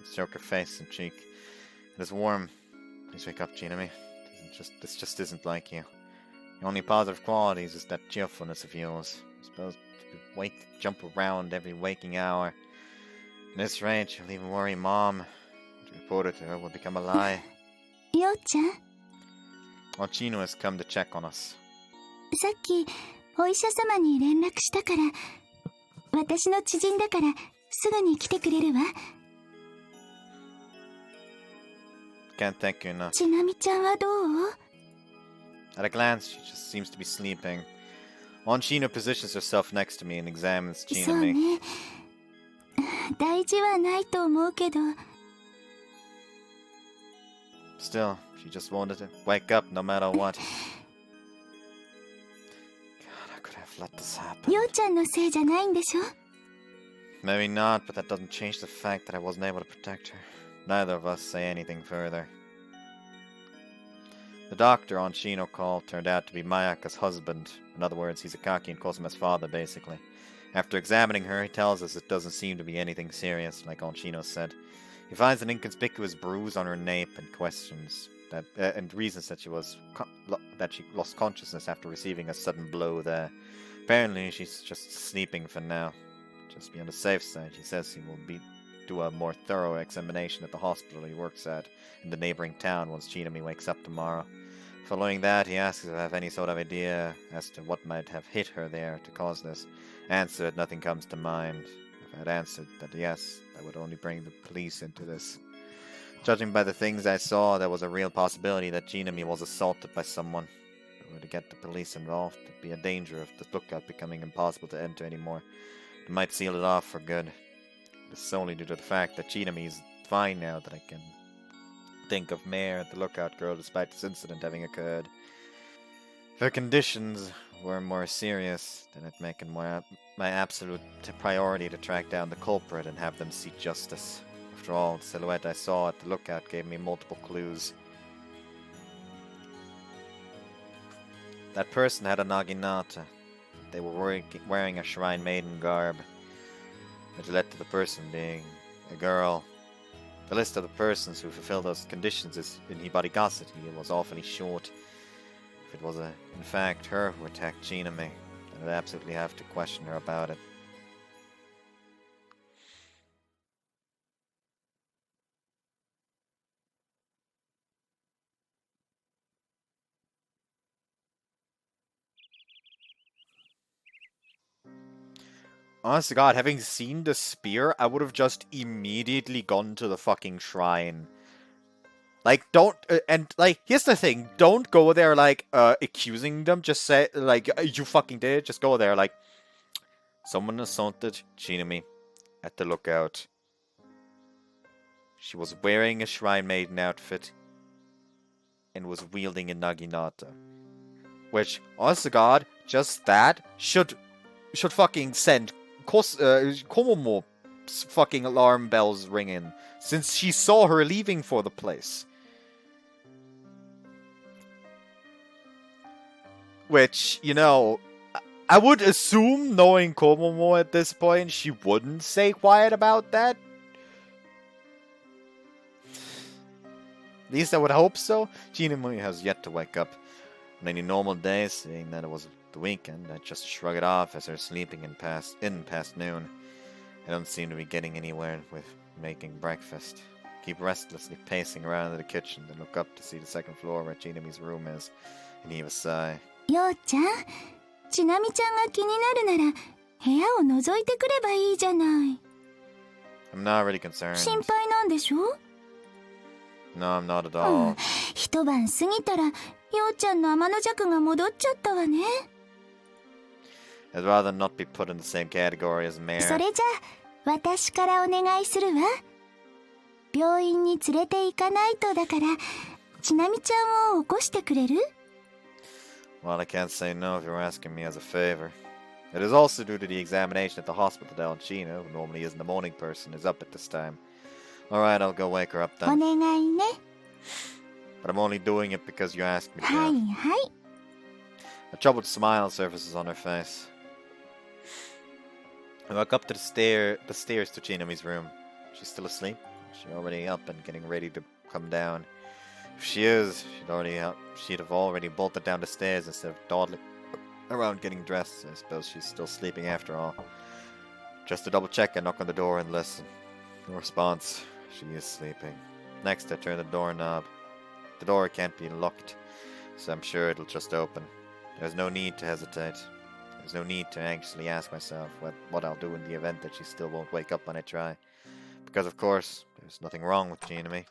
stroke her face and cheek. It is warm. Please wake up, Chinami. This just isn't like you. The only positive qualities is that cheerfulness of yours. You're supposed to jump around every waking hour. At this rate, you'll even worry Mom. What you reported to her will become a lie. りょうちゃん、 Well, Chino has come to check on us. さっきお医者様に連絡したから、私の知人だからすぐに来てくれるわ。Can't thank you enough. ちなみちゃんはどう？ At a glance, she just seems to be sleeping. Chino positions herself next to me and examines そう Chinami. ね。大事はないと思うけど。Still, she just wanted to wake up no matter what. God, I could have let this happen. ようちゃんのせいじゃないんでしょ Maybe not, but that doesn't change the fact that I wasn't able to protect her. Neither of us say anything further. The doctor on Shino call turned out to be Mayaka's husband. In other words, he's Akaki and Kosume's father, basically. After examining her, he tells us it doesn't seem to be anything serious, like Onshino said. He finds an inconspicuous bruise on her nape and questions that, and reasons that she lost consciousness after receiving a sudden blow there. Apparently, she's just sleeping for now. Just be on the safe side, he says he will do a more thorough examination at the hospital he works at in the neighboring town once Chinami wakes up tomorrow. Following that, he asks if I have any sort of idea as to what might have hit her there to cause this. Answered, nothing comes to mind. If I had answered that yes, that would only bring the police into this. Judging by the things I saw, there was a real possibility that Chinami was assaulted by someone. If we were to get the police involved, there'd be a danger of the lookout becoming impossible to enter anymore. It might seal it off for good. It's solely due to the fact that Chinami is fine now that I can think of Mare, the lookout girl, despite this incident having occurred. If her conditions were more serious, then it'd make it my absolute priority to track down the culprit and have them seek justice. After all, the silhouette I saw at the lookout gave me multiple clues. That person had a naginata. They were wearing a shrine maiden garb, which led to the person being a girl. The list of the persons who fulfill those conditions in Hibarigasity was awfully short. If it was in fact her who attacked Chinami, then I'd absolutely have to question her about it. Honest to God, having seen the spear, I would have just immediately gone to the fucking shrine. Like, don't, and, like, here's the thing, don't go there, like, accusing them, just say, like, you fucking did it, just go there, like, someone assaulted Chinami at the lookout. She was wearing a shrine maiden outfit and was wielding a naginata. Which, honest to God, just that should fucking send Komomo fucking alarm bells ringing, since she saw her leaving for the place. Which, you know, I would assume, knowing Komomo at this point, she wouldn't stay quiet about that. At least I would hope so. Chinami has yet to wake up. On any normal day, seeing that it was the weekend, I'd just shrug it off as her sleeping past noon. I don't seem to be getting anywhere with making breakfast. Keep restlessly pacing around in the kitchen, then look up to see the second floor where Chinami's room is, and heave a sigh. ようちゃん、ちなみちゃんが気になるなら部屋を覗いてくればいいじゃない。 I'm not really concerned. 心配なんでしょ No, I'm not at all. 一晩過ぎたらようちゃんの天の弱が戻っちゃったわね。 I'd rather not be put in the same category as Mare. それじゃあ私からお願いするわ。病院に連れて行かないとだからちなみちゃんを起こしてくれる Well, I can't say no if you're asking me as a favor. It is also due to the examination at the hospital that Chino, who normally isn't a morning person, is up at this time. Alright, I'll go wake her up お then. 願いね。 But I'm only doing it because you asked me to. はいはい。 A troubled smile surfaces on her face. I walk up to the stairs to Chinami's room. She's still asleep? She's already up and getting ready to come down. If she is, she'd have already bolted down the stairs instead of dawdling around getting dressed. I suppose she's still sleeping after all. Just to double check, I knock on the door and listen. No response. She is sleeping. Next, I turn the doorknob. The door can't be locked, so I'm sure it'll just open. There's no need to hesitate. There's no need to anxiously ask myself what I'll do in the event that she still won't wake up when I try. Because, of course, there's nothing wrong with Chinami.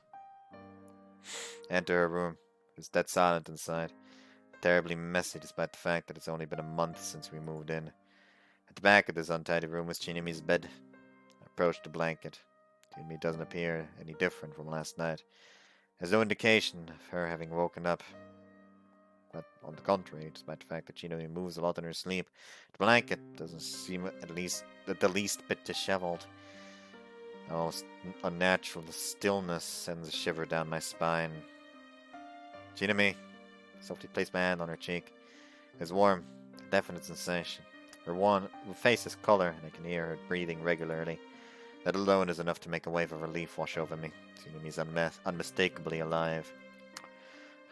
Enter her room. It's dead silent inside. Terribly messy despite the fact that it's only been a month since we moved in. At the back of this untidy room is Chinami's bed. I approach the blanket. Chinami doesn't appear any different from last night. There's no indication of her having woken up. But on the contrary, despite the fact that Chinami moves a lot in her sleep, the blanket doesn't seem at the least bit disheveled. Almost unnatural stillness sends a shiver down my spine. Chinami, softly placed my hand on her cheek. It's warm, a definite sensation. Her face is color, and I can hear her breathing regularly. That alone is enough to make a wave of relief wash over me. Chinami's unmistakably alive.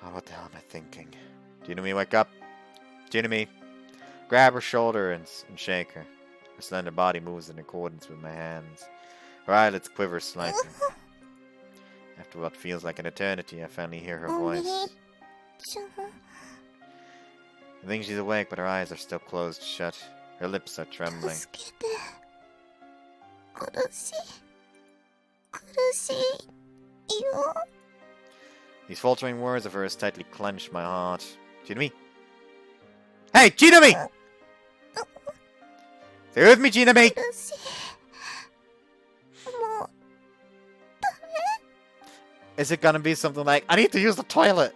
Oh, what the hell am I thinking? Chinami, wake up! Chinami! Grab her shoulder and shake her. Her slender body moves in accordance with my hands. Her eyelids quiver slightly. After what feels like an eternity, I finally hear her voice. I think she's awake, but her eyes are still closed shut. Her lips are trembling. These faltering words of hers tightly clench my heart. Chinami! Hey, Chinami! Stay with me, Chinami! Is it gonna be something like, I need to use the toilet?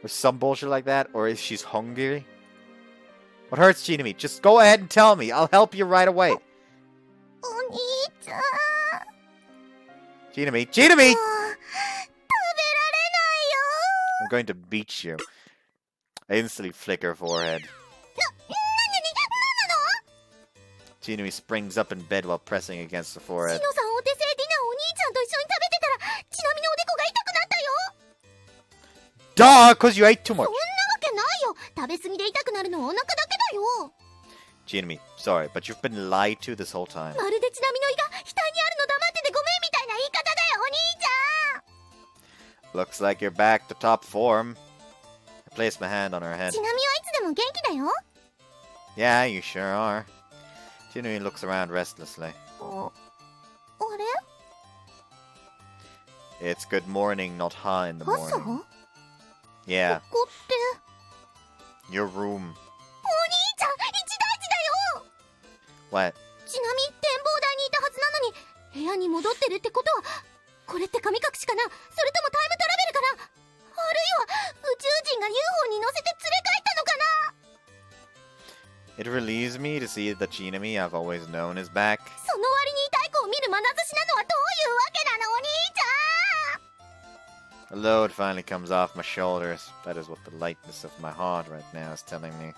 Or some bullshit like that? Or is she hungry? What hurts, Chinami? Just go ahead and tell me. I'll help you right away. Chinami! Chinami! I'm going to beat you. I instantly flick her forehead. Chinami springs up in bed while pressing against her forehead. Duh, cause you ate too much. Chinami, sorry, but you've been lied to this whole time. Looks like you're back to top form. I place my hand on her head. Yeah, you sure are. Chinami looks around restlessly. It's good morning, not high in the morning. Yeah. Your room. What? ちなみに展望台にいたはずなのに部屋に戻ってるってことはこれって神隠しかなそれともタイムトラベルかなあるいは宇宙人が UFO に乗せて連れ帰ったのかな It relieves me to see that Chinami I've always known is back. その割に太鼓を見る眼差しなのはどういうわけなのお兄ちゃん A load finally comes off my shoulders. That is what the lightness of my heart right now is telling me.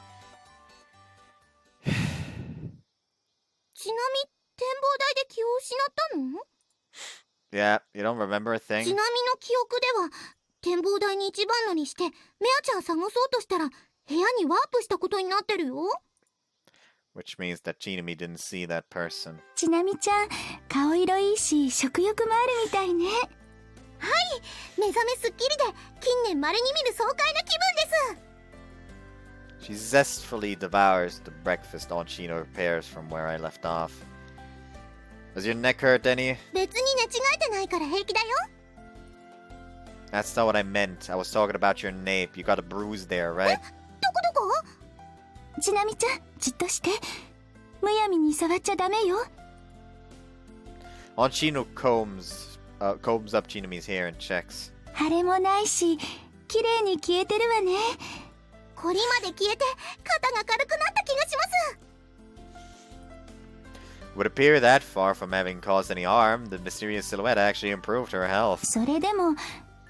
ちなみ展望台で気を失ったの Yeah, you don't remember a ち thing? なみの記憶では展望台に一番乗りしてメアちゃん探そうとしたら部屋にワープしたことになってるよ Which means that Chinami didn't see that person. ちなみちゃん、顔色いいし食欲もあるみたいね。はい目覚めすっきりで近年稀に見る爽快な気分です She zestfully devours the breakfast Chino prepares from where I left off. Does your neck hurt any? 別に寝違えてないから平気だよ That's not what I meant. I was talking about your nape. You got a bruise there, right? どこどこちなみちゃん、じっとして。むやみに触っちゃダメよ。Chino combs up Chinami's hair and checks. 腫れもないし、綺麗に消えてるわね。こりまで消えて肩が軽くなった気がします Would appear that far from having caused any harm, the mysterious silhouette actually improved her health. それでも、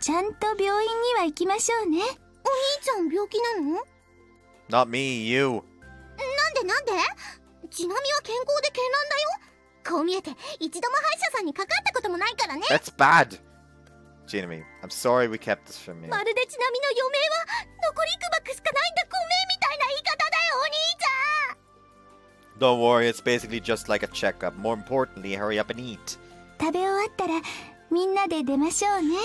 ちゃんと病院には行きましょうね。お兄ちゃん病気なの Not me, you. なんでちなみは健康で健乱だよこう見えて一度も歯医者さんにかかったこともないからね That's bad. Chinami, I'm sorry we kept this from you. まるでちなみの余命は残りいくばくしかないんだごめんみたいな言い方だよお兄ちゃん Don't worry, it's basically just like a checkup. More importantly, hurry up and eat. 食べ終わったら、みんなで出ましょうね。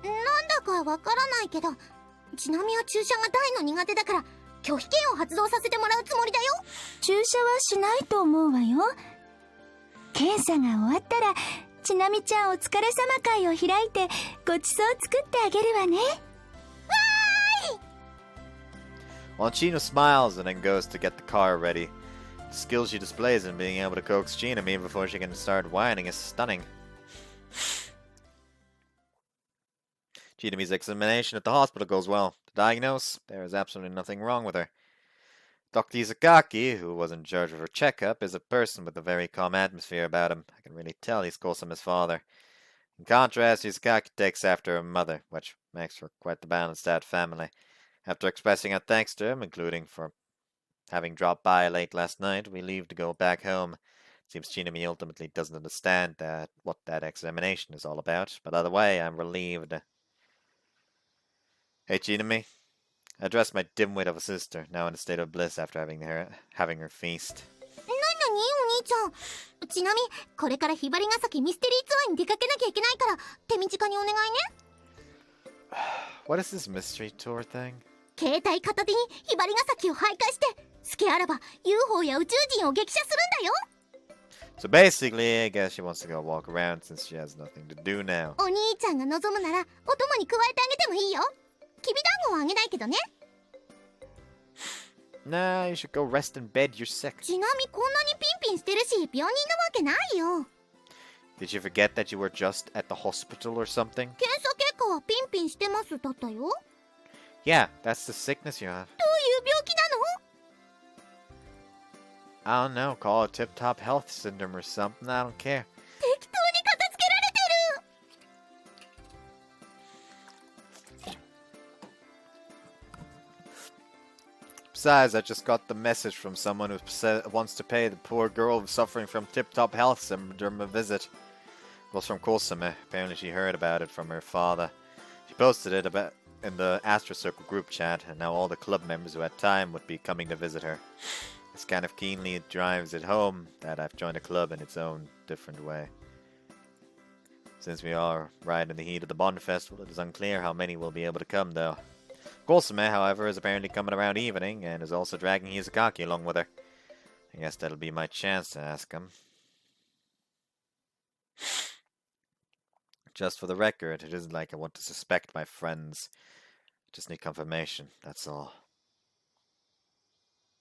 なんだかわからないけどちなみは注射が大の苦手だから拒否権を発動させてもらうつもりだよ注射はしないと思うわよ。検査が終わったら、ちなみちゃんお疲れ様会を開いてごちそう作ってあげるわね。Chino smiles and then goes to get the car ready. The skill she displays in being able to coax Chinami before she can start whining is stunning. Chinami's examination at the hospital goes well. To diagnose, there is absolutely nothing wrong with her. Dr. Izakaki, who was in charge of her checkup, is a person with a very calm atmosphere about him. I can really tell he's Kosume's father. In contrast, Izakaki takes after her mother, which makes for quite the balanced out family. After expressing our thanks to him, including for having dropped by late last night, we leave to go back home. Seems Chinami ultimately doesn't understand what that examination is all about, but either way, I'm relieved. Hey, Chinami. I addressed my dimwit of a sister, now in a state of bliss after having her feast. なにお兄ちゃん。ちなみ、これからひばりが崎ミステリーツアーに出かけなきゃいけないから、手短にお願いね。What is this mystery tour thing? 携帯片手にひばりが崎を徘徊して、好きあらば UFO や宇宙人を撃破するんだよ。So basically, I guess she wants to go walk around since she has nothing to do now. お兄ちゃんが望むなら、お供に加えてあげてもいいよ。きびだんごはあげないけどね。Nah, you should go rest in bed, you're sick. ちなみこんなにピンピンしてるし、病人なわけないよ。Did you forget that you were just at the hospital or something? 検査結果はピンピンしてますだったよ。どういう Yeah, that's the sickness you have. 病気なの？ I don't know, call it tip-top health syndrome or something, I don't care. 適当に片付けられてる。Besides, I just got the message from someone who wants to pay the poor girl suffering from tip-top health syndrome a visit. It was from Kosume. Apparently she heard about it from her father. She posted it in the Astro Circle group chat, and now all the club members who had time would be coming to visit her. This kind of keenly drives it home that I've joined a club in its own different way. Since we are right in the heat of the Bond Festival, it is unclear how many will be able to come, though. Kosume, however, is apparently coming around evening, and is also dragging Izakaki along with her. I guess that'll be my chance to ask him. Just for the record, it isn't like I want to suspect my friends. I just need confirmation, that's all.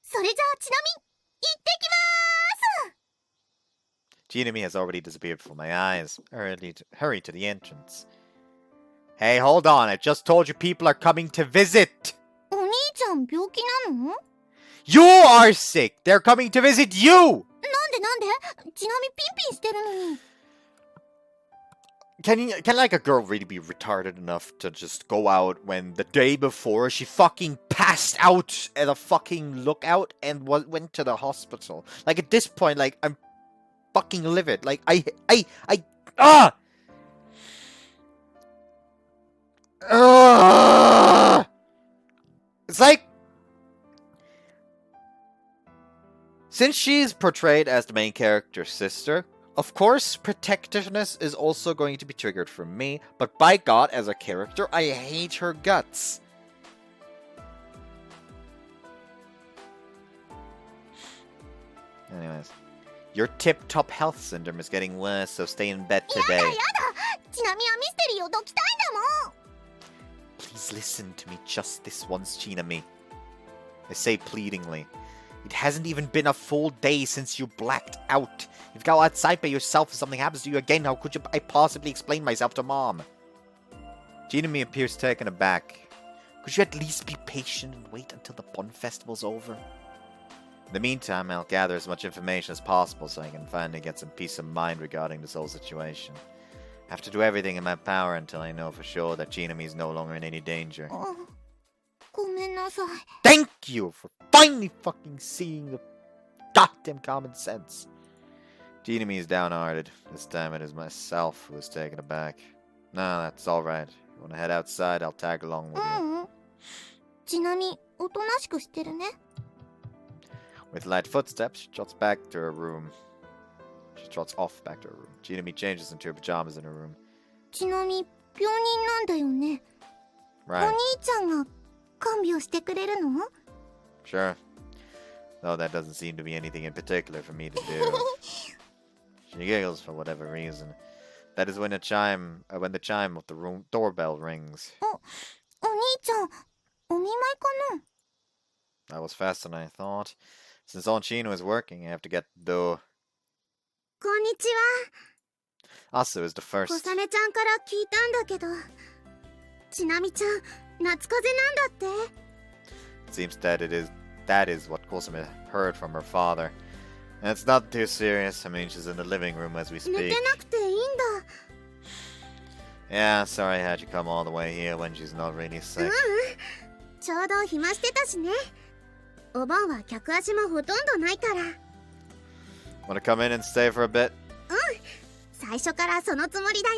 それじゃあちなみ、行ってきまーす。 Chinami has already disappeared before my eyes. Hurry to the entrance. Hey, hold on. I just told you people are coming to visit. お兄ちゃん病気なの？ You are sick. They're coming to visit you. なんでちなみピンピンしてるのに。Can like a girl really be retarded enough to just go out when the day before she fucking passed out at a fucking lookout and went to the hospital? Like at this point, like I'm fucking livid. Like It's like, since she's portrayed as the main character's sister, of course protectiveness is also going to be triggered for me, but by God, as a character, I hate her guts. Anyways, your tip-top health syndrome is getting worse, so stay in bed today. やだ。ちなみはミステリーを解きたいんだもん。 Please listen to me just this once, Chinami. I say pleadingly. It hasn't even been a full day since you blacked out. If you go outside by yourself and something happens to you again, how could I possibly explain myself to Mom? Chinami appears taken aback. Could you at least be patient and wait until the Bun Festival's over? In the meantime, I'll gather as much information as possible so I can finally get some peace of mind regarding this whole situation. I have to do everything in my power until I know for sure that Chinami is no longer in any danger. ごめんなさい。 Thank you for finally fucking seeing the goddamn common sense. Chinami is downhearted. This time it is myself who is taken aback. No, that's alright. You wanna head outside, I'll tag along with you. ちなみおとなしくしてるね。 With light footsteps, she trots back to her room. She trots off back to her room. Chinami changes into her pajamas in her room. ちなみ病人なんだよね。お Right. 兄ちゃんが看病してくれるの？ Sure. Though that doesn't seem to be anything in particular for me to do. She giggles for whatever reason. That is when the chime of the room doorbell rings. お兄ちゃんお見舞いかな？ That was faster than I thought. Since Onchino is working, I have to get the door. こんにち Asu is the は。 first. 小雨ちゃんから聞いたんだけど、ちなみちゃん、夏風邪なんだって。 It seems that is what Kosumi heard from her father. And it's not too serious. I mean, she's in the living room as we 寝 speak. てなくていいんだ。 Yeah, sorry I had you come all the way here when she's not really sick. ちょうど暇してたしね。お盆は客足もほとんどないから。 Wanna come in and stay for a bit? 最初からそのつもりだよ。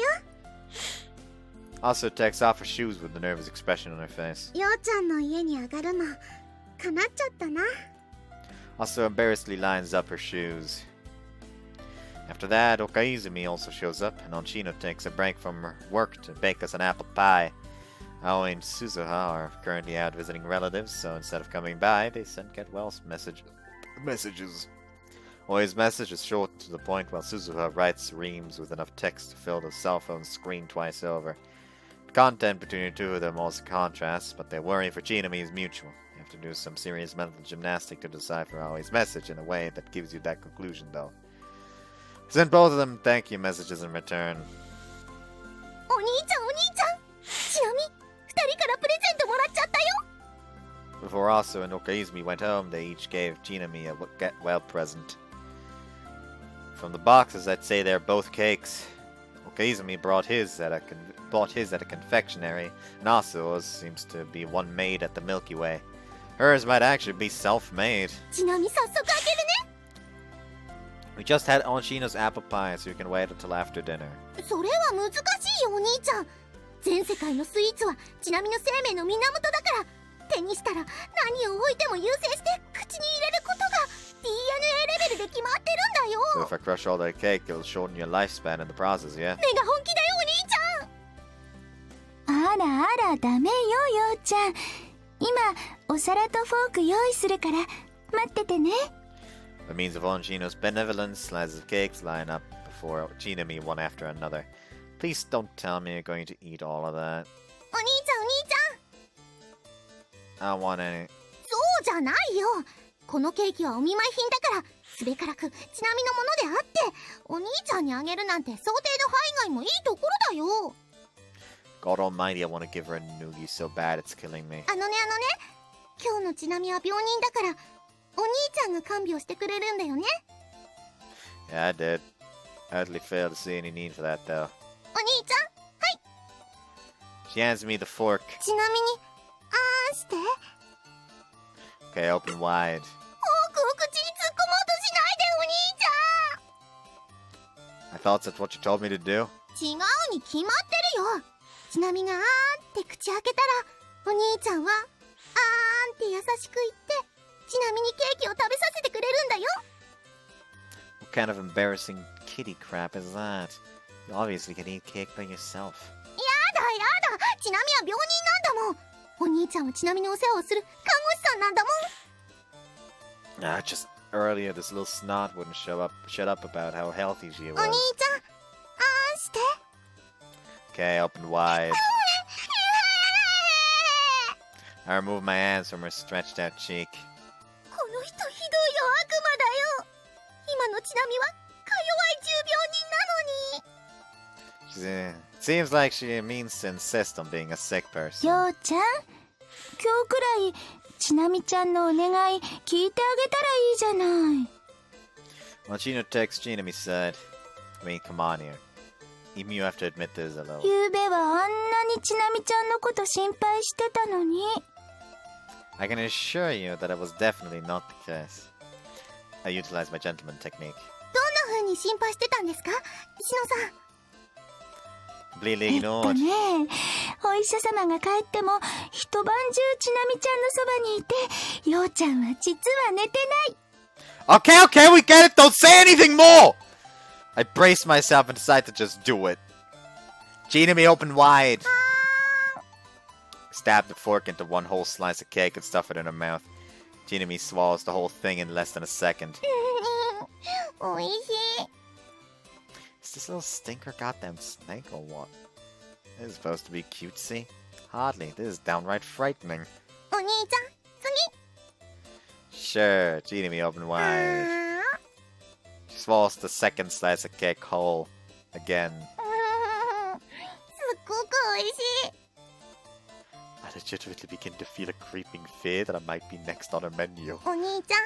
Also takes off her shoes with a nervous expression on her face. ようちゃんの家に上がるのかなっちゃったな。 Also embarrassedly lines up her shoes. After that, Okaizumi also shows up, and Onshino takes a break from her work to bake us an apple pie. Aoi and Suzuha are currently out visiting relatives, so instead of coming by, they send get well's messages. Oi's message is short and to the point, while Suzuha writes reams with enough text to fill the cell phone screen twice over. The content between the two of them also contrasts, but their worry for Chinami is mutual. You have to do some serious mental gymnastic to decipher Aoi's message in a way that gives you that conclusion, though. Send both of them thank you messages in return. お兄ちゃんお兄ちゃん、ちなみ2人からプレゼントもらっちゃったよ。 Before Asu and Okaizumi went home, they each gave Chinami a get well present. From the boxes, I'd say they're both cakes. Okaizumi bought his at a confectionery, and Asu's seems to be one made at the Milky Way. Hers might actually be self-made. ちなみ早速開けるね。 We just had Onshino's apple pie, so you can wait until after dinner. それは難しいよお兄ちゃん。全世界のスイーツはちなみの生命の源だから、手にしたら何を置いても優先して口に入れることが DNA レベルで決まってるんだよ。 So if I crush all that cake, it'll shorten your lifespan in the process, yeah? 目が本気だよお兄ちゃん。あらあらダメよようちゃん。今お皿とフォーク用意するから待っててね。 By means of Onshino's benevolence, slices of cakes line up before Chinami one after another. Please don't tell me you're going to eat all of that. お兄ちゃんお兄ちゃん。 I don't want any. そうじゃないよ。このケーキはお見舞い品だからすべからくちなみのものであって、お兄ちゃんにあげるなんて想定の範囲外もいいところだよ。 God Almighty, I want to give her a noogie so bad it's killing me. あのね今日のちなみは病人だからお兄ちゃんが看病してくれるんだよね。 Yeah, I did. I utterly failed to see any need for that, though. お兄ちゃん、はい。 She hands me the fork. ちなみにあーして。 Okay, open wide. フォークを口に突っ込もうとしないでお兄ちゃん。 I thought that's what you told me to do. 違うに決まってるよ。ちなみがあーんって口開けたらお兄ちゃんはあーんって優しく言ってちなみにケーキを食べさせてくれるんだよ。 What kind of embarrassing kitty crap is that? You obviously can eat cake by yourself. やだちなみは病人なんだもん。お兄ちゃんはちなみにお世話をする看護師さんなんだもん。 Just earlier this little snot wouldn't shut up about how healthy she お兄 was. ちゃんあーんして。 Okay, open wide. I remove my hands from her stretched out cheek. この人ひどいよ悪魔だよ。今のちなみはか弱い重病人なのに。 It seems like she means to insist on being a sick person. ようちゃん、今日くらいちなみちゃんのお願い聞いてあげたらいいじゃない。 Mochino takes Chinami side. I mean, come on here. Even you have to admit there's a little. ゆうべはあんなにちなみちゃんのこと心配してたのに。 I can assure you that it was definitely not the case. I utilized my gentleman technique. どんな風に心配してたんですか石野さん。 Completely ignored. ねえ、お医者様が帰っても一晩中ちなみちゃんのそばにいて、ようちゃんは実は寝てない。 Okay, we get it. Don't say anything more. I brace myself and decide to just do it. Chinami open wide. Stab the fork into one whole slice of cake and stuff it in her mouth. Chinami swallows the whole thing in less than a second. おいしい。 Is this little stinker goddamn snake or what? This is supposed to be cutesy? Hardly. This is downright frightening. お兄ちゃん次。 Sure, Chinami open wide. She swallows the second slice of cake whole. Again. すっごくおいしい。legitimately begin to feel a creeping fear that I might be next on her menu. お兄ちゃん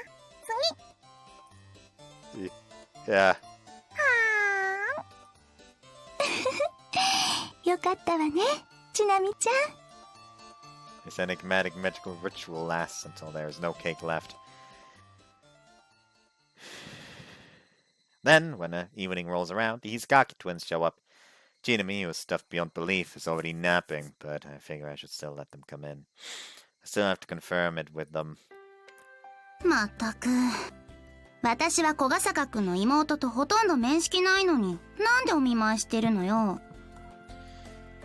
Yeah. よかったわね、ちなみちゃん。 This enigmatic magical ritual lasts until there is no cake left. Then, when the evening rolls around, the Hisagaki twins show up. Jinami, who is stuffed beyond belief, is already napping, but I figure I should still let them come in. I still have to confirm it with them. まったく私は小ヶ坂くんの妹とほとんど面識ないのになんでお見舞いしてるのよ。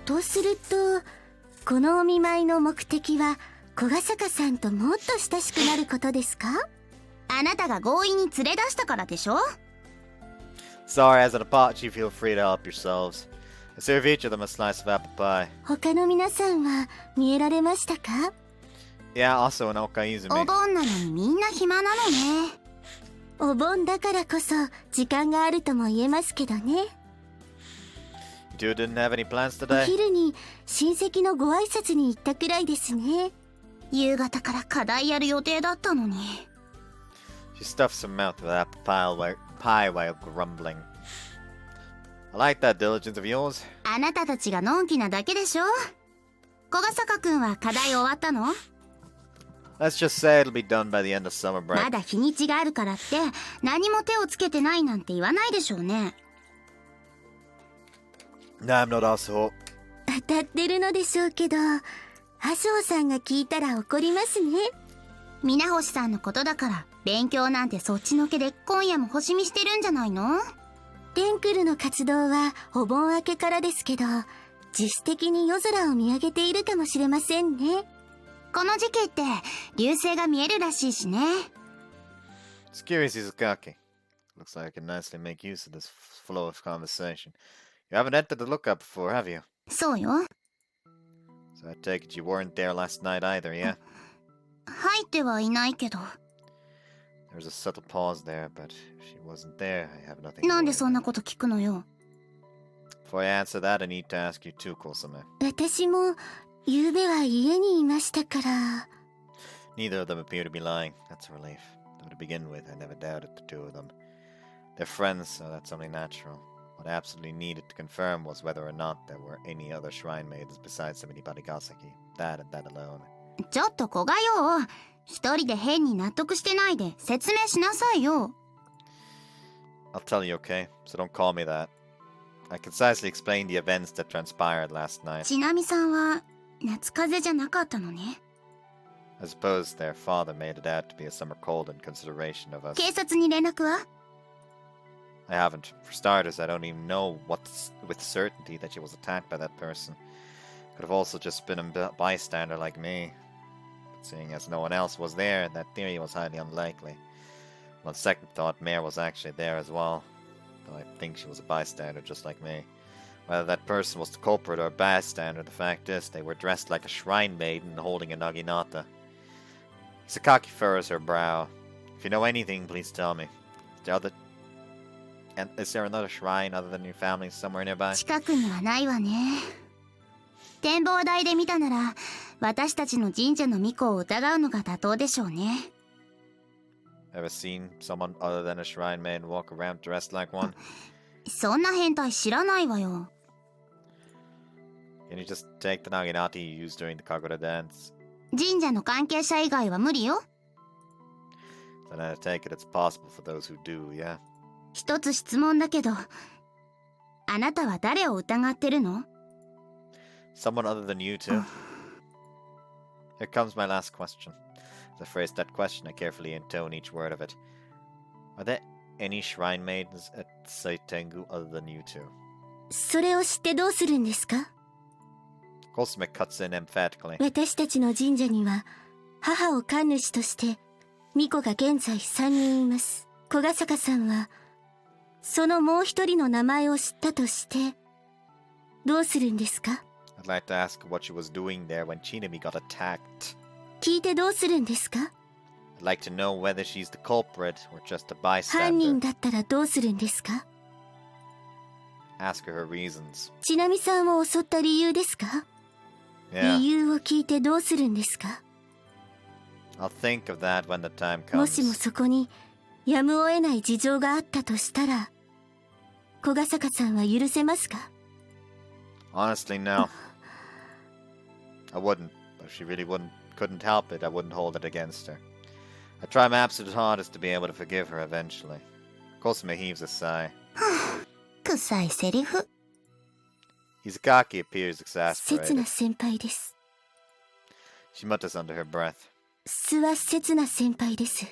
とすると、このお見舞いの目的は小ヶ坂さんともっと親しくなることですか？あなたが強引に連れ出したからでしょ。 Sorry, as an apology, feel free to help yourselves. I serve each of them a slice of apple pie. 他の皆さんは見えられましたか？ Yeah, also an お okaizumi. 盆なのにみんな暇なのね。お盆だからこそ時間があるとも言えますけどね。 You two didn't have any plans お today? 昼に親戚のご挨拶に行ったくらいですね。夕方から課題やる予定だったのに。 She stuffs her mouth with apple pie while grumbling. I like that diligence of yours. あなたたちがのんきなだけでしょ。小ヶ坂くんは課題終わったの？ Let's just say it'll be done by the end of summer ま break. だ日にちがあるからって何も手をつけてないなんて言わないでしょうね。 No, I'm not also. 当たってるのでしょうけど、麻生さんが聞いたら怒りますね。皆星さんのことだから勉強なんてそっちのけで今夜も星見してるんじゃないの？テンクルの活動はお盆明けからですけど、自主的に夜空を見上げているかもしれませんね。この時期って流星が見えるらしいしね。 It's curious, Izukaki. Looks like I can nicely make use of this flow of conversation. You haven't entered the lookup before, have you? そうよ。 So I take it you weren't there last night either, yeah? 入ってはいないけど。 There's a subtle pause there, but if she wasn't there, I have nothing to なん worry でそんな about. こと聞くのよ。 Before I answer that, I need to ask you too, Kosame. 私も昨べは家にいましたから。 Neither of them appear to be lying. That's a relief. Though to begin with, I never doubted the two of them. They're friends, so that's only natural. What I absolutely needed to confirm was whether or not there were any other shrine maidens besides Samini Barigasaki. That and that alone. ちょっと小賀よ。一人で変に納得してないで説明しなさいよ。 I'll tell you, okay? So don't call me that. I concisely explained the events that transpired last night. ちなみさんは夏風邪じゃなかったのね。 I suppose their father made it out to be a summer cold in consideration of us. 警察に連絡は？ I haven't. For starters, I don't even know what's with certainty that she was attacked by that person. Could have also just been a bystander like me. But seeing as no one else was there, that theory was highly unlikely. On second thought, Mare was actually there as well. Though I think she was a bystander just like me. Whether that person was the culprit or a bystander, the fact is they were dressed like a shrine maiden holding a naginata. Sakaki furrows her brow. If you know anything, please tell me. Is there another shrine other than your family somewhere nearby? 近くにはないわね。展望台で見たなら私たちの神社の巫女を疑うのが妥当でしょうね。 Ever seen someone other than a shrine maiden walk around dressed like one? そんな変態知らないわよ。 Can you just take the naginata you used during the Kagura dance? 神社の関係者以外は無理よ。 Then I take it it's possible for those who do, yeah? 一つ質問だけど、あなたは誰を疑ってるの？ Someone other than you two? Here comes my last question. As I phrase that question, I carefully intone each word of it. Are there any shrine maidens at Saitengu other than you two? それを知ってどうするんですか？ Kosme cuts in emphatically. 私たちの神社には母を神主として巫女が現在3人います。小ヶ坂さんはそのもう一人の名前を知ったとしてどうするんですか？ I'd like to ask what she was doing there when Chinami got attacked. 聞いてどうするんですか？ I'd like to know whether she's the culprit or just a 犯人 bystander. だったらどうするんですか？ Ask her her reasons. ちなみさんを襲った理由ですか？ Yeah, 理由を聞いてどうするんですか？ I'll think of that when the time もしも comes. そこにやむを得ない事情があったとしたら、小ヶ坂さんは許せますか？ Honestly, no. I wouldn't. But if she really couldn't help it, I wouldn't hold it against her. I try my absolute hardest to be able to forgive her eventually. Kosuma heaves a sigh. 臭いセリフ。 Izakaki appears 刹那 exasperated. 先輩です。 She mutters under her breath. 諏訪刹那先輩です。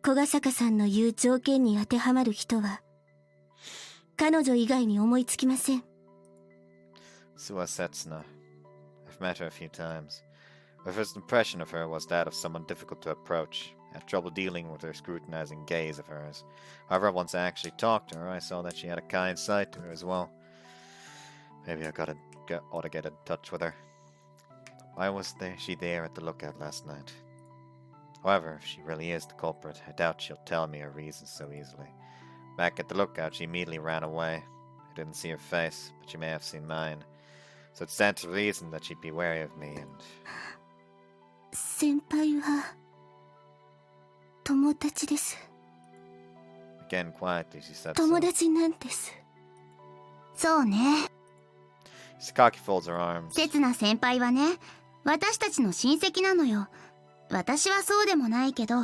小ヶ坂さんの言う条件に当てはまる人は彼女以外に思いつきません。 Suwa Setsuna. I've met her a few times. My first impression of her was that of someone difficult to approach. I had trouble dealing with her scrutinizing gaze of hers. However, once I actually talked to her, I saw that she had a kind side to her as well. Maybe I ought to get in touch with her. Why was she there at the lookout last night? However, if she really is the culprit, I doubt she'll tell me her reasons so easily. Back at the lookout, she immediately ran away. I didn't see her face, but she may have seen mine. So it stands to reason that she'd be wary of me and... 先輩は友達です。 Again, quietly, she said 友 so. 達なんです。そうね。 Sakaki folds her arms. 刹那先輩はね、私たちの親戚なのよ。私はそうでもないけど、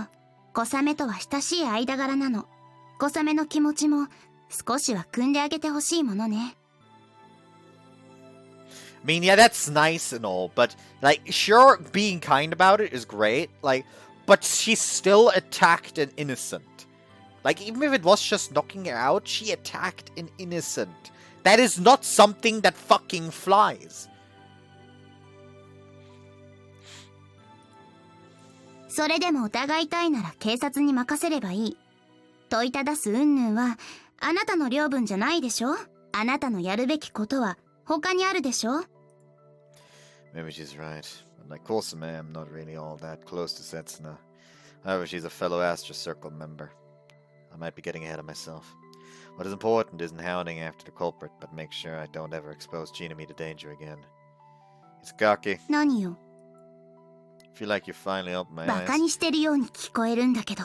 小雨とは親しい間柄なの。小雨の気持ちも少しは汲んであげてほしいものね。 I mean, yeah, that's nice and all, but, like, sure, being kind about it is great, like, but she still attacked an innocent. Like, even if it was just knocking her out, she attacked an innocent. That is not something that fucking flies. それでも疑いたいなら警察に任せればいい。問いただす云々はあなたの領分じゃないでしょ。あなたのやるべきことは他にあるでしょ。 Maybe she's right. Unlike Kosame, I'm not really all that close to Setsuna. However, she's a fellow Astra Circle member. I might be getting ahead of myself. What is important isn't hounding after the culprit, but make sure I don't ever expose Chinami to danger again. Izakaki, 何よ。 I feel like you finally opened my バ eyes. カにしてるように聞こえるんだけど。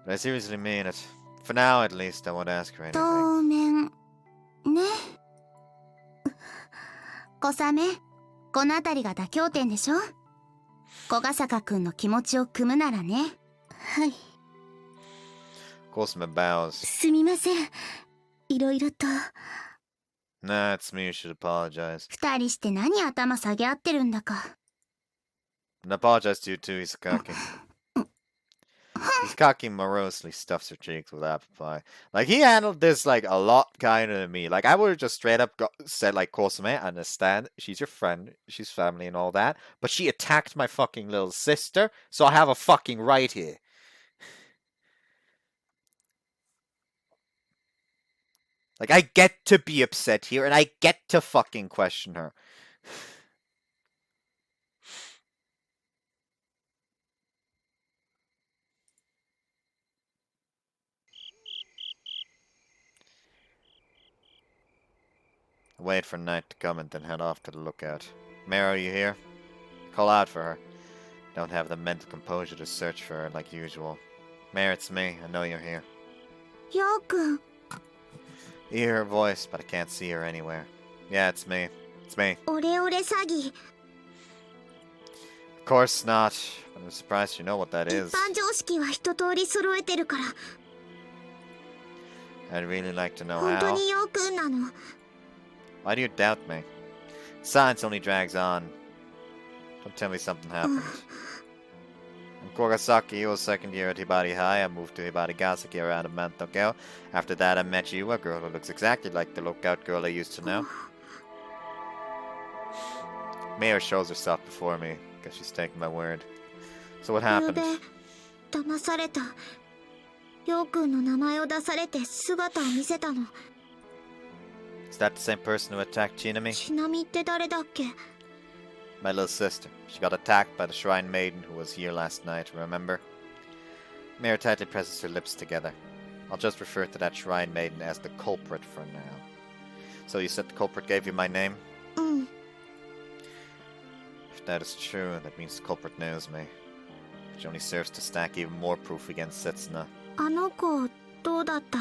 But I seriously mean it. For now, at least, I won't ask her anything. 当面ね。小雨、この辺りが妥協点でしょ。小ヶ坂くんの気持ちを汲むならね。はい。 Kosame bows. すみません。いろいろと。 Nah, it's me who should apologize. 二人して何頭下げ合ってるんだか。 And I apologize to you too, Izakaki. Izakaki morosely stuffs her cheeks with apple pie. Like, he handled this, like, a lot kinder than me. Like, I would have just straight up said, like, Kosame, I understand, she's your friend, she's family and all that, but she attacked my fucking little sister, so I have a fucking right here. Like, I get to be upset here, and I get to fucking question her. I wait for night to come and then head off to the lookout. Mare, are you here? Call out for her. Don't have the mental composure to search for her like usual. Mare, it's me. I know you're here. よーくん。 I hear her voice, but I can't see her anywhere. Yeah, it's me. It's me. オレオレ詐欺。 Of course not. But I'm surprised you know what that 一 is. 般常識は一通り揃えてるから。 I'd really like to know 本当 how. によーくんなの。 Why do you doubt me? Science only drags on. Don't tell me something happened. I'm Kogasaki, I was second year at Hibari High. I moved to Hibarigasaki around a month ago. After that, I met you, a girl who looks exactly like the lookout girl I used to know. Mayor shows herself before me, because she's taken my word. So what ゆう happened? べ騙された。よーくんの名前を出されて姿を見せたの。 Is that the same person who attacked Chinami? ちなみって誰だっけ。 My little sister. She got attacked by the shrine maiden who was here last night, remember? Mayor tightly presses her lips together. I'll just refer to that shrine maiden as the culprit for now. So you said the culprit gave you my name? うん。If that is true, that means the culprit knows me. Which only serves to stack even more proof against Setsuna. あの子どうだった？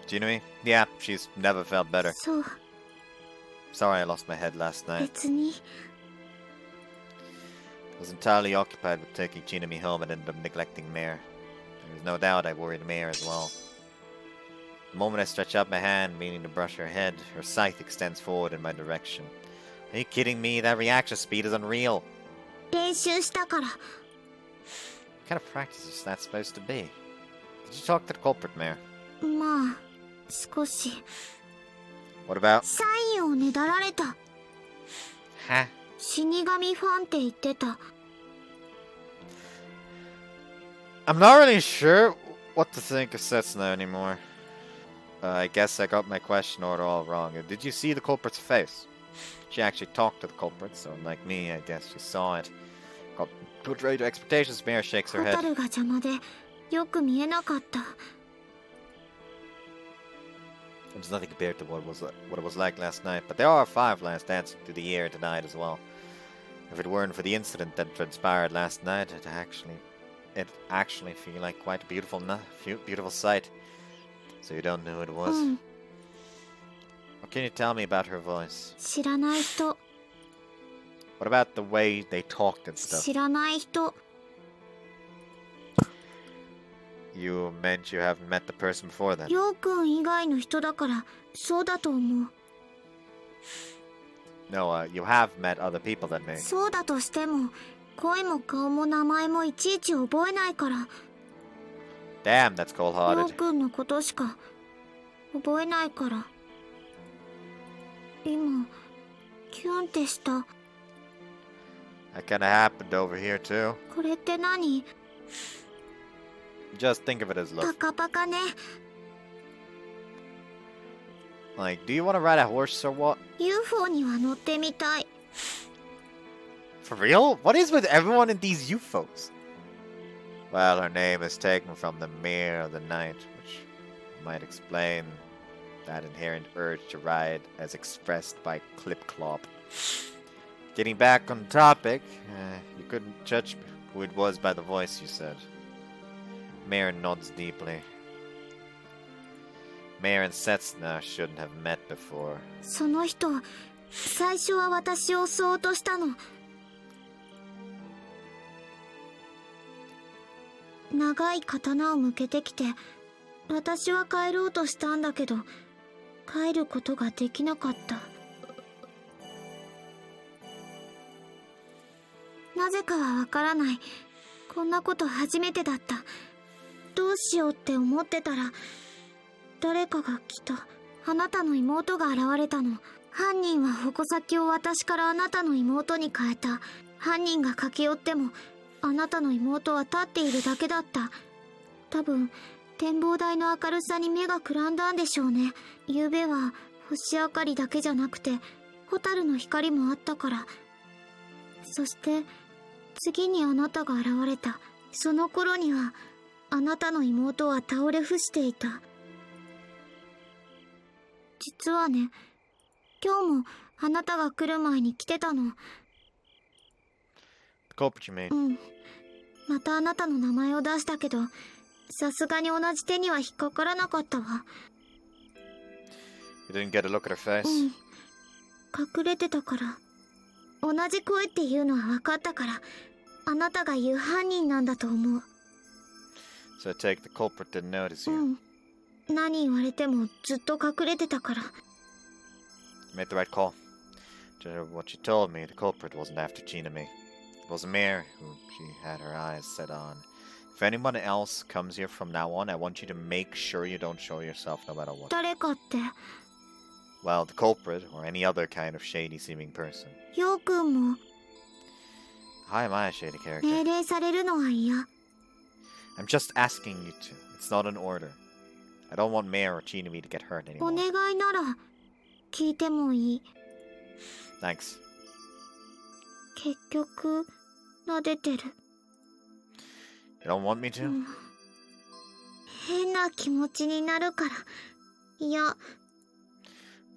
Jinui? Yeah, she's never felt better. そう、 Sorry I lost my head last night. 別に。 I was entirely occupied with taking Chinami home and ended up neglecting Mare. There is no doubt I worried Mare as well. The moment I stretch out my hand, meaning to brush her head, her scythe extends forward in my direction. Are you kidding me? That reaction speed is unreal. 練習したから。 What kind of practice is that supposed to be? Did you talk to the culprit, Mare? まあ、少し。 What about? サインをねだられた。 Huh? 死神ファンって言ってた。 I'm not really sure what to think of Setsuna anymore. I guess I got my question order all wrong. Did you see the culprit's face? She actually talked to the culprit, so unlike me, I guess she saw it. Got good rate of expectations, Mare shakes her ホ head. タルが邪魔でよく見えなかった。 There's nothing compared to what it was like last night, but there are 5 last dancing through the air tonight as well. If it weren't for the incident that transpired last night, it'd actually feel like quite a beautiful sight. So you don't know who it was? うん、 What can you tell me about her voice? 知らない人、 What about the way they talked and stuff? 知らない人。 You meant you haven't met the person before then? ヨウくん以外の人だからそうだと思う。 No, you have met other people than me. そうだとしても声も顔も名前もいちいち覚えないから。 Damn, that's ヨウ cold-hearted. くんのことしか覚えないから。今キュンってした。 That kinda happened over here too. これって何？ Just think of it as パ love. カパカね。 Like, do you want to ride a horse or what? UFO には乗ってみたい。 For real? What is with everyone in these UFOs? Well, her name is taken from the mirror of the night, which might explain that inherent urge to ride as expressed by Clip Clop. Getting back on topic, you couldn't judge who it was by the voice, you said. Mare nods deeply. Mare and Setsuna shouldn't have met before. その人最初は私を襲おうとしたの。長い刀を向けてきて私は帰ろうとしたんだけど帰ることができなかった。なぜかはわからない。こんなこと初めてだった。どうしようって思ってたら誰かが来た。あなたの妹が現れたの。犯人は矛先を私からあなたの妹に変えた。犯人が駆け寄ってもあなたの妹は立っているだけだった。多分展望台の明るさに目がくらんだんでしょうね。昨べは星明かりだけじゃなくてホタルの光もあったから。そして次にあなたが現れた。その頃にはあなたの妹は倒れ伏していた。実はね、今日もあなたが来る前に来てたの。 The culprit, you mean? うん。またあなたの名前を出したけど、さすがに同じ手には引っかからなかったわ。 You didn't get a look at her face? うん。隠れてたから。同じ声っていうのは分かったから、あなたが言う犯人なんだと思う。 So I take the culprit didn't notice う you. ん。何言われてもずっと隠れてたから。 You made the right call. Judging what you told me, the culprit wasn't after Chinami. It was Mare who she had her eyes set on. If anyone else comes here from now on, I want you to make sure you don't show yourself no matter what. 誰かって、 Well, the culprit, or any other kind of shady-seeming person. ヨウくんも How am I a shady character? 命令されるのは嫌。 I'm just asking you to. It's not an order. I don't want Mare or Chinami to get hurt お anymore. 願いなら聞いてもいい。 Thanks. 結局撫でてる。 You don't want me う to? ん。変な気持ちになるから。いや、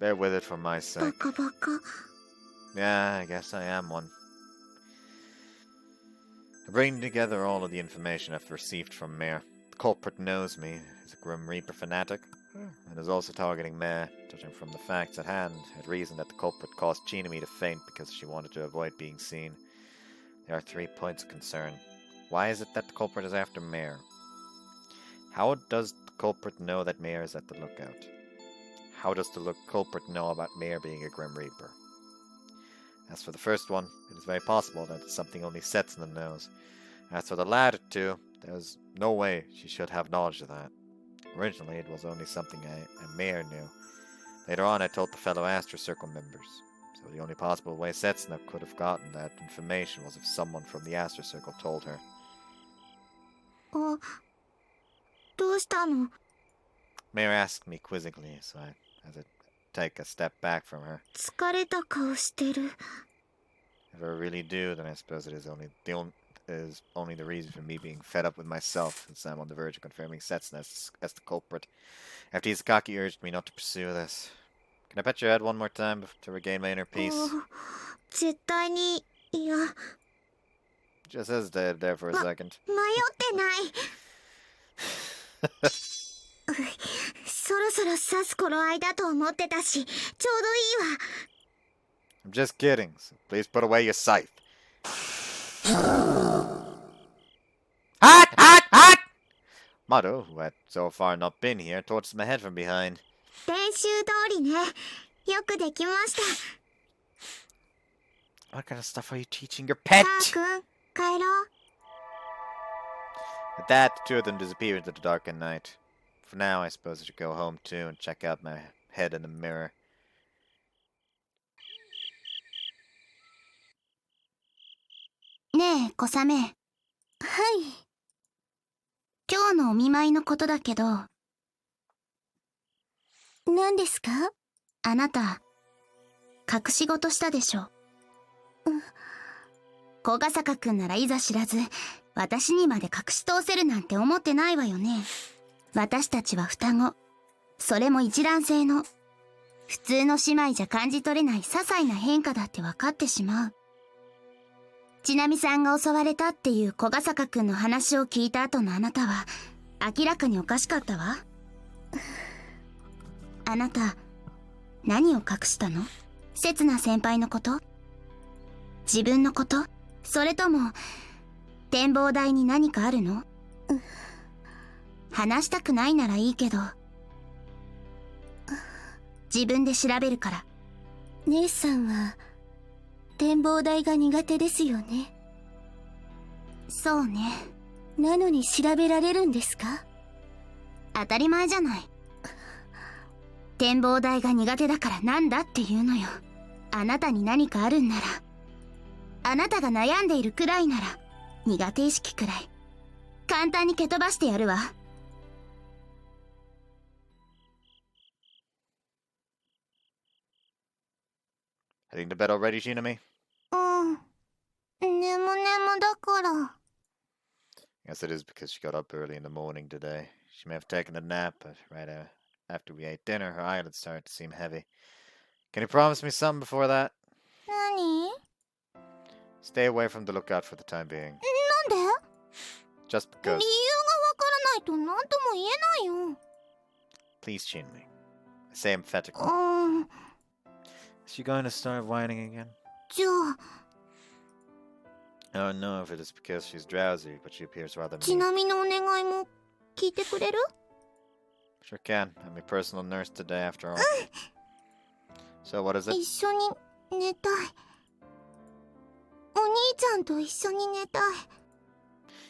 Bear with it for my バ sake. カバカ。 Yeah, I guess I am one. I bring together all of the information I've received from Mare. The culprit knows me as a Grim Reaper fanatic, and is also targeting Mare, judging from the facts at hand. Had reason that the culprit caused Chinami to faint because she wanted to avoid being seen. There are 3 points of concern. Why is it that the culprit is after Mare? How does the culprit know that Mare is at the lookout? How does the culprit know about Mare being a Grim Reaper? As for the first one, it is very possible that it's something only Setsunan knows. As for the latter two, there is no way she should have knowledge of that. Originally, it was only something a Mare knew. Later on, I told the fellow Astro Circle members. So the only possible way Setsunan could have gotten that information was if someone from the Astro Circle told her. どうしたの？ Mare asked me quizzically, so I had to take a step back from her. 疲れた顔してる。 If I really do, then I suppose it is only the reason for me being fed up with myself, since I'm on the verge of confirming Setsunan as the culprit. After Izakaki urged me not to pursue this. Can I pet your head one more time to regain my inner peace? 絶対に、いや、 Just hesitated there for a second. 迷ってない。そろそろ刺す頃合いだと思ってたし、ちょうどいいわ。 I'm just kidding, so please put away your scythe. Hot! Hot! Hot! Mado, who had so far not been here, torches my head from behind. 練習通りね。よくできました。 What kind of stuff are you teaching your pet? ターくん、帰ろう。 At that, the two of them disappeared into the darkened night. For now, I suppose I should go home too and check out my head in the mirror. ねえ、小雨。はい。今日のお見舞いのことだけど。何ですか？あなた、隠し事したでしょ。小ヶ坂くんならいざ知らず、私にまで隠し通せるなんて思ってないわよね。私たちは双子。それも一卵性の。普通の姉妹じゃ感じ取れない些細な変化だって分かってしまう。ちなみさんが襲われたっていう小ヶ坂くんの話を聞いた後のあなたは明らかにおかしかったわ。あなた何を隠したの？刹那先輩のこと？自分のこと？それとも展望台に何かあるの？話したくないならいいけど自分で調べるから。姉さんは展望台が苦手ですよね。そうね。なのに調べられるんですか？当たり前じゃない。展望台が苦手だからなんだっていうのよ。あなたに何かあるんなら、あなたが悩んでいるくらいなら、苦手意識くらい簡単に蹴飛ばしてやるわ。Heading to bed already, Shinami? 眠眠だから。 Yes, it is because she got up early in the morning today. She may have taken a nap, but right after we ate dinner, her eyelids started to seem heavy. Can you promise me something before that? 何？ Stay away from the lookout for the time being. なんで？ Just 理由が because. わからないと何とも言えないよ。 Please, Shinami. I say emphatically. うん。 Is she going to start whining again? じゃあ、 I don't know if it is because she's drowsy, but she appears rather ち mean. なみのお願いも聞いてくれる？ Sure can. I'm your personal nurse today, after all. So what is it? 一緒に寝たい。お兄ちゃんと一緒に寝たい。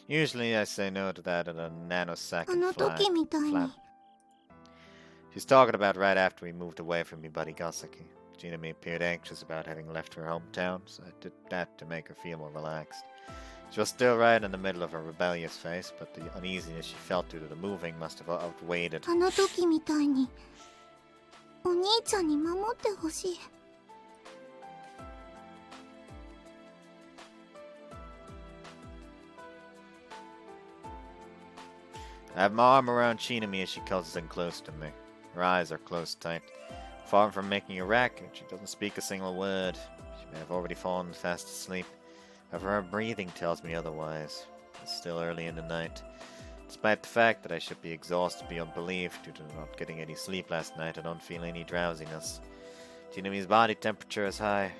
Usually I say no to that in a あ nanosecond の flat. 時みたいに。 She's talking about right after we moved away from Ibarigasaki. Jinami appeared anxious about having left her hometown, so I did that to make her feel more relaxed. She was still right in the middle of her rebellious phase, but the uneasiness she felt due to the moving must have outweighed it. あの時みたいにお兄ちゃんに守ってほしい。 I have my arm around Chinami as she comes in close to me. Her eyes are closed tight. Far from making a racket, she doesn't speak a single word. She may have already fallen fast asleep. However, her breathing tells me otherwise. It's still early in the night. Despite the fact that I should be exhausted beyond belief due to not getting any sleep last night, I don't feel any drowsiness. Jinami's body temperature is high.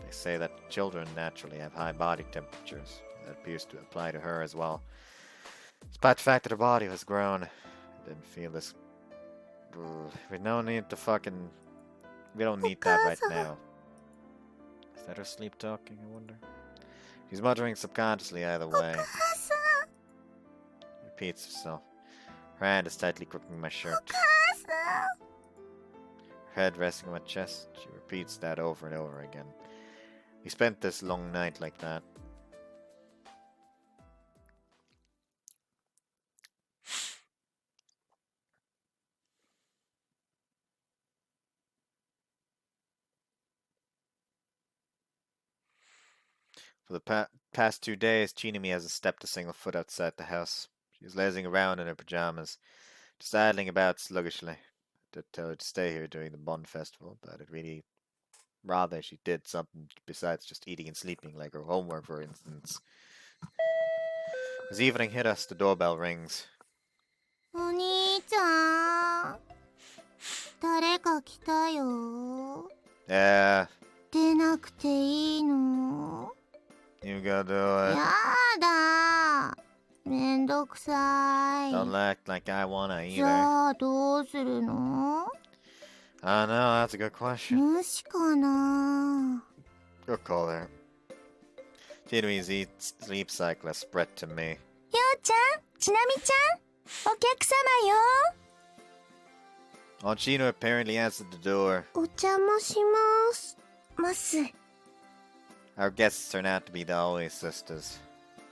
They say that children naturally have high body temperatures. That appears to apply to her as well. Despite the fact that her body has grown, I didn't feel this. We don't need to fucking. We don't need that right now. Is that her sleep talking, I wonder? She's muttering subconsciously either way. Repeats herself. Her hand is tightly gripping my shirt. Her head resting on my chest. She repeats that over and over again. We spent this long night like that. For the past 2 days, Chinami hasn't stepped a single foot outside the house. She's lazing around in her pajamas, just idling about sluggishly. I did tell her to stay here during the Bond Festival, but I'd really rather she did something besides just eating and sleeping, like her homework, for instance. As evening hit us, the doorbell rings. お兄ちゃん、誰か来たよ。出なくていいの？ You gotta do や it. だ。めんどくさい。 Don't act like I wanna じ either. ゃあどうするの？ I know, that's a good question. 無視かな。 Go call her. Chinami's sleep cycle has spread to me. ようちゃん、ちなみちゃん、お客様よ。 Chino apparently answered the door. お邪魔します。ます。 Our guests turn out to be the Always sisters.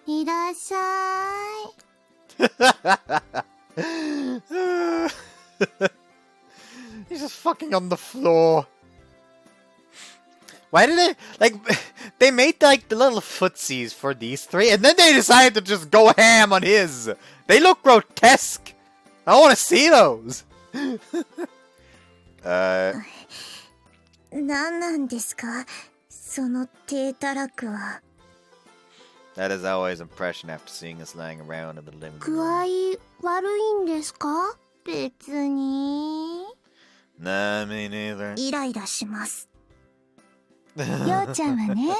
いらっしゃい。 He's just fucking on the floor. Why did they, like, they made, like, the little footsies for these three, and then they decided to just go ham on his. They look grotesque. I want to see those. 何なんですかその低たらくは。 That is Always' impression after seeing us lying around in the living 具 room. 合悪いんですか別に。 Nah, me neither. イライラします。ようちゃんはね、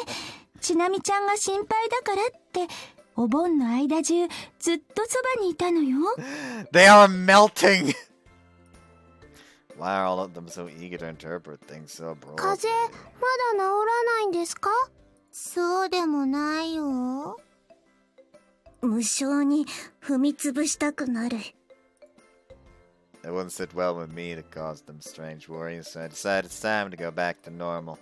ちなみちゃんが心配だからってお盆の間中ずっとそばにいたのよ。 They are melting! Why are all of them so eager to interpret things so broadly? 風邪まだ治らないんですかそうでもないよ。無性に踏みつぶしたくなる。 It wouldn't sit well with me to cause them strange worries, so I decided it's time to go back to normal.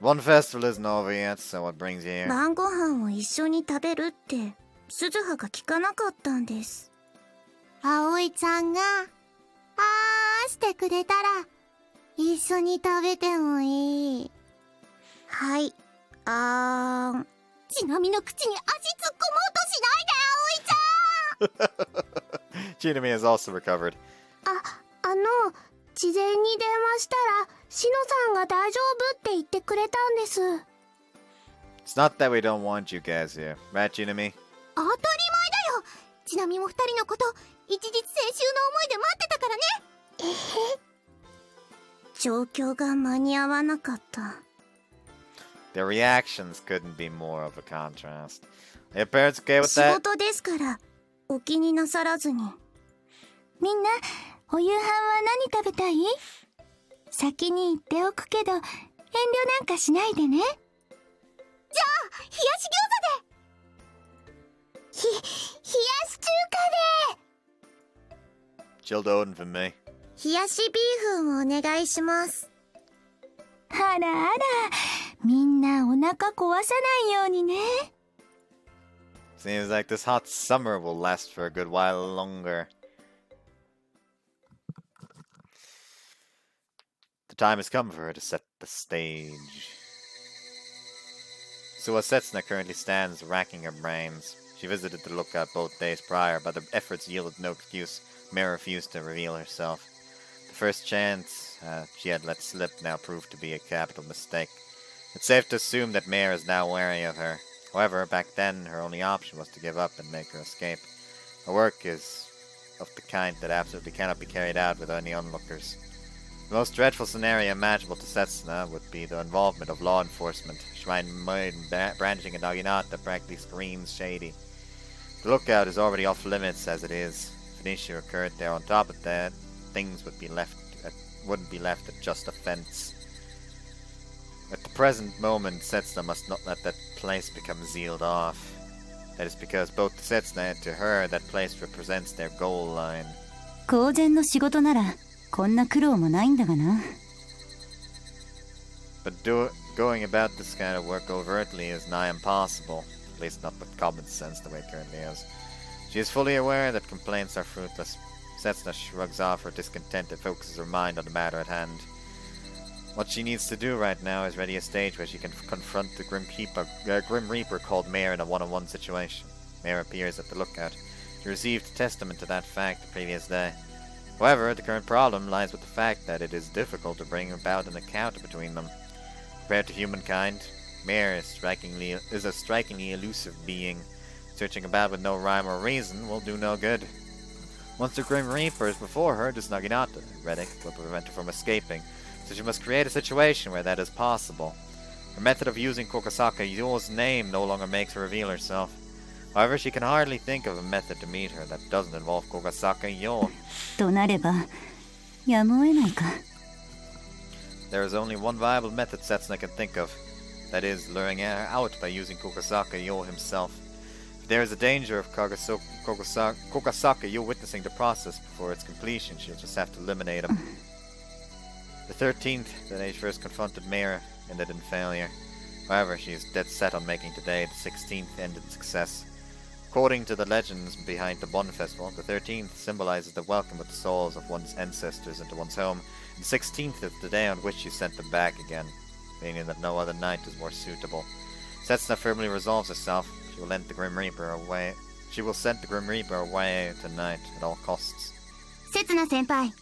One festival isn't over yet, so what brings you here? 晩ご飯を一緒に食べるって鈴葉が聞かなかったんです。葵ちゃんがしてくれたら一緒に食べてもいい。はい。ちなみの口に足突っ込もうとしないで、葵ちゃん。 Chinami has also recovered. 事前に電話したらシノさんが大丈夫って言ってくれたんです。 It's not that we don't want you guys here, right, Chinami? 当たり前だよ。ちなみも二人のこと一日先週の思いで待ってたからね。状況が間に合わなかった。 Their reactions couldn't be more of a contrast. Are your parents okay with 仕 that? 事ですからお気になさらずに。みんな、お夕飯は何食べたい？先に言っておくけど、遠慮なんかしないでね。じゃあ冷やし餃子で。冷やし中華で。 Chilled Odin for me. 冷やしビーフンをお願いします。あらあら、みんなお腹壊さないようにね。 Seems like this hot summer will last for a good while longer. The time has come for her to set the stage. So Setsuna currently stands racking her brains. She visited the lookout both days prior, but her efforts yielded no excuse. Mare refused to reveal herself. The first chance she had let slip now proved to be a capital mistake. It's safe to assume that Mare is now wary of her. However, back then, her only option was to give up and make her escape. Her work is of the kind that absolutely cannot be carried out without any onlookers. The most dreadful scenario imaginable to Setsuna would be the involvement of law enforcement. Shrine maiden brandishing a naginata practically screams shady. The lookout is already off limits as it is. If an issue occurred there on top of that, things wouldn't be left at just a fence. At the present moment, Setsuna must not let that place become sealed off. That is because both to Setsuna and to her, that place represents their goal line. 公然の仕事ならこんな苦労もないんだがな。But going about this kind of work overtly is nigh impossible, at least not with common sense the way it currently is. She is fully aware that complaints are fruitless. Setsuna shrugs off her discontent and focuses her mind on the matter at hand. What she needs to do right now is ready a stage where she can confront the Grim Reaper called Mare in a one-on-one situation. Mare appears at the lookout. She received testament to that fact the previous day. However, the current problem lies with the fact that it is difficult to bring about an encounter between them. Compared to humankind, Mare is a strikingly elusive being. Searching about with no rhyme or reason will do no good. Once the Grim Reaper is before her, this Naginata relic will prevent her from escaping, so she must create a situation where that is possible. Her method of using Kokosaka Yo's name no longer makes her reveal herself. However, she can hardly think of a method to meet her that doesn't involve Kokosaka Yo. となればやむを得ないか。There is only one viable method Setsuna can think of. That is, luring her out by using Kokosaka Yo himself. If there is a danger of Kokosaka Yo witnessing the process before its completion, she'll just have to eliminate him. The 13th that age first confronted Mare ended in failure. However, she is dead set on making today the 16th end in success. According to the legends behind the Bon Festival, the 13th symbolizes the welcome of the souls of one's ancestors into one's home, and the 16th is the day on which she sent them back again, meaning that no other night is more suitable. Setsuna firmly resolves herself. She will send the Grim Reaper away tonight at all costs. せつな先輩、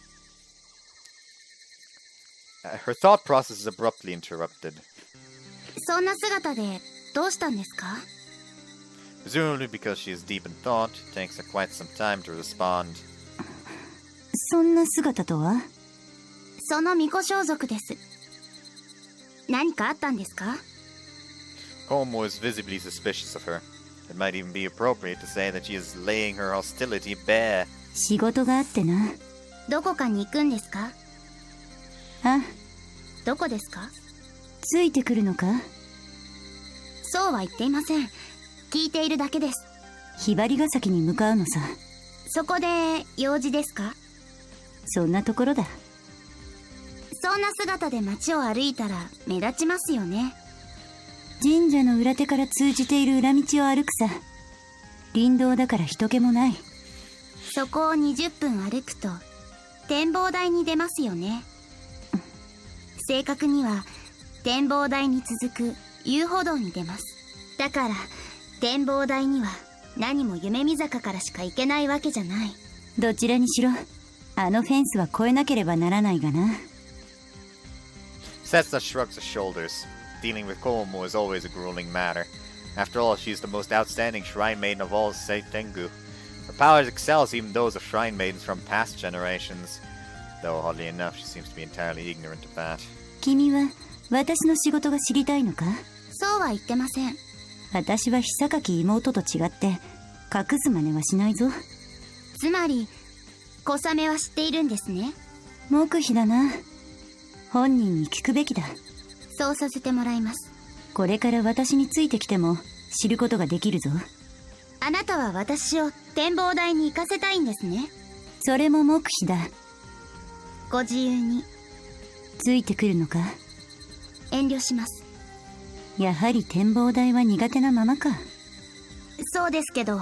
Her thought process is abruptly interrupted. そんな姿でどうしたんですか？ Presumably because she is deep in thought, it takes her quite some time to respond. そんな姿とは？その巫女装束です。何かあったんですか？ Komo is visibly suspicious of her. It might even be appropriate to say that she is laying her hostility bare. 仕事があってな。どこかに行くんですか？あ、どこですか？ついてくるのか？そうは言っていません。聞いているだけです。ひばりが崎に向かうのさ。そこで用事ですか？そんなところだ。そんな姿で街を歩いたら目立ちますよね。神社の裏手から通じている裏道を歩くさ。林道だから人気もない。そこを20分歩くと展望台に出ますよね。正確には展望台に続く遊歩道に出ます。だから展望台には何も夢見坂からしか行けないわけじゃない。どちらにしろあのフェンスは越えなければならないがな。Setsuna shrugs her shoulders. Dealing with Komo is always a grueling matter. After all, she is the most outstanding shrine maiden of all Seitengu. Her powers excels even those of shrine maidens from past generations. Though, oddly enough, she seems to be entirely ignorant of that. 君は私の仕事が知りたいのか？そうは言ってません。私は久垣妹と違って隠す真似はしないぞ。つまり小雨は知っているんですね。黙秘だな。本人に聞くべきだ。そうさせてもらいます。これから私についてきても知ることができるぞ。あなたは私を展望台に行かせたいんですね。それも黙秘だ。ご自由に。ついてくるのか？遠慮します。やはり展望台は苦手なままか。そうですけど、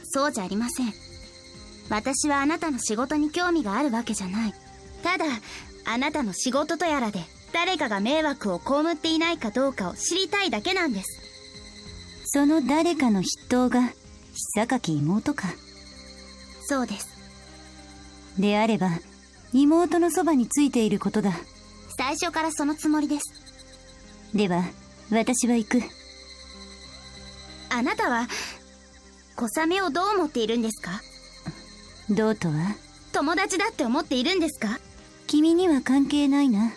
そうじゃありません。私はあなたの仕事に興味があるわけじゃない。ただ、あなたの仕事とやらで誰かが迷惑を被っていないかどうかを知りたいだけなんです。その誰かの筆頭が久垣妹か。そうです。であれば妹のそばについていることだ。最初からそのつもりです。では私は行く。あなたは小雨をどう思っているんですか？どうとは？友達だって思っているんですか？君には関係ないな。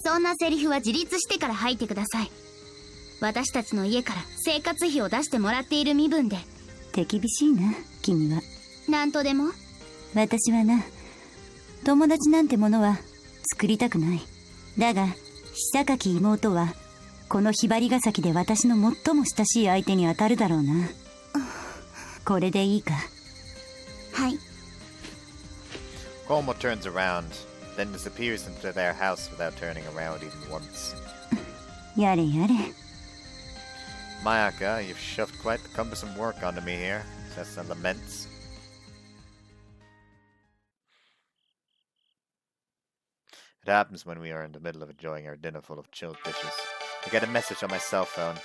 そんなセリフは自立してから吐いてください。私たちの家から生活費を出してもらっている身分で。手厳しいな君は。なんとでも。私はな、友達なんてものは作りたくない。だが久垣妹はこのひばりが崎で私の最も親しい相手に当たるだろうな。これでいいか？はい。Como turns around, then disappears into their house without turning around even once. やれやれ。 Mayaka, you've shoved quite the cumbersome work onto me here, says and laments. It happens when we are in the middle of enjoying our dinner full of chilled dishes. I get a message on my cell phone.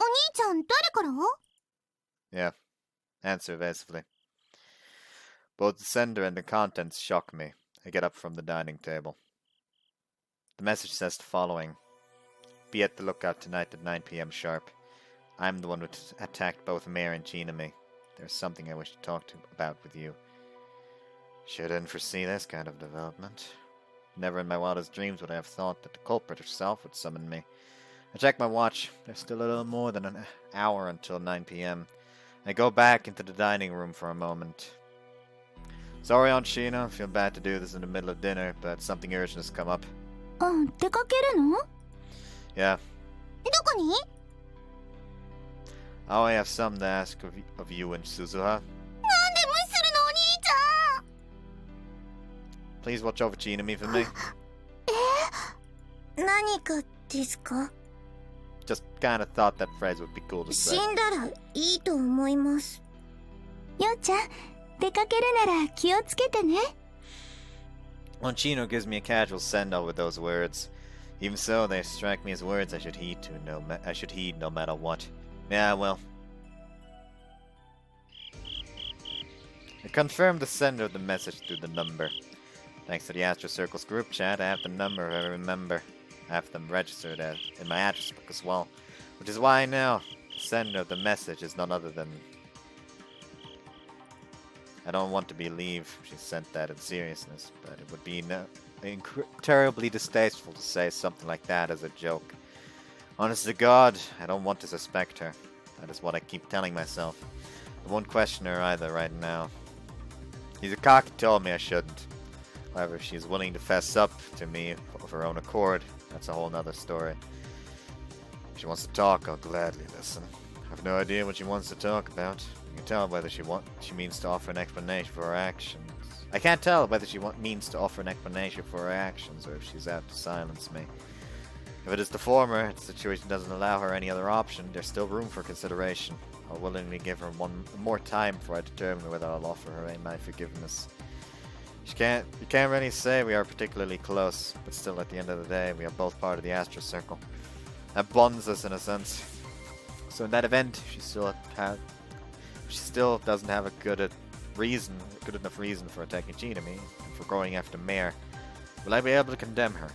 お兄ちゃん、誰から？ Yeah. Answer evasively. Both the sender and the contents shock me. I get up from the dining table. The message says the following. Be at the lookout tonight at 9 p.m. sharp. I'm the one who attacked both Mare and Chinami. There's something I wish to talk about with you. Sure didn't foresee this kind of development. Never in my wildest dreams would I have thought that the culprit herself would summon me. I check my watch. There's still a little more than an hour until 9 p.m. I go back into the dining room for a moment. Sorry, Aunt Sheena. I feel bad to do this in the middle of dinner, but something urgent has come up. あ、出かけるの？ Yeah. どこに？ Oh, I have something to ask of you and Suzuha. なんで無視するの、お兄ちゃん。 Please watch over Chinami for me. 何かですか？ Just kinda thought that phrase would be cool to 死 say. んだらいいと思います。ようちゃん、出かけるなら気をつけてね。 Chino gives me a casual send-off with those words. Even so, they strike me as words I should heed no matter what. Yeah, well. I confirmed the sender of the message through the number. Thanks to the Astro Circle's group chat, I have the number if I remember. I have them registered in my address book as well. Which is why I know the sender of the message is none other than... I don't want to believe she sent that in seriousness, but it would be terribly distasteful to say something like that as a joke. Honest to God, I don't want to suspect her. That is what I keep telling myself. I won't question her either right now. Izukaki told me I shouldn't. However, if she's willing to fess up to me of her own accord, that's a whole nother story. If she wants to talk, I'll gladly listen. I have no idea what she wants to talk about. I can tell whether she means to offer an explanation for her actions. I can't tell whether she means to offer an explanation for her actions or if she's out to silence me. If it is the former, the situation doesn't allow her any other option. There's still room for consideration. I'll willingly give her more time before I determine whether I'll offer her my forgiveness. You can't really say we are particularly close, but still at the end of the day, we are both part of the Astro Circle. That bonds us in a sense. So in that event, she still doesn't have a good enough reason for attacking Chinami and for going after Mare. Will I be able to condemn her?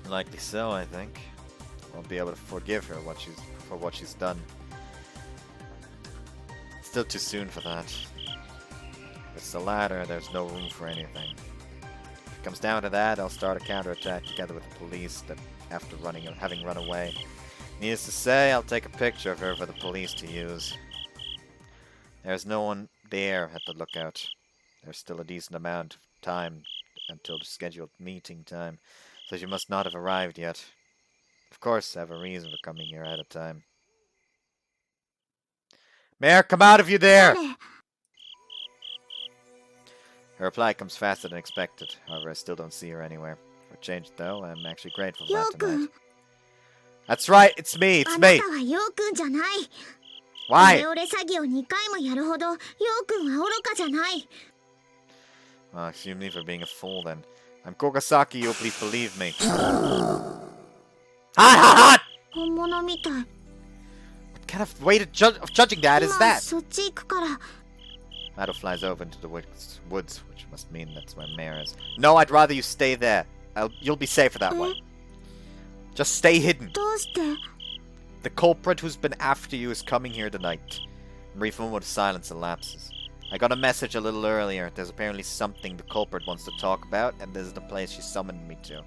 Likely so, I think. I won't be able to forgive her for what she's done. It's still too soon for that. If it's the latter, there's no room for anything. If it comes down to that, I'll start a counterattack together with the police that after having run away. Needless to say, I'll take a picture of her for the police to use. There's no one there at the lookout. There's still a decent amount of time until the scheduled meeting time, so she must not have arrived yet. Of course, I have a reason for coming here ahead of time. Mare, come out if you're there! Her reply comes faster than expected. However, I still don't see her anywhere. For a change, though, I'm actually grateful for that tonight. That's right, it's me, it's me! Why? Well, excuse me for being a fool then. I'm Kogasaki, you'll please believe me. Hot! What kind of way of judging that is that? Mado flies over into the woods, which must mean that's where Mare is. No, I'd rather you stay there. You'll be safer that way. Just stay hidden. どうして？ The culprit who's been after you is coming here tonight. Brief moment of silence elapses. I got a message a little earlier. There's apparently something the culprit wants to talk about, and this is the place she summoned me to.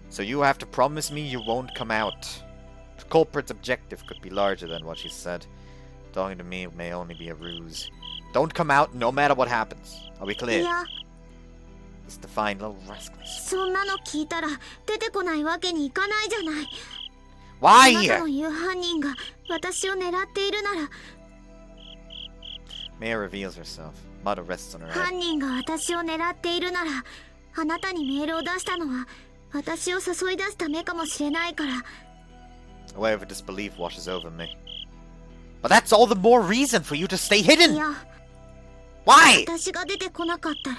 So you have to promise me you won't come out. The culprit's objective could be larger than what she said. Talking to me may only be a ruse. Don't come out no matter what happens. Are we い clear? や、 This defiant little rascal. そんなの聞いたら出てこないわけにいかないじゃない。あなた Why? の言う犯人が私を狙っているなら、 Maya reveals herself. Mud rests on her head. 犯人が私を狙っているなら、あなたにメールを出したのは私を誘い出すためかもしれないから。 A wave of disbelief washes over me. But that's all the more reason for you to stay い hidden! や、 Why? 私が出てこなかったら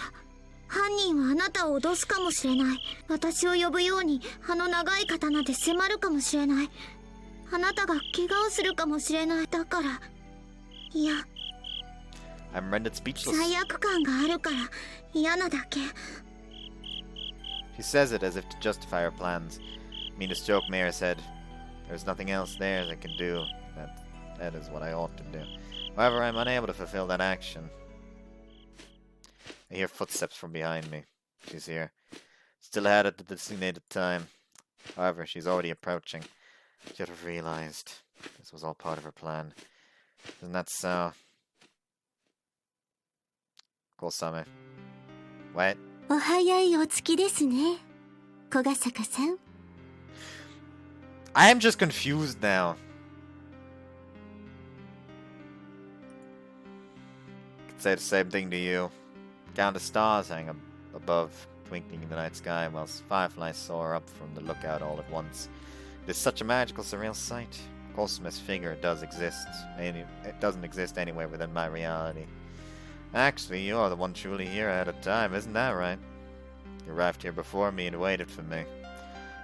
犯人はあなたを脅すかもしれない。私を呼ぶようにあの長い刀で迫るかもしれない。あなたが怪我をするかもしれない。だから、いや、 I'm rendered speechless. 罪悪感があるから嫌なだけ。 She says it as if to justify her plans. Mina stroked Maya's head. There's nothing else there I can do. That is what I ought to do. However, I'm unable to fulfill that action. I hear footsteps from behind me. She's here. Still ahead at the designated time. However, she's already approaching. She should have realized this was all part of her plan. Isn't that so? Kosame. What? お早いお月ですね、小ヶ坂さん。 I am just confused now. Could say the same thing to you. Count the stars hang above, twinkling in the night sky, whilst fireflies soar up from the lookout all at once. It is such a magical, surreal sight. Kosume's figure does exist. It doesn't exist anywhere within my reality. Actually, you're the one truly here ahead of time, isn't that right? You arrived here before me and waited for me.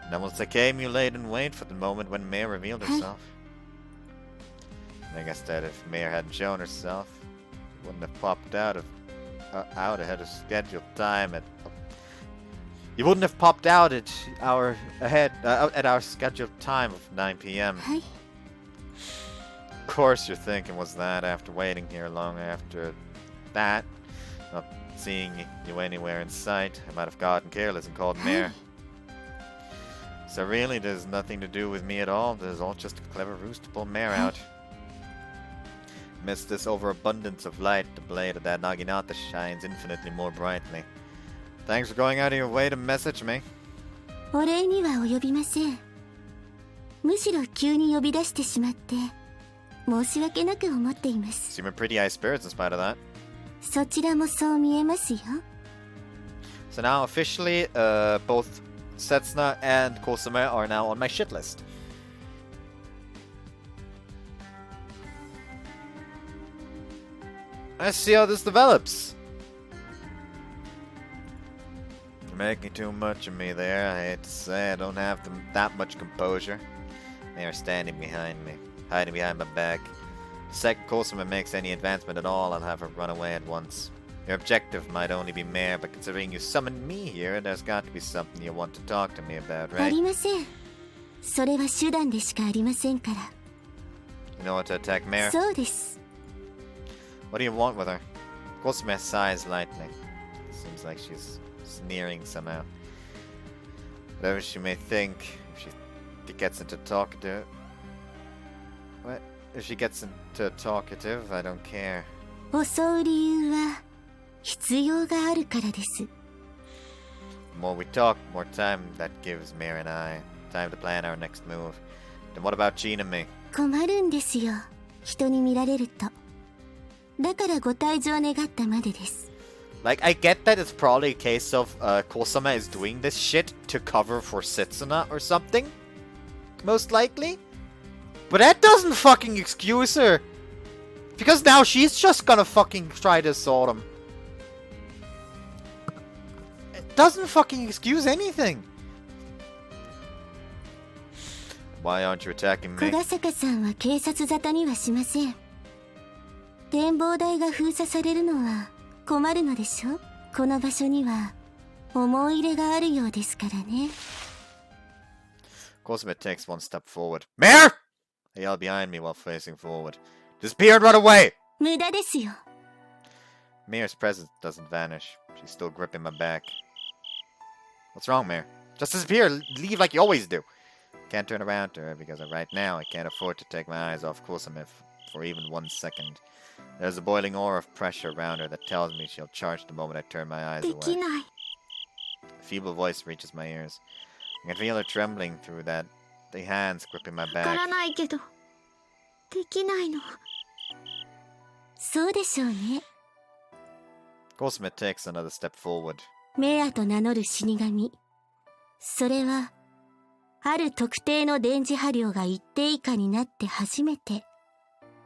And then once I came, you laid in wait for the moment when Mare revealed herself. And I guess that if Mare hadn't shown herself, she wouldn't have popped out ahead of scheduled time at. You wouldn't have popped out at our scheduled time of 9 p.m. はい。 Of course, you're thinking, was that after waiting here long after that, not seeing you anywhere in sight, I might have gotten careless and called Mare. So really, there's nothing to do with me at all. There's all just a clever ruse to pull Mare out. Amidst this overabundance of light, the blade of that Naginata shines infinitely more brightly. Thanks for going out of your way to message me. お礼には及びません。むしろ急に呼び出してしまって申し訳なく思っています。 Seem in pretty high spirits in spite of that. そちらもそう見えますよ。 So now officially, both Setsuna and Kosame are now on my shit list. Let's see how this develops. You're making too much of me there. I hate to say I don't have that much composure. They are standing behind me, hiding behind my back. The second Kosame makes any advancement at all, I'll have her run away at once. Your objective might only be Mare, but considering you summoned me here, there's got to be something you want to talk to me about, あ right? りません。それは手段でしかありませんから。 You know what to attack Mare? そうです。 What do you want with her? Kosame sighs lightly. Seems like she's sneering somehow. Whatever she may think, if she gets into talkative... What? If she gets into talkative, I don't care. 襲う理由は必要があるからです。 The more we talk, the more time that gives Mare and I. Time to plan our next move. Then what about Jean and me? 困るんですよ。人に見られると。だからご退場願ったまでです。 Like, I get that it's probably a case of Kosama is doing this shit to cover for Setsuna or something. Most likely. But that doesn't fucking excuse her. Because now she's just gonna fucking try to assault him. It doesn't fucking excuse anything. Why aren't you attacking 小 me? ヶ坂さんは警察沙汰にはしません。展望台が封鎖されるのは困るのでしょ。この場所には思い入れがあるようですからね。Cosme takes one step forward. Mare! I yell behind me while facing forward. Disappear and run away! 無駄ですよ。 Mare's presence doesn't vanish. She's still gripping my back. What's wrong, Mare? Just disappear. Leave like you always do. Can't turn around to her because right now I can't afford to take my eyes off Cosme for even 1 second. There's a boiling aura of pressure around her that tells me she'll charge the moment I turn my eyes で away. きない。 A feeble voice reaches my ears. I can feel her trembling through the hands gripping my わか back. らないけど。できないの。そうでしょうね。 Cosme takes another step forward. メアと名乗る死神。それは、ある特定の電磁波量が一定以下になって初めて、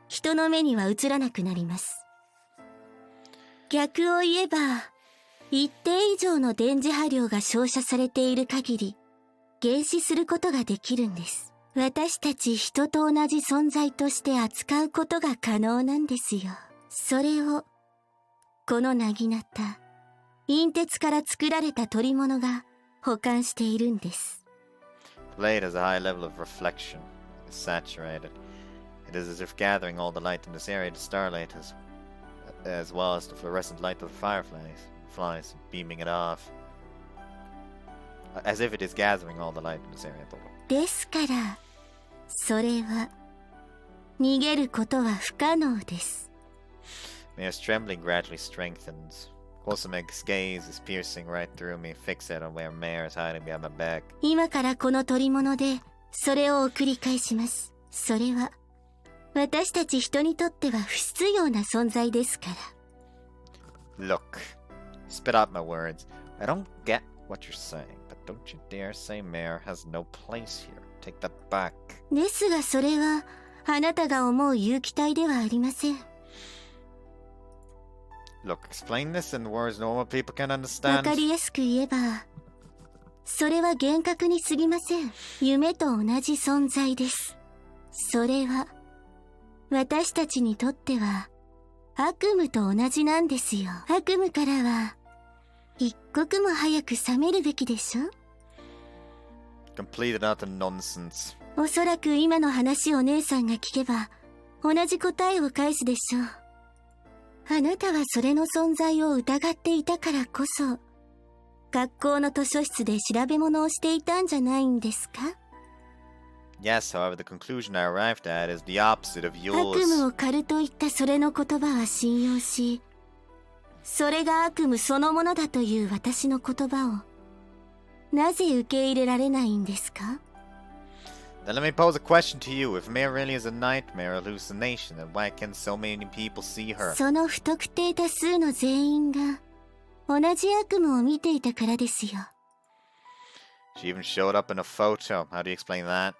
人の目には映らなくなります。逆を言えば、一定以上の電磁波量が照射されている限り、減死することができるんです。私たち人と同じ存在として扱うことが可能なんですよ。それを、このなぎなた、陰鉄から作られた取り物が保管しているんです。The blade has a high level of reflection. It's saturated. It is as if gathering all the light in this area to starlight as well as the fluorescent light of the fireflies, beaming it off. As if it is gathering all the light in this area. ですから、それは、逃げることは不可能です。Mare's trembling gradually strengthens. Kosume's gaze is piercing right through me, fixated on where Mare is hiding behind my back. 今からこの取り物で、それを繰り返します。それは、私たち人にとっては不必要な存在ですから。Look, spit out my words. I don't get what you're saying, but don't you dare say Mare has no place here. Take that back. ですがそれは、あなたが思う有機体ではありません。Look, explain this in words normal people can わ understand. かりやすく言えば、それは幻覚に過ぎません。夢と同じ存在です。それは、私たちにとっては、悪夢と同じなんですよ。悪夢からは、一刻も早く覚めるべきでしょ。Complete and utter nonsense. おそらく今の話を姉さんが聞けば、同じ答えを返すでしょう。あなたはそれの存在を疑っていたからこそ、学校の図書室で調べ物をしていたんじゃないんですか？ Yes, however, the conclusion I arrived at is the opposite of 悪夢 yours. を狩るといったそれの言葉は信用し、それが悪夢そのものだという私の言葉を、なぜ受け入れられないんですか？ Then let me pose a question to you. If Mare really is a nightmare hallucination, then why can so many people see her? その不特定多数の全員が、同じ悪夢を見ていたからですよ。She even showed up in a photo. How do you explain that?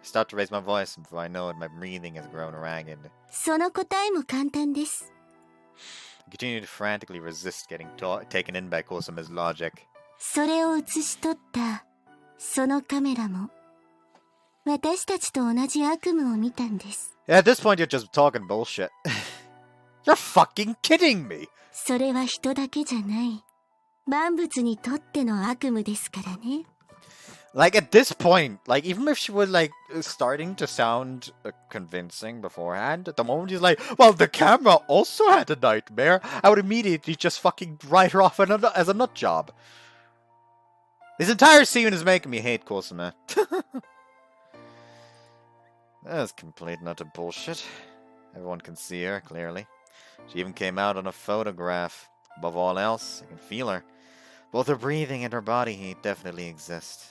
I start to raise my voice, and before I know it, my breathing has grown ragged. その答えも簡単です。I continue to frantically resist getting taken in by Kosume's logic. それを写し取った、そのカメラも、私たちと同じ悪夢を見たんです。Yeah, at this point, you're just talking bullshit. You're fucking kidding me! それは人だけじゃない。万物にとっての悪夢ですからね。Like, at this point, like, even if she was, like, starting to sound convincing beforehand, at the moment she's like, well, the camera also had a nightmare, I would immediately just fucking write her off as a nut job. This entire scene is making me hate Kosume. That's complete and utter bullshit. Everyone can see her, clearly. She even came out on a photograph. Above all else, I can feel her. Both her breathing and her body heat definitely exist.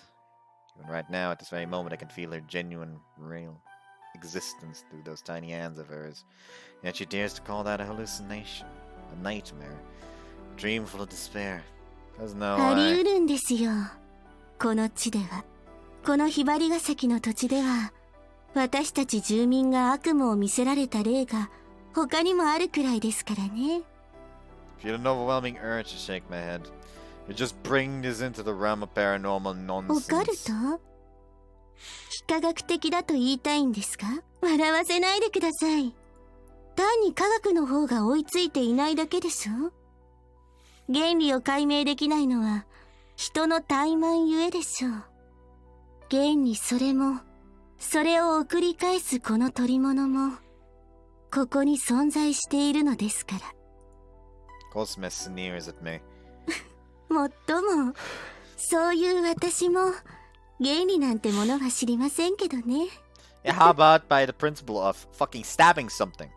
Even right now, at this very moment, I can feel her genuine, real existence through those tiny hands of hers. Yet she dares to call that a hallucination, a nightmare, a dream full of despair. Doesn't know あり why. 得るんですよ。この地では、このひばりが崎の土地では、私たち住民が悪夢を見せられた例が他にもあるくらいですからね。I feel an overwhelming urge to shake my head. You just bring this into the realm of paranormal オカル nonsense. ト？非科学的だと言いたいんですか？笑わせないでください。単に科学の方が追いついていないだけでしょ？原理を解明できないのは人の怠慢ゆえでしょう。現にそれもそれを送り返すこの取り物もここに存在しているのですから。 Cosme sneers at me. もっともそういう私も原理なんてものは知りませんけどね。 Yeah, how about by the principle of fucking stabbing something?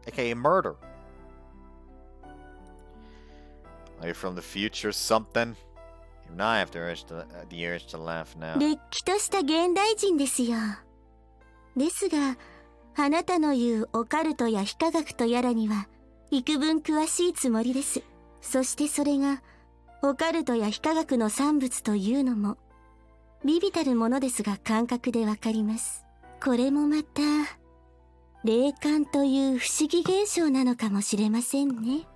AKA murder. Are you from the future or something? Even I have the urge to laugh now. れっきとした現代人ですよ。ですがあなたの言うオカルトや非科学とやらには幾分詳しいつもりです。そしてそれがオカルトや非科学の産物というのも微々たるものですが感覚でわかります。これもまた霊感という不思議現象なのかもしれませんね。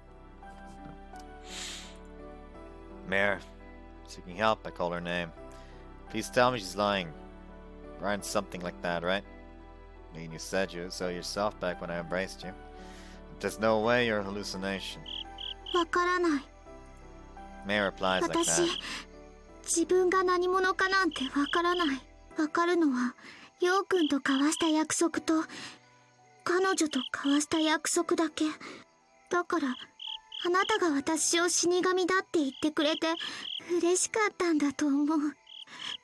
Mare, seeking help, I call her name. Please tell me she's lying. Brian, something like that, right? I mean, you said you saw yourself back when I embraced you. There's no way you're a hallucination. わからない。 Mare replies like 私 that. 自分が何者かなんてわからない。わかるのはヨウ君と交わした約束と彼女と交わした約束だけだから、あなたが私を死神だって言ってくれて嬉しかったんだと思う。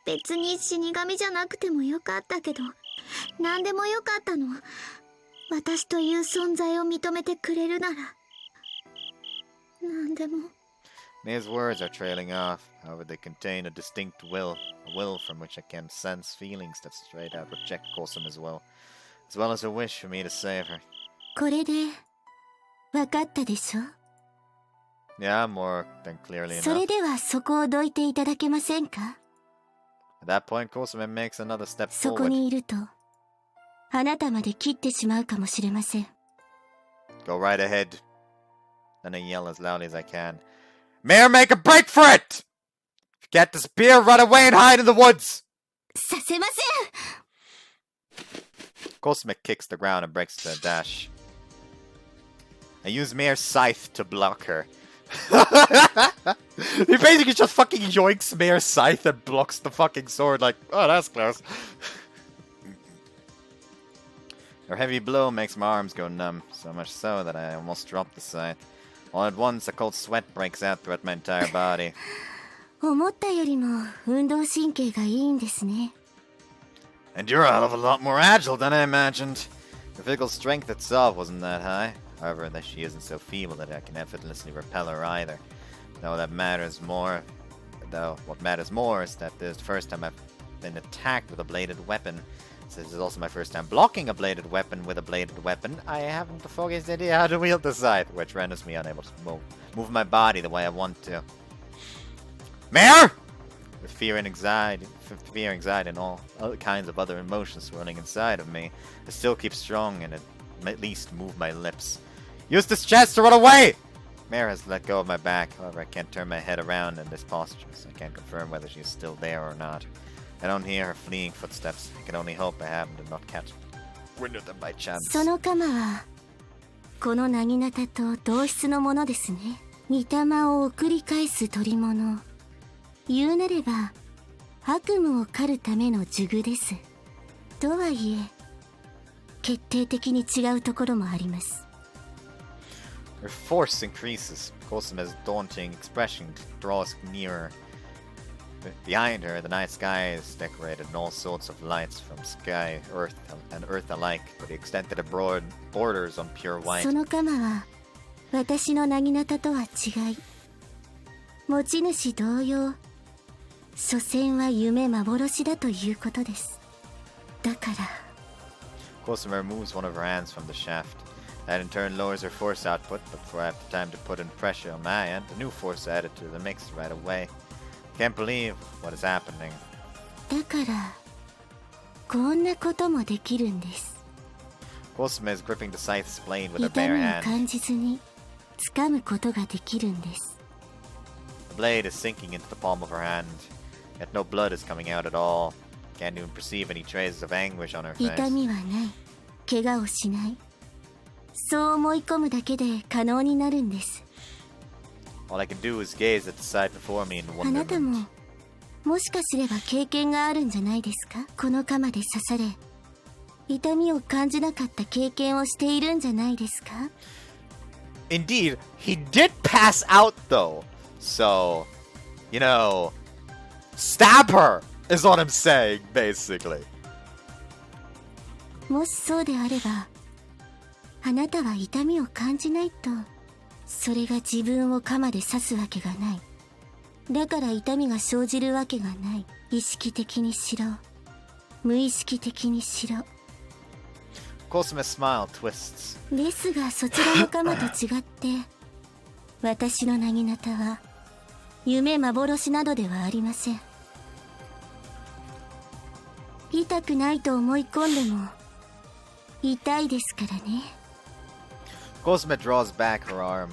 別に死神じゃなくてもよかったけど、何でもよかったの。私という存在を認めてくれるなら何でも。 Mare's words are trailing off, however they contain a distinct will, a will from which I can sense feelings that straight out reject Coulson as well as a wish for me to save her. これで分かったでしょ。 Yeah, more than clearly それ enough. ではそこをどいていただけませんか。 At that point, Coulson makes another step そこ forward. にいるとあなたまで切ってしまうかもしれません。 Go right ahead. Then I yell as loudly as I can. Mare, make a break for it! If you can't disappear, run away and hide in the woods! させません。 Cosmic kicks the ground and breaks to a dash. I use Mare's scythe to block her. He basically just fucking yoinks Mare's scythe and blocks the fucking sword like, oh, that's close. Her heavy blow makes my arms go numb, so much so that I almost drop the scythe. All at once, a cold sweat breaks out throughout my entire body. 思ったよりも運動神経がいいんですね。 And you're a hell of a lot more agile than I imagined. Her physical strength itself wasn't that high. However, that she isn't so feeble that I can effortlessly repel her either. What matters more is that this is the first time I've been attacked with a bladed weapon. Since this is also my first time blocking a bladed weapon with a bladed weapon, I haven't the foggiest idea how to wield the scythe, which renders me unable to move my body the way I want to. Mare! With fear and anxiety, and all other kinds of other emotions swirling inside of me, I still keep strong and at least move my lips. Use this chance to run away! Mare has let go of my back, however I can't turn my head around in this posture, so I can't confirm whether she's still there or not. I don't hear her fleeing footsteps. I can only hope I happen to not catch wind of them by chance. その鎌はこのなぎなたと同質のものですね。御霊を送り返す取り物。言うなれば悪夢を狩るための呪具です。とはいえ決定的に違うところもあります。 Her force increases. Cosima's daunting expression draws nearer. Behind her, the night sky is decorated in all sorts of lights from sky, earth, and earth alike, with the extent that it broad borders on pure white. その鎌は私のなぎなたとは違い、持ち主同様、所詮は夢幻だということです。だから Cosima removes one of her hands from the shaft. That in turn lowers her force output, but before I have the time to put in pressure on my end, a new force is added to the mix right away. Can't believe what is happening. だからこんなこともできるんです。 Cosima is gripping the scythe's blade with her 痛 bare みを hand. 感じずに掴むことができるんです。 The blade is sinking into the palm of her hand, yet no blood is coming out at all. Can't even perceive any traces of anguish on her face. 痛みはない、怪我をしない、そう思い込むだけで可能になるんです。 All I can do is gaze at the sight before me in あなたも wonderment. もしかすれば経験があるんじゃないですか。この鎌で刺され痛みを感じなかった経験をしているんじゃないですか。 Indeed, he did pass out though. So, you know, stab her is what I'm saying, basically. もしそうであればあなたは痛みを感じないとそれが自分を鎌で刺すわけがない。だから痛みが生じるわけがない。意識的にしろ無意識的にしろ。 Kosume's smile twists. ですがそちらの鎌と違って私のなぎなたは夢幻などではありません。痛くないと思い込んでも痛いですからね。 Kosume draws back her arm,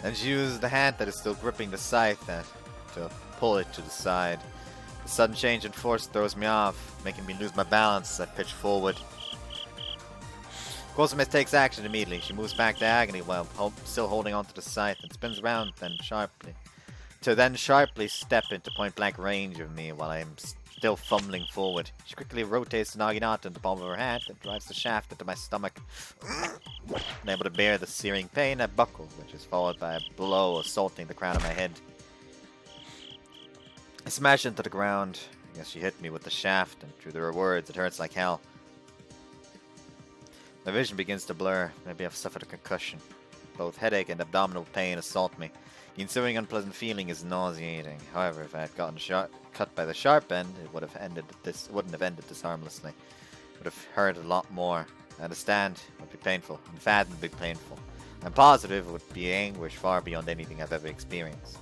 and she uses the hand that is still gripping the scythe to pull it to the side. The sudden change in force throws me off, making me lose my balance as I pitch forward. Kosume takes action immediately. She moves back diagonally while still holding onto the scythe and spins around then sharply step into point-blank range of me while I am still fumbling forward. She quickly rotates the naginata in the palm of her hand and drives the shaft into my stomach. Unable to bear the searing pain, I buckle, which is followed by a blow assaulting the crown of my head. I smash into the ground. I guess she hit me with the shaft, and through her words, it hurts like hell. My vision begins to blur. Maybe I've suffered a concussion. Both headache and abdominal pain assault me. The ensuing unpleasant feeling is nauseating. However, if I had gotten cut by the sharp end, it wouldn't have ended this harmlessly. It would have hurt a lot more. I understand. It would be painful. Unfathomably painful. I'm positive it would be anguish far beyond anything I've ever experienced.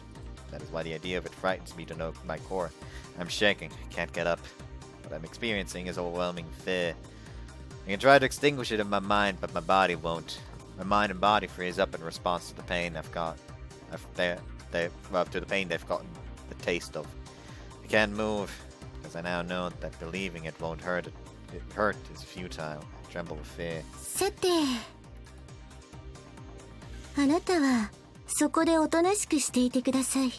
That is why the idea of it frightens me to my core. I'm shaking. I can't get up. What I'm experiencing is overwhelming fear. I can try to extinguish it in my mind, but my body won't. My mind and body freeze up in response to the pain to the pain they've gotten the taste of. I can't move, because I now know that believing it won't hurt is futile. I tremble with fear. さてあなたはそこでおとなしくしていてください。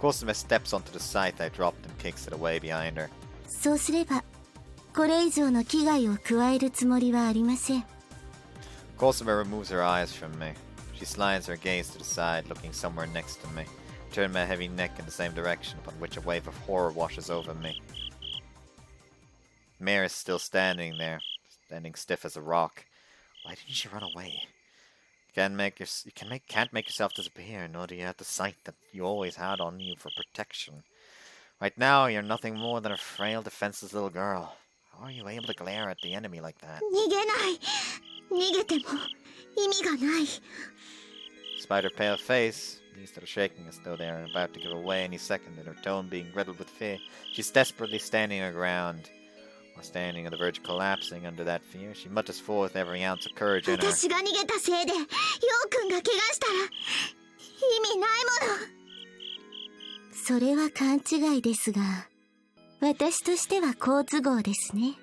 Kosume steps onto the scythe I dropped and kicks it away behind her. そうすればこれ以上の危害を加えるつもりはありません。 Kosume removes her eyes from me. She slides her gaze to the side, looking somewhere next to me. I turn my heavy neck in the same direction, upon which a wave of horror washes over me. Mare is still standing there, standing stiff as a rock. Why didn't she run away? You can't make yourself disappear, nor do you have the sight that you always had on you for protection. Right now, you're nothing more than a frail, defenseless little girl. How are you able to glare at the enemy like that? 逃げない。逃げても意味がない。 Despite her pale face, knees that are shaking as though they are about to give away any second, and her tone being riddled with fear, she's desperately standing her ground. While standing on the verge of collapsing under that fear, she mutters forth every ounce of courage in her. 私が逃げたせいでヨウくんが怪我したら意味ないもの。それは勘違いですが、私としては好都合ですね。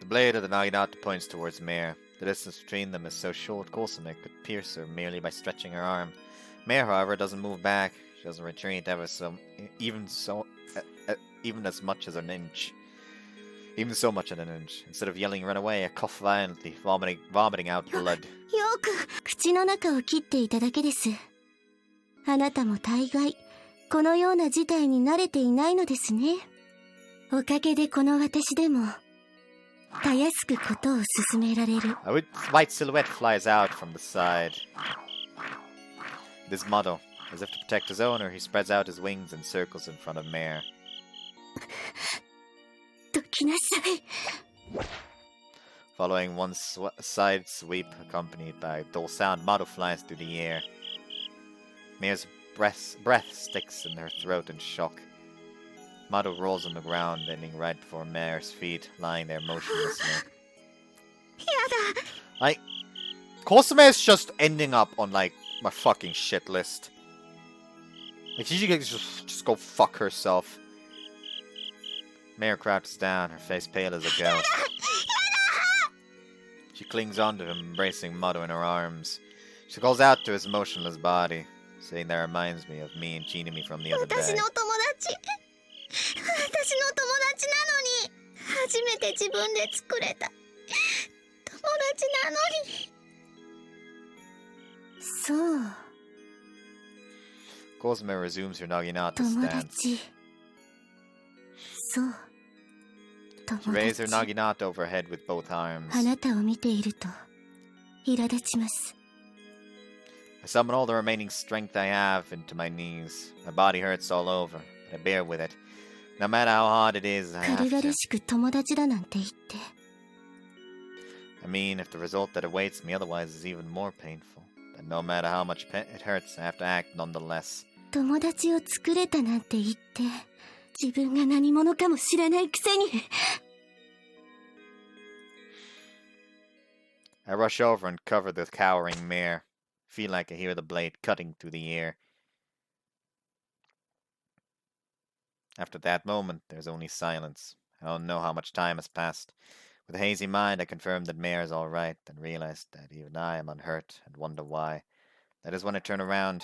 The blade of the naginata points towards Mare. The distance between them is so short Kosume could pierce her merely by stretching her arm. Mare, however, doesn't move back. She doesn't retreat even as much as an inch. Even so much as an inch. Instead of yelling run away, I cough violently, vomiting out blood. ヨウくん、口の中を切っていただけです。あなたも大概このような事態に慣れていないのですね。おかげでこの私でもたやすくことを進められる。 A white silhouette flies out from the side. This motto, as if to protect his owner, he spreads out his wings and circles in front of Mare. どきなさい。 Following one side sweep accompanied by a dull sound, Motto flies through the air. Mare's breath sticks in her throat in shock. Motto rolls on the ground, ending right before Mare's feet, lying there motionlessly. Kosume is just ending up on, like, my fucking shit list. Like, she could just go fuck herself. Mare crouches down, her face pale as a ghost. She clings onto him, embracing Motto in her arms. She calls out to his motionless body, saying that reminds me of me and Chinami from the other day. 私のお友達。私の友達なのに、初めて自分で作れた友達なのに。そう、 Cosme resumes her Naginata 友 stance. 達。そう、 She 友 raised her 達。 Naginata over her head with both arms. あなたを見ていると苛立ちます。 I summon all the remaining strength I have into my knees. My body hurts all over, but I bear with it. No matter how hard it is, I 軽 have 々 to. しく友達だなんて言って。 I mean, if the result that awaits me otherwise is even more painful, then no matter how much it hurts, I have to act nonetheless. 友達を作れたなんて言って、自分が何者かも知らないくせに。 I rush over and cover the cowering mare. Feel like I hear the blade cutting through the air. After that moment, there's only silence. I don't know how much time has passed. With a hazy mind, I confirm that Mare is all right, and realize that even I am unhurt, and wonder why. That is when I turn around.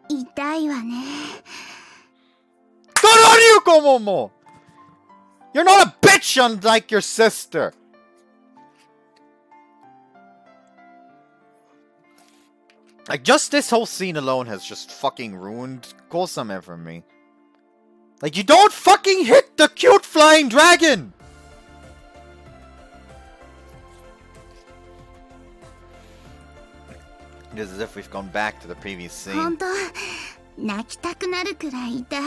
痛いわね。 Good on you, Komomo! You're not a bitch unlike your sister! Like, just this whole scene alone has just fucking ruined Kosame for me. Like, you don't fucking hit the cute flying dragon! It is as if we've gone back to the previous 本 scene. 当、泣きたくなるくらい痛い。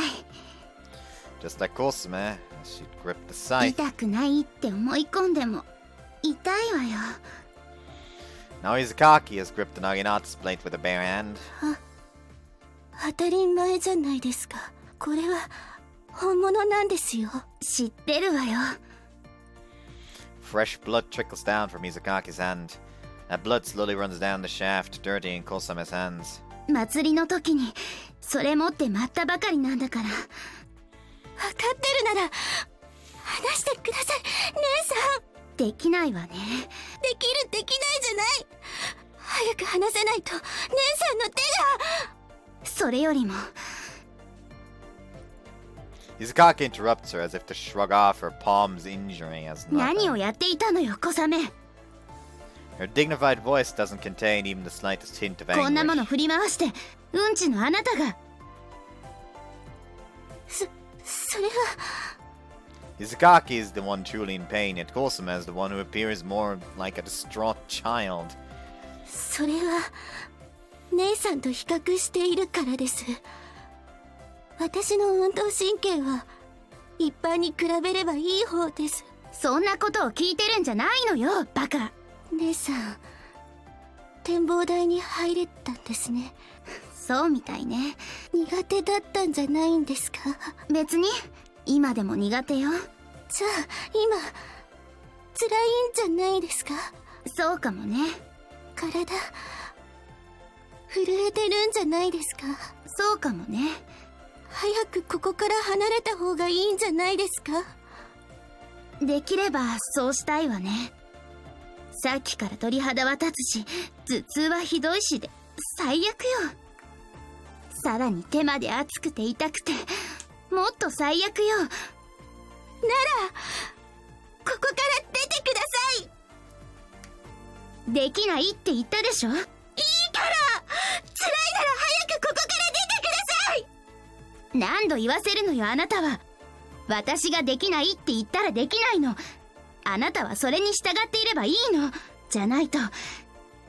Just like Kosame, as she'd grip the scythe. 痛くないって思い込んでも痛いわよ。 Now Izakaki has gripped the Naginata's blade with a bare hand. 当たり前じゃないですか。これは本物なんですよ。知ってるわよ。 Fresh blood trickles down from Izakaki's hand. That blood slowly runs down the shaft, dirtying Kosame's hands. 祭りの時にそれ持って待ったばかりなんだから。分かってるなら話してください、姉さん。できないわね。できるできないじゃない。早く話せないと姉さんの手が。それよりも Izakaki interrupts her as if to shrug off her palm's injury as 何を nothing. やっていたのよ、小雨。 Her dignified voice doesn't contain even the slightest hint of こんなもの anguish. 振り回してうんちのあなたが。それは Izakaki is the one truly in pain, yet Kosame is the one who appears more like a distraught child. それは姉さんと比較しているからです。私の運動神経は一般に比べればいい方です。そんなことを聞いてるんじゃないのよ、バカ。姉さん、展望台に入れたんですね。そうみたいね。苦手だったんじゃないんですか。別に今でも苦手よ。じゃあ今辛いんじゃないですか。そうかもね。体震えてるんじゃないですか。そうかもね。早くここから離れた方がいいんじゃないですか。できればそうしたいわね。さっきから鳥肌は立つし、頭痛はひどいしで最悪よ。さらに手まで熱くて痛くてもっと最悪よ。ならここから出てください。できないって言ったでしょ。いいから、辛いなら早くここから出てください。何度言わせるのよ、あなたは。私ができないって言ったらできないの。あなたはそれに従っていればいいの。じゃないと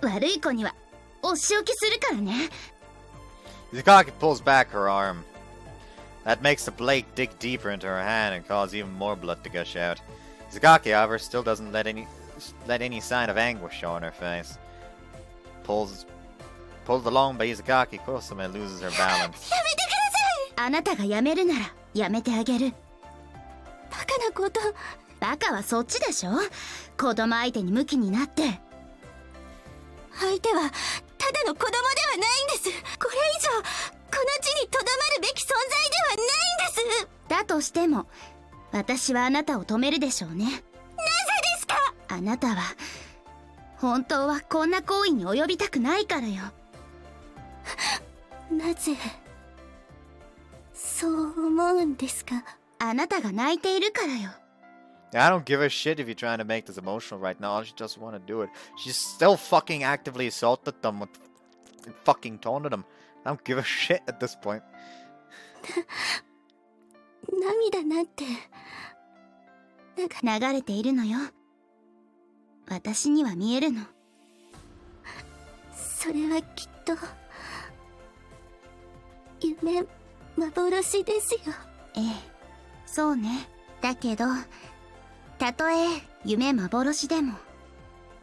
悪い子にはお仕置きするからね。 Izakaki pulls back her arm. That makes the blade dig deeper into her hand and cause even more blood to gush out. Izakaki, however, still doesn't let any sign of anguish show on her face. Pulled along by Izakaki, Kosame loses her balance. やめてください。あなたがやめるならやめてあげる。バカなこと。バカはそっちでしょ。子供相手にムキになって。相手はただの子供ではないんです。これ以上この地にとどまるべき存在ではないんです。だとしても私はあなたを止めるでしょうね。なぜですか。あなたは本当はこんな行為に及びたくないからよ。なぜそう思うんですか？あなたが泣いているからよ。 I don't give a shit if you're trying to make this emotional right now. She just want to do it. She's still fucking actively assaulted them with fucking taunted them. I don't give a shit at this point. 涙なんて流れているのよ。私には見えるの。それはきっと夢幻ですよ。ええ、そうね。だけどたとえ夢幻でも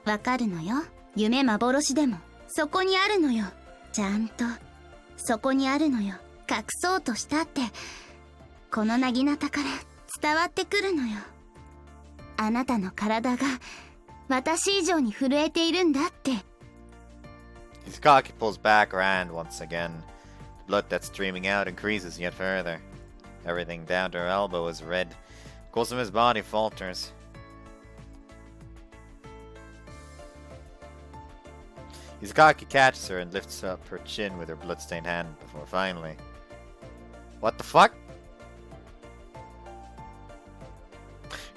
わかるのよ。夢幻でもそこにあるのよ。ちゃんとそこにあるのよ。隠そうとしたってこのなぎなたから伝わってくるのよ。あなたの体が私以上に震えているんだって。 Hizukaki pulls back her hand once again. The blood that's streaming out increases yet further. Everything down to her elbow is red. Kosume's body falters. Hizukaki catches her and lifts up her chin with her bloodstained hand before finally... What the fuck?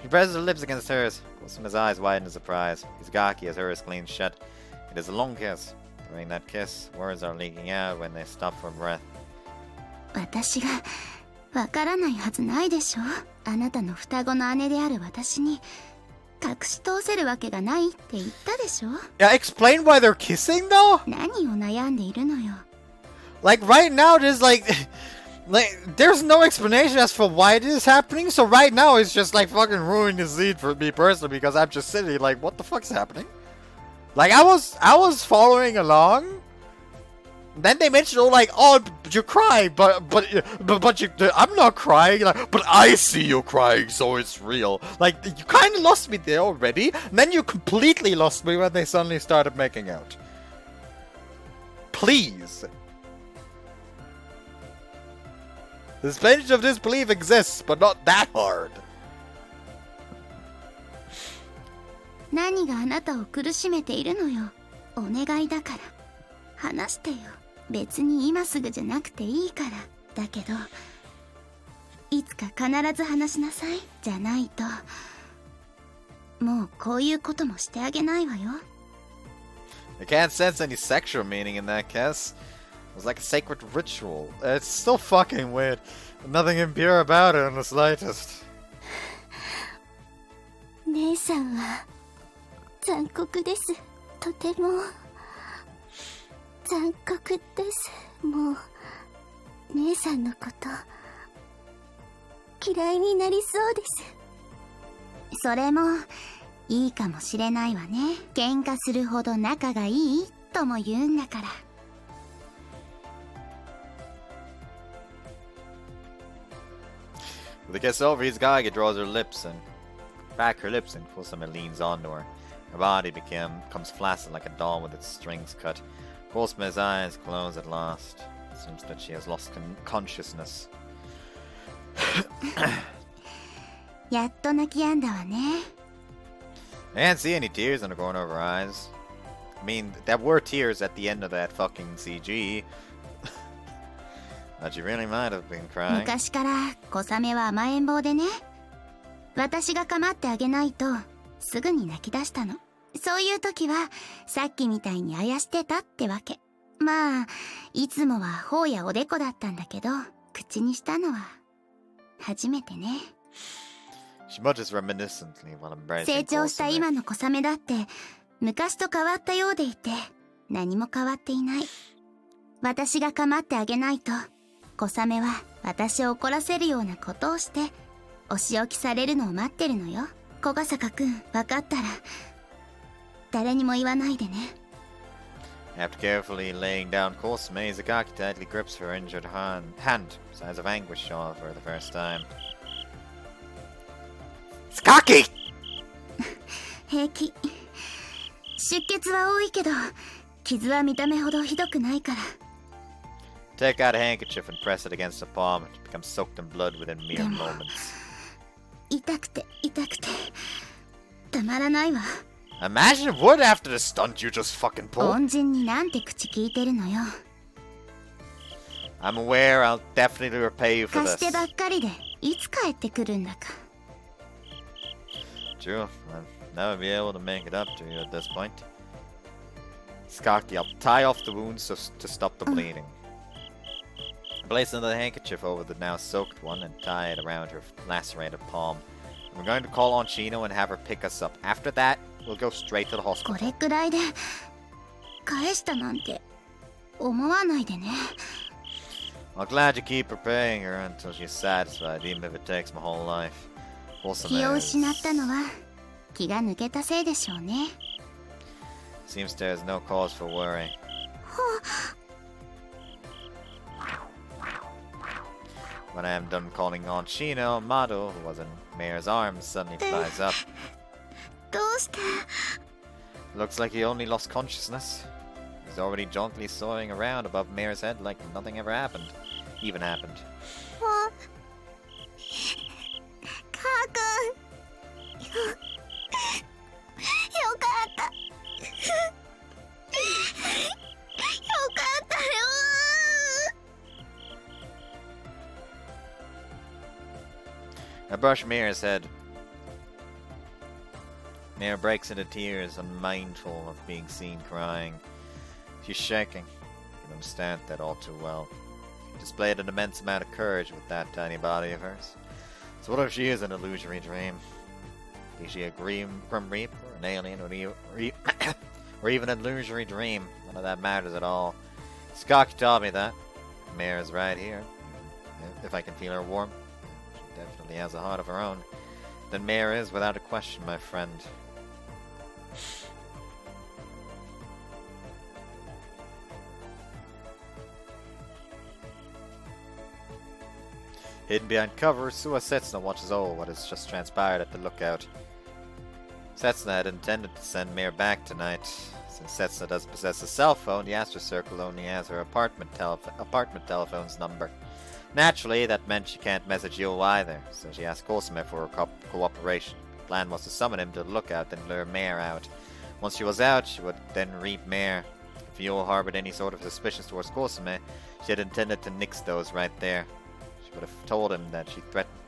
She presses her lips against hers. Kosume's eyes widen in surprise. Hizukaki has hers clean shut. It is a long kiss. During that kiss, words are leaking out when they stop for breath. 私がわからないはずないでしょ。あなたの双子の姉である私に隠し通せるわけがないって言ったでしょ。 Yeah, explain why they're kissing though? 何を悩んでいるのよ。 Like right now there's like there's no explanation as for why this is happening, so right now it's just like fucking ruining the scene for me personally because I'm just sitting like what the fuck's happening? Like I was following along. Then they mentioned, oh, like, oh, you're crying, but you, I'm not crying, like, but I see you crying, so it's real. Like, you kind of lost me there already, and then you completely lost me when they suddenly started making out. Please. The suspension of disbelief exists, but not that hard. 何があなたを苦しめているのよ。お願いだから話してよ。別に今すぐじゃなくていいから。だけどいつか必ず話しなさい。じゃないともうこういうこともしてあげないわよ。 I can't sense any sexual meaning in that kiss. It was like a sacred ritual. It's still fucking weird. Nothing impure about it in the slightest. 姉さんは残酷です。とても残酷です。もう姉さんのこと嫌いになりそうです。それもいいかもしれないわね。喧嘩するほど仲がいいとも言うんだから。 With the kiss over, Hizukagi draws her lips and back her lips and Kusame leans onto her. Her body becomes flaccid like a doll with its strings cut. Kusume's eyes close at last. It seems that she has lost consciousness. やっと泣き止んだわね。 I can't see any tears in the corner of her eyes. I mean, there were tears at the end of that fucking CG. But she really might have been crying. 昔から小雨は甘えん坊でね。私が構ってあげないとすぐに泣き出したの。そういう時はさっきみたいにあやしてたってわけ。まあいつもは頬やおでこだったんだけど、口にしたのは初めてね。 She mutters reminiscently while embracing 成長した Kusame. 今の小雨だって昔と変わったようでいて何も変わっていない。私が構ってあげないと小雨は私を怒らせるようなことをしてお仕置きされるのを待ってるのよ。小笠原くん、分かったら誰にも言わないでね。 After carefully laying down Kusame, Hizukaki tightly grips her injured hand. Signs of anguish show off for the first time. Hizukaki! 平気。出血は多いけど傷は見た目ほどひどくないから。 Take out a handkerchief and press it against the palm. It becomes soaked in blood within mere moments. 痛くてたまらないわ。 Imagine it would after the stunt you just fucking pulled. 恩人になんて口聞いてるのよ。I'm aware I'll definitely repay you for 貸 this. してばっかりでいつ帰ってくるんだか。 True, I'll never be able to make it up to you at this point. Skaki, I'll tie off the wounds to stop the bleeding. Place another handkerchief over the now soaked one and tie it around her lacerated palm. We're going to call on Chino and have her pick us up. After that, we'll go straight to the こ hospital. れくらいで返したなんて思わないでね。 I'm glad you keep repaying her until she's satisfied, even if it takes my whole life. 気を Wholesome 失ったのは気が抜けたせいでしょうね。 seems there's no cause for worry. When I am done calling on Chino, Mado, who was in Mayor's arms, suddenly flies up. どうして？ Looks like he only lost consciousness. He's already jauntily soaring around above Mayor's head like nothing ever happened. Even happened. カー君。よかった。よかったよ。 I brush Mir's head. Mir breaks into tears, unmindful of being seen crying. She's shaking. You can understand that all too well. She displayed an immense amount of courage with that tiny body of hers. So what if she is an illusory dream? Is she a Grim Reaper, an alien, or even an illusory dream? None of that matters at all. Skaki taught me that. Mir is right here. If I can feel her warmth. She definitely has a heart of her own. Then Mir is, without a question, my friend. Hidden behind cover, Sua Setsuna watches all what has just transpired at the lookout. Setsuna had intended to send Mir back tonight. Since Setsuna doesn't possess a cell phone, the Astro Circle only has her apartment telephone's number. Naturally, that meant she can't message Yo either, so she asked Cosime for her cooperation. The plan was to summon him to the lookout, then lure Mare out. Once she was out, she would then reap Mare. If Yo harbored any sort of suspicions towards Cosime, she had intended to nix those right there. She would have told him that she threatened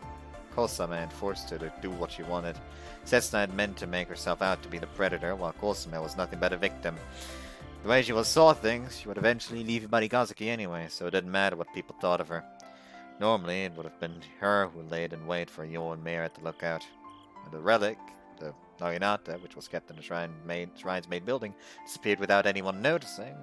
Cosime and forced her to do what she wanted. Setsuna had meant to make herself out to be the predator, while Cosime was nothing but a victim. The way she saw things, she would eventually leave Ibarigazaki anyway, so it didn't matter what people thought of her. Normally, it would have been her who laid in wait for Yo and Mare at the lookout. And the relic, the Naginata, which was kept in the Shrine's main building, disappeared without anyone noticing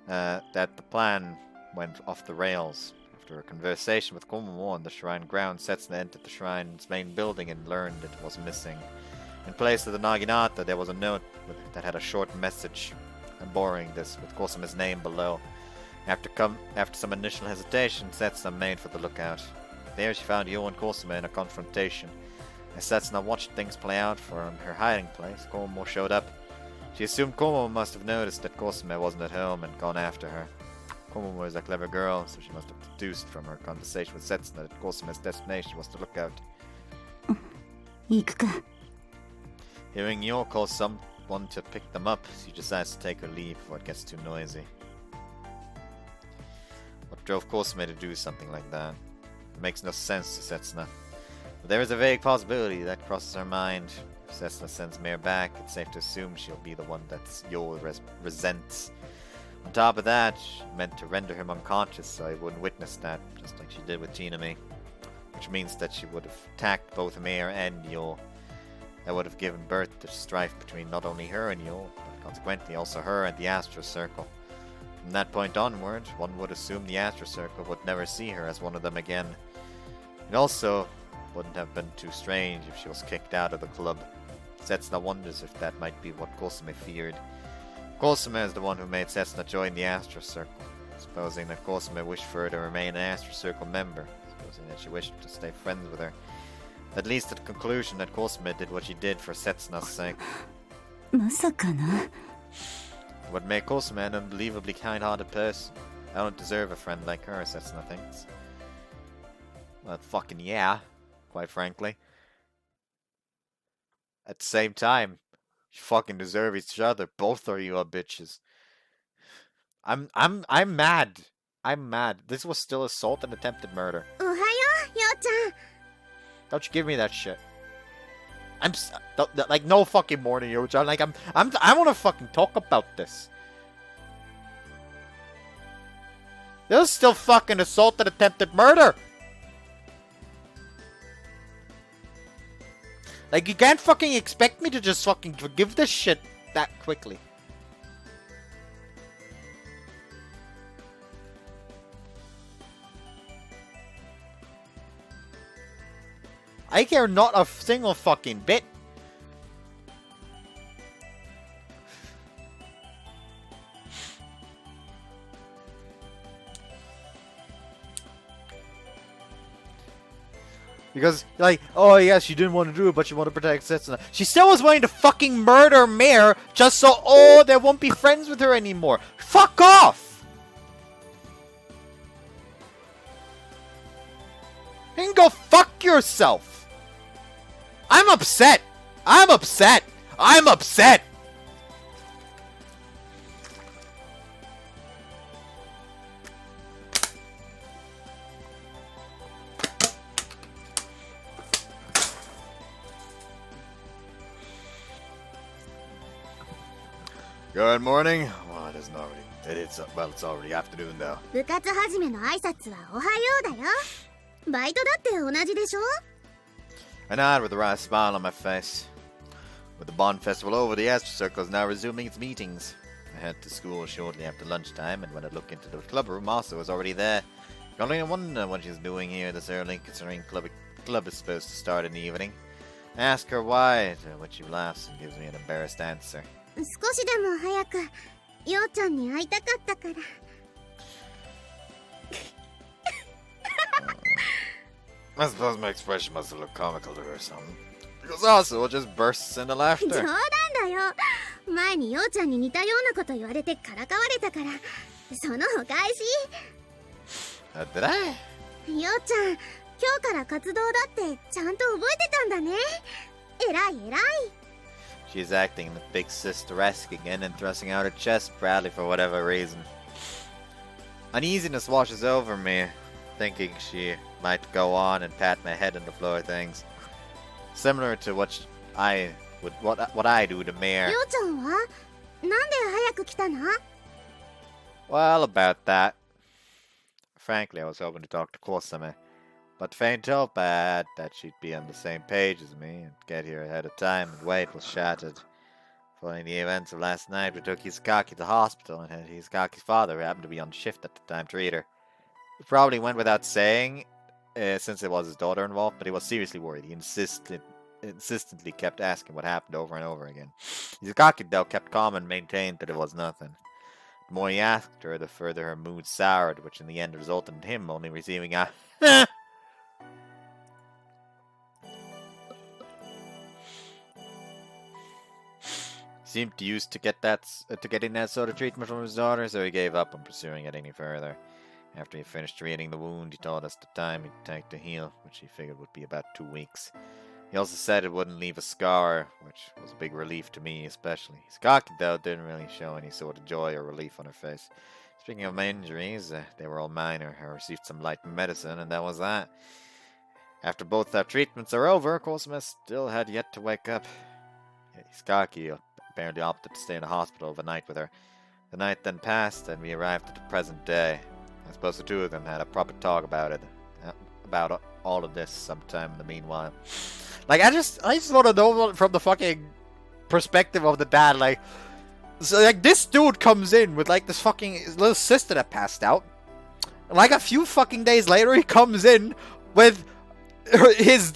that the plan went off the rails. After a conversation with Komomo on the shrine grounds, Setsuna entered the shrine's main building and learned it was missing. In place of the Naginata, there was a note that had a short message. I'm borrowing this, with Cosime's name below. After some initial hesitation, Setsuna made for the lookout. There she found Yo and Cosime in a confrontation. As Setsuna watched things play out from her hiding place, Komomo showed up. She assumed Komomo must have noticed that Cosime wasn't at home and gone after her. Komomo is a clever girl, so she must have deduced from her conversation with Setsuna that Cosime's destination was the lookout. 行くか。 Hearing Yo call someone to pick them up, she decides to take her leave before it gets too noisy. What drove Cosime to do something like that? It makes no sense to Setsuna. But there is a vague possibility that crosses her mind. If Setsuna sends Mare back, it's safe to assume she'll be the one that Yo resents. On top of that, she meant to render him unconscious so he wouldn't witness that, just like she did with Jinami. Which means that she would have attacked both Mare and Yo. That would have given birth to strife between not only her and Yo, but consequently also her and the Astro Circle. From that point onward, one would assume the Astro Circle would never see her as one of them again. It also wouldn't have been too strange if she was kicked out of the club. Setsuna wonders if that might be what Cosime feared. Cosime is the one who made Setsuna join the Astro Circle. Supposing that Cosime wished for her to remain an Astro Circle member, supposing that she wished to stay friends with her. At least at the conclusion that Cosime did what she did for Setsuna's sake. まさかな。 It would make Cosime an unbelievably kind-hearted person. I don't deserve a friend like her, Setsuna thinks. Well, fucking yeah, quite frankly. At the same time, you fucking deserve each other. Both of you are bitches. I'm mad. I'm mad. This was still assault and attempted murder. おはよう、ようちゃん。 Don't you give me that shit. Like no fucking morning, Yo-chan. Like I want to fucking talk about this. There's still fucking assault and attempted murder. Like you can't fucking expect me to just fucking forgive this shit that quickly. I care not a single fucking bit. Because, like, oh yes, she didn't want to do it, but she wanted to protect Setsuna. She still was willing to fucking murder Mare just so, oh, they won't be friends with her anymore. Fuck off! And go fuck yourself! I'm upset! I'm upset! I'm upset! Good morning. Well, it isn't already. It's already afternoon though. 部活始めの挨拶はおはようだよ。バイトだって同じでしょ？ I nod with a wry smile on my face. With the Bond Festival over, the Astro Circle is now resuming its meetings. I head to school shortly after lunchtime, and when I look into the club room, Asa was already there. I only wonder what she's doing here this early, considering club is supposed to start in the evening. I ask her why, to which she laughs and gives me an embarrassed answer. 少しでも早くようちゃんに会いたかったから。I suppose my expression must have looked comical to her or something. Because Asa just bursts into 冗 laughter. 談だよ。前にようちゃんに似たようなこと言われてからかわれたから、そのお返し。Did I? ようちゃん、今日から活動だってちゃんと覚えてたんだね。えらいえらい。 She is acting the big sister-esque again and thrusting out her chest proudly for whatever reason. Uneasiness washes over me, thinking she might go on and pat my head on the floor things. Similar to what I do to Mare. ようちゃんはなんで早く来たの？ Well, about that. Frankly, I was hoping to talk to Kosame, but faint hope I had that she'd be on the same page as me and get here ahead of time and wait was shattered. Following the events of last night, we took Hisakaki to the hospital, and Hisakaki's father happened to be on shift at the time to treat her. It probably went without saying, since it was his daughter involved, but he was seriously worried. He insistently kept asking what happened over and over again. Hisakaki, though, kept calm and maintained that it was nothing. The more he asked her, the further her mood soured, which in the end resulted in him only receiving a seemed used to getting that sort of treatment from his daughter, so he gave up on pursuing it any further. After he finished treating the wound, he told us the time he'd take to heal, which he figured would be about 2 weeks. He also said it wouldn't leave a scar, which was a big relief to me especially. Hisakaki, though, didn't really show any sort of joy or relief on her face. Speaking of my injuries, they were all minor. I received some light medicine, and that was that. After both our treatments are over, Kosame still had yet to wake up. Hisakaki apparently opted to stay in the hospital overnight with her. The night then passed, and we arrived at the present day. I suppose the two of them had a proper talk about it, about all of this sometime in the meanwhile. Like, I just want to know from the fucking perspective of the dad, like, so, like, this dude comes in with, like, this fucking little sister that passed out. And, like, a few fucking days later, he comes in with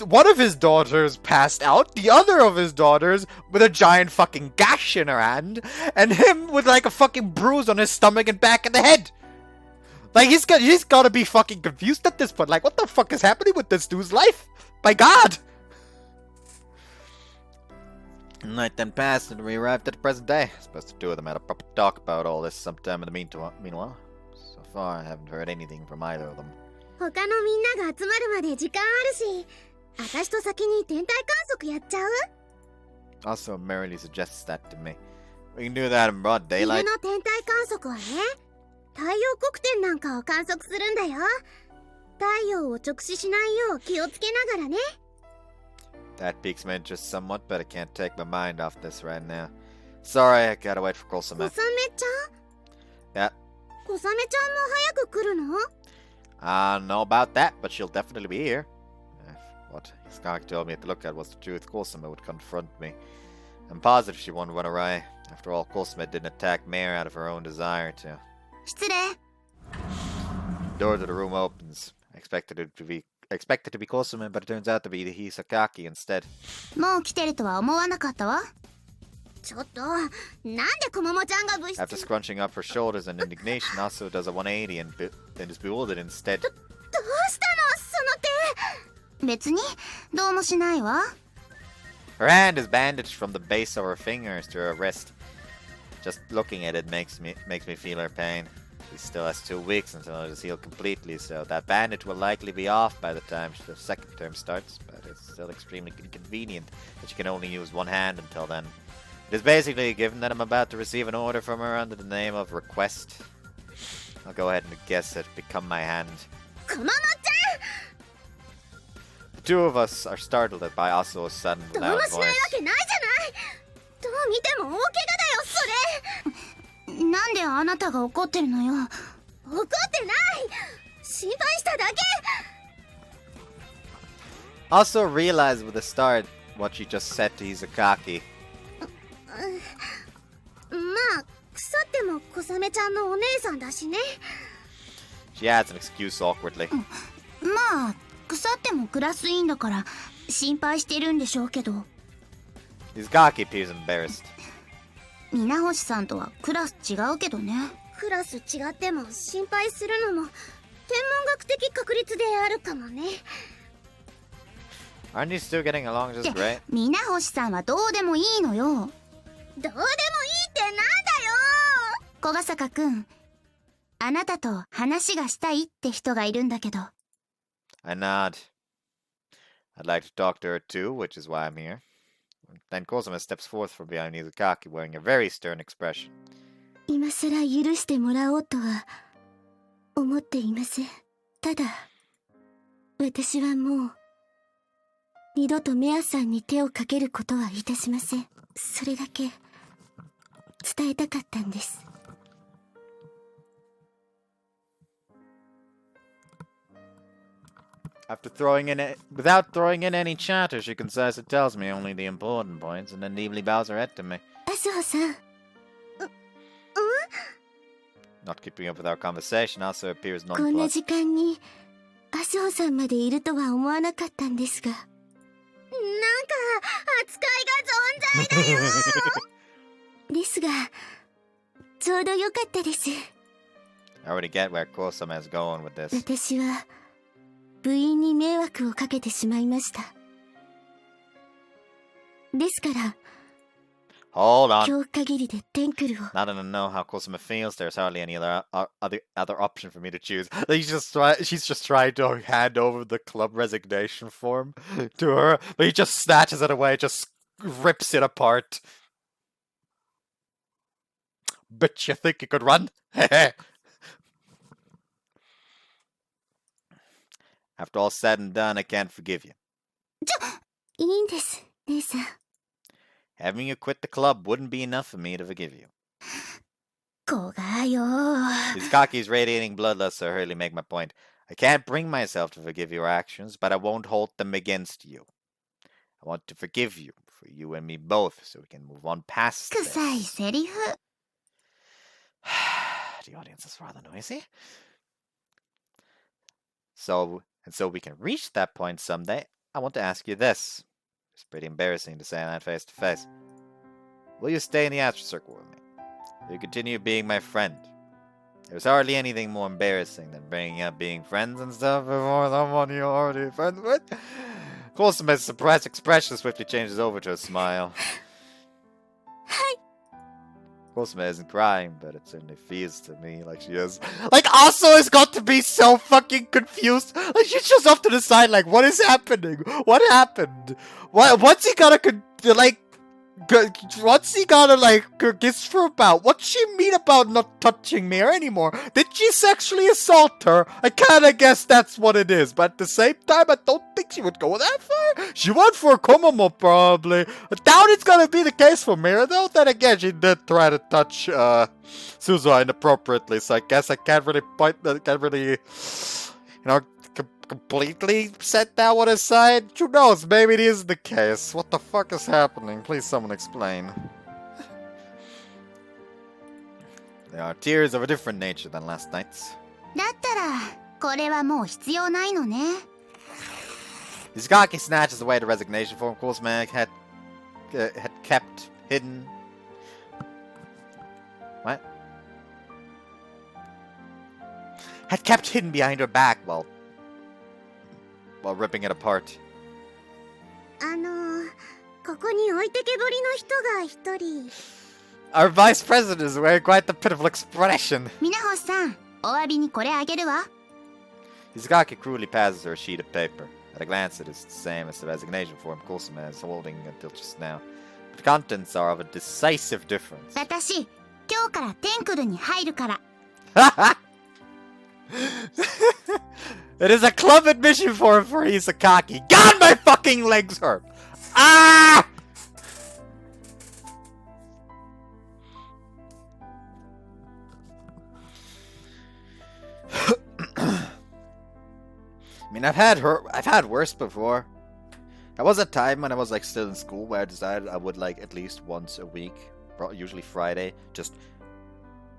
one of his daughters passed out, the other of his daughters with a giant fucking gash in her hand, and him with, like, a fucking bruise on his stomach and back of the head. Like, he's got to be fucking confused at this point. Like, what the fuck is happening with this dude's life? My god! The night then passed, and we arrived at the present day. I suppose the two of them had a proper talk about all this sometime in the meanwhile. So far, I haven't heard anything from either of them. 他のみんなが集まるまで時間あるし、私と先に天体観測やっちゃう？ Also, merrily suggests that to me. We can do that in broad 昼 daylight. の天体観測はね、太陽黒点なんかを観測するんだよ。太陽を直視しないよう気をつけながらね。That piques my interest somewhat, but I can't take my mind off this right now. Sorry, I gotta wait for 小 Kosame. 雨ちゃん Yeah, 小雨ちゃんも早く来るの？ I don't know about that, but she'll definitely be here. What Skak told me to look at was the truth. Kosame would confront me. I'm positive she won't run away. After all, Kosame didn't attack Mare out of her own desire to. 失礼。 Door to the room opens. I expected it to be Kosame, but it turns out to be Hisakaki instead. もう来てるとは思わなかったわ。ちょっと、なんでこももちゃんが物質 After scrunching up her shoulders in indignation, Aso does a 180 and is bewildered instead. どうしたのその手。別にどうもしないわ。 Her hand is bandaged from the base of her fingers to her wrist. Just looking at it makes me feel her pain. She still has 2 weeks until it is healed completely, so that bandage will likely be off by the time the second term starts, but it's still extremely inconvenient that she can only use one hand until then. It is basically a given that I'm about to receive an order from her under the name of request. I'll go ahead and guess it become my hand. こももち The two of us are startled by Aso's sudden ゃんどう loud もしないわ voice. けないじゃない。どう見ても大怪我だよそれ。なんであなたが怒ってるのよ。怒ってない。心配しただけ。 Aso realized with a start what she just said to Hisakaki. まあ腐っても小雨ちゃんのお姉さんだしね。 She adds an excuse awkwardly. まあ腐ってもクラス委員だから心配してるんでしょうけど。 Hisakaki appears embarrassed. 皆星さんとはクラス違うけどね。クラス違っても心配するのも天文学的確率であるかもね。 Aren't you still getting along just great? 皆星さんはどうでもいいのよ。どうでもいいってなんだよ。小ヶ坂くん、あなたと話がしたいって人がいるんだけど。 I nod. I'd like to talk to her too, which is why I'm here. Then Kosama steps forth from behind Hisakaki wearing a very stern expression. 今さら許してもらおうとは思っていません。ただ私はもう二度とメアさんに手をかけることはいたしません。それだけ伝えたかったんです。 Without throwing in any chatter, she concisely tells me only the important points and then deeply bows her head to me. 麻生さん。Not keeping up with our conversation, Aso appears こんな nonplussed. 時間に麻生さんまでいるとは思わなかったんですが。なんか扱いが存在だよ。ですがちょうどよかったです。 I already get where Kosama is going with this. 私は部員に迷惑をかけてしまいました。ですから Hold on. 今日限りでテンクルを。 Now that I know how Kosama feels, there's hardly any other option for me to choose. She's just trying to hand over the club resignation form to her, but he just snatches it away, just rips it apart. Bet you think you could run? After all said and done, I can't forgive you. いいんです、姉さん。 Having you quit the club wouldn't be enough for me to forgive you. 子がよ。 Hisaki's radiating bloodlust so hurriedly make my point. I can't bring myself to forgive your actions, but I won't hold them against you. I want to forgive you, for you and me both, so we can move on past this. 臭いセリフ。 The audience is rather noisy. So we can reach that point someday. I want to ask you this. It's pretty embarrassing to say that face to face. Will you stay in the Astro Circle with me? Will you continue being my friend? There's hardly anything more embarrassing than bringing up being friends and stuff before someone you're already friends with. Kosama's suppressed expression swiftly changes over to a smile. Kosama isn't crying, but it certainly feels to me like she is. Like, Aso has got to be so fucking confused. Like, she's just off to the side, like, what is happening? What happened? What's he gonna, What's he gotta, like, kiss her about? What's she mean about not touching me anymore? Did she sexually assault her? I kinda guess that's what it is, but at the same time, I don't think she would go that far. She went for a Komomo, probably. I doubt it's gonna be the case for Mira, though. Then again, she did try to touch, Suzuha inappropriately, so I guess I can't really completely set that one aside. Who knows, maybe it is the case. What the fuck is happening? Please someone explain. There are tears of a different nature than last night's. だったらこれはもう必要ないのね。 Izagaki snatches away the resignation form Korsman had kept hidden. What? Had kept hidden behind her back while ripping it apart. ここに置いてけぼりの人が一人。 Our vice president is wearing quite the pitiful expression. 皆星さん、お詫びにこれあげるわ。 Izagaki cruelly passes her a sheet of paper. At a glance, it is the same as the resignation form Kosuma is holding until just now. But the contents are of a decisive difference. 私、今日からテンクルに入るから。 It is a club admission form for Izagaki. God, my fucking legs hurt! Ah! I mean, I've had worse before. There was a time when I was like still in school where I decided I would like at least once a week, usually Friday, just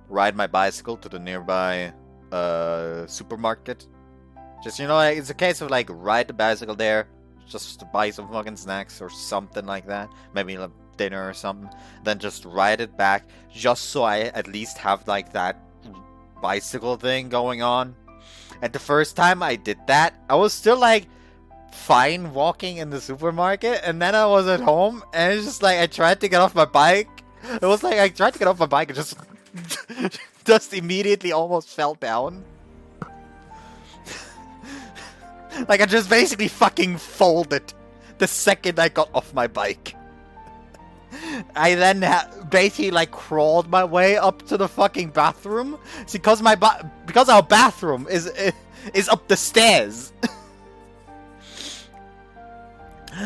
ride my bicycle to the nearby supermarket. Just, you know, like, it's a case of like ride the bicycle there, just to buy some fucking snacks or something like that, maybe like dinner or something, then just ride it back, just so I at least have like that bicycle thing going on. And the first time I did that, I was still like fine walking in the supermarket, and then I was at home, and it's just like I tried to get off my bike. It was like I tried to get off my bike and just just immediately almost fell down. Like I just basically fucking folded the second I got off my bike. I then basically like crawled my way up to the fucking bathroom. See, because our bathroom is up the stairs.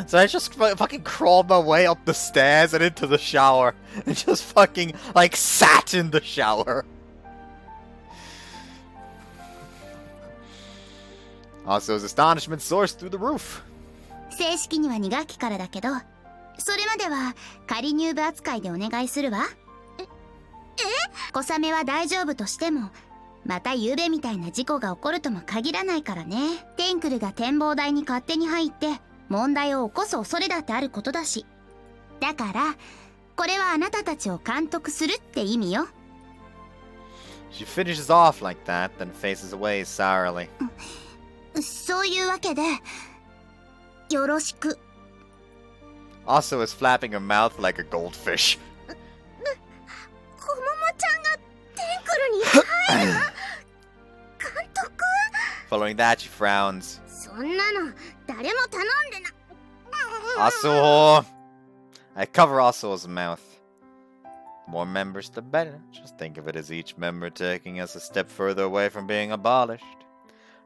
So I just fucking crawled my way up the stairs and into the shower, and just fucking like sat in the shower. Also, his astonishment soars through the roof. 正式には2学期からだけど、それまでは仮入部扱いでお願いするわ。小雨は大丈夫としても、また夕べみたいな事故が起こるとも限らないからね。テンクルが展望台に勝手に入って問題を起こす恐れだってあることだし。だから、これはあなたたちを監督するって意味よ。She finishes off like that, then faces away sourly. そういうわけで、よろしく。Also is flapping her mouth like a goldfish. こももちゃんがテンクルに入る監督？ Following that, she frowns. そんなの誰も頼んでな。Asuo! I cover Asuo's mouth. More members the better. Just think of it as each member taking us a step further away from being abolished.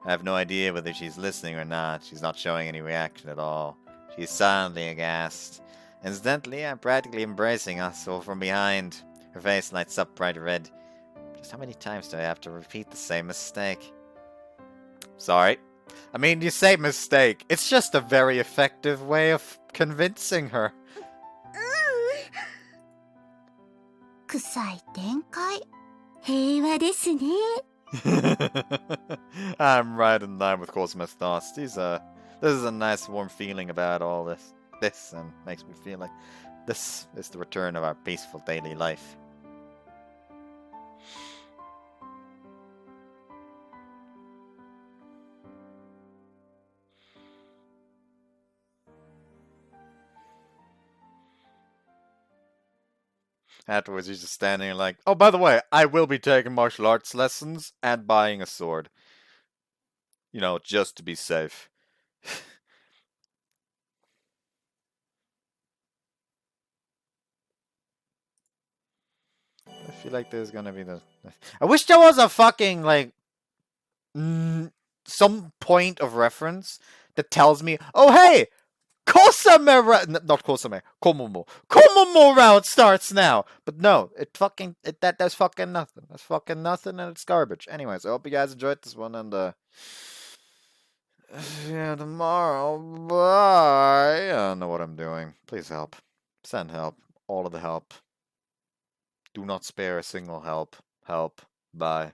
I have no idea whether she's listening or not. She's not showing any reaction at all. She's silently aghast. Incidentally, I'm practically embracing Asuo from behind. Her face lights up bright red. Just how many times do I have to repeat the same mistake? Sorry. I mean, you say mistake. It's just a very effective way of convincing her. 臭い展開。平和ですね。I'm right in line with Cosmo's thoughts. This is a nice warm feeling about all this and makes me feel like this is the return of our peaceful daily life. Afterwards, he's just standing there like, oh, by the way, I will be taking martial arts lessons and buying a sword. You know, just to be safe. I feel like there's gonna be the. I wish there was a fucking like some point of reference that tells me, oh hey, Kosame not Kosame, Komomo route starts now. But no, there's fucking nothing. There's fucking nothing, and it's garbage. Anyways, I hope you guys enjoyed this one, and yeah, tomorrow. Bye. I don't know what I'm doing. Please help. Send help. All of the help. Do not spare a single help. Help. Bye.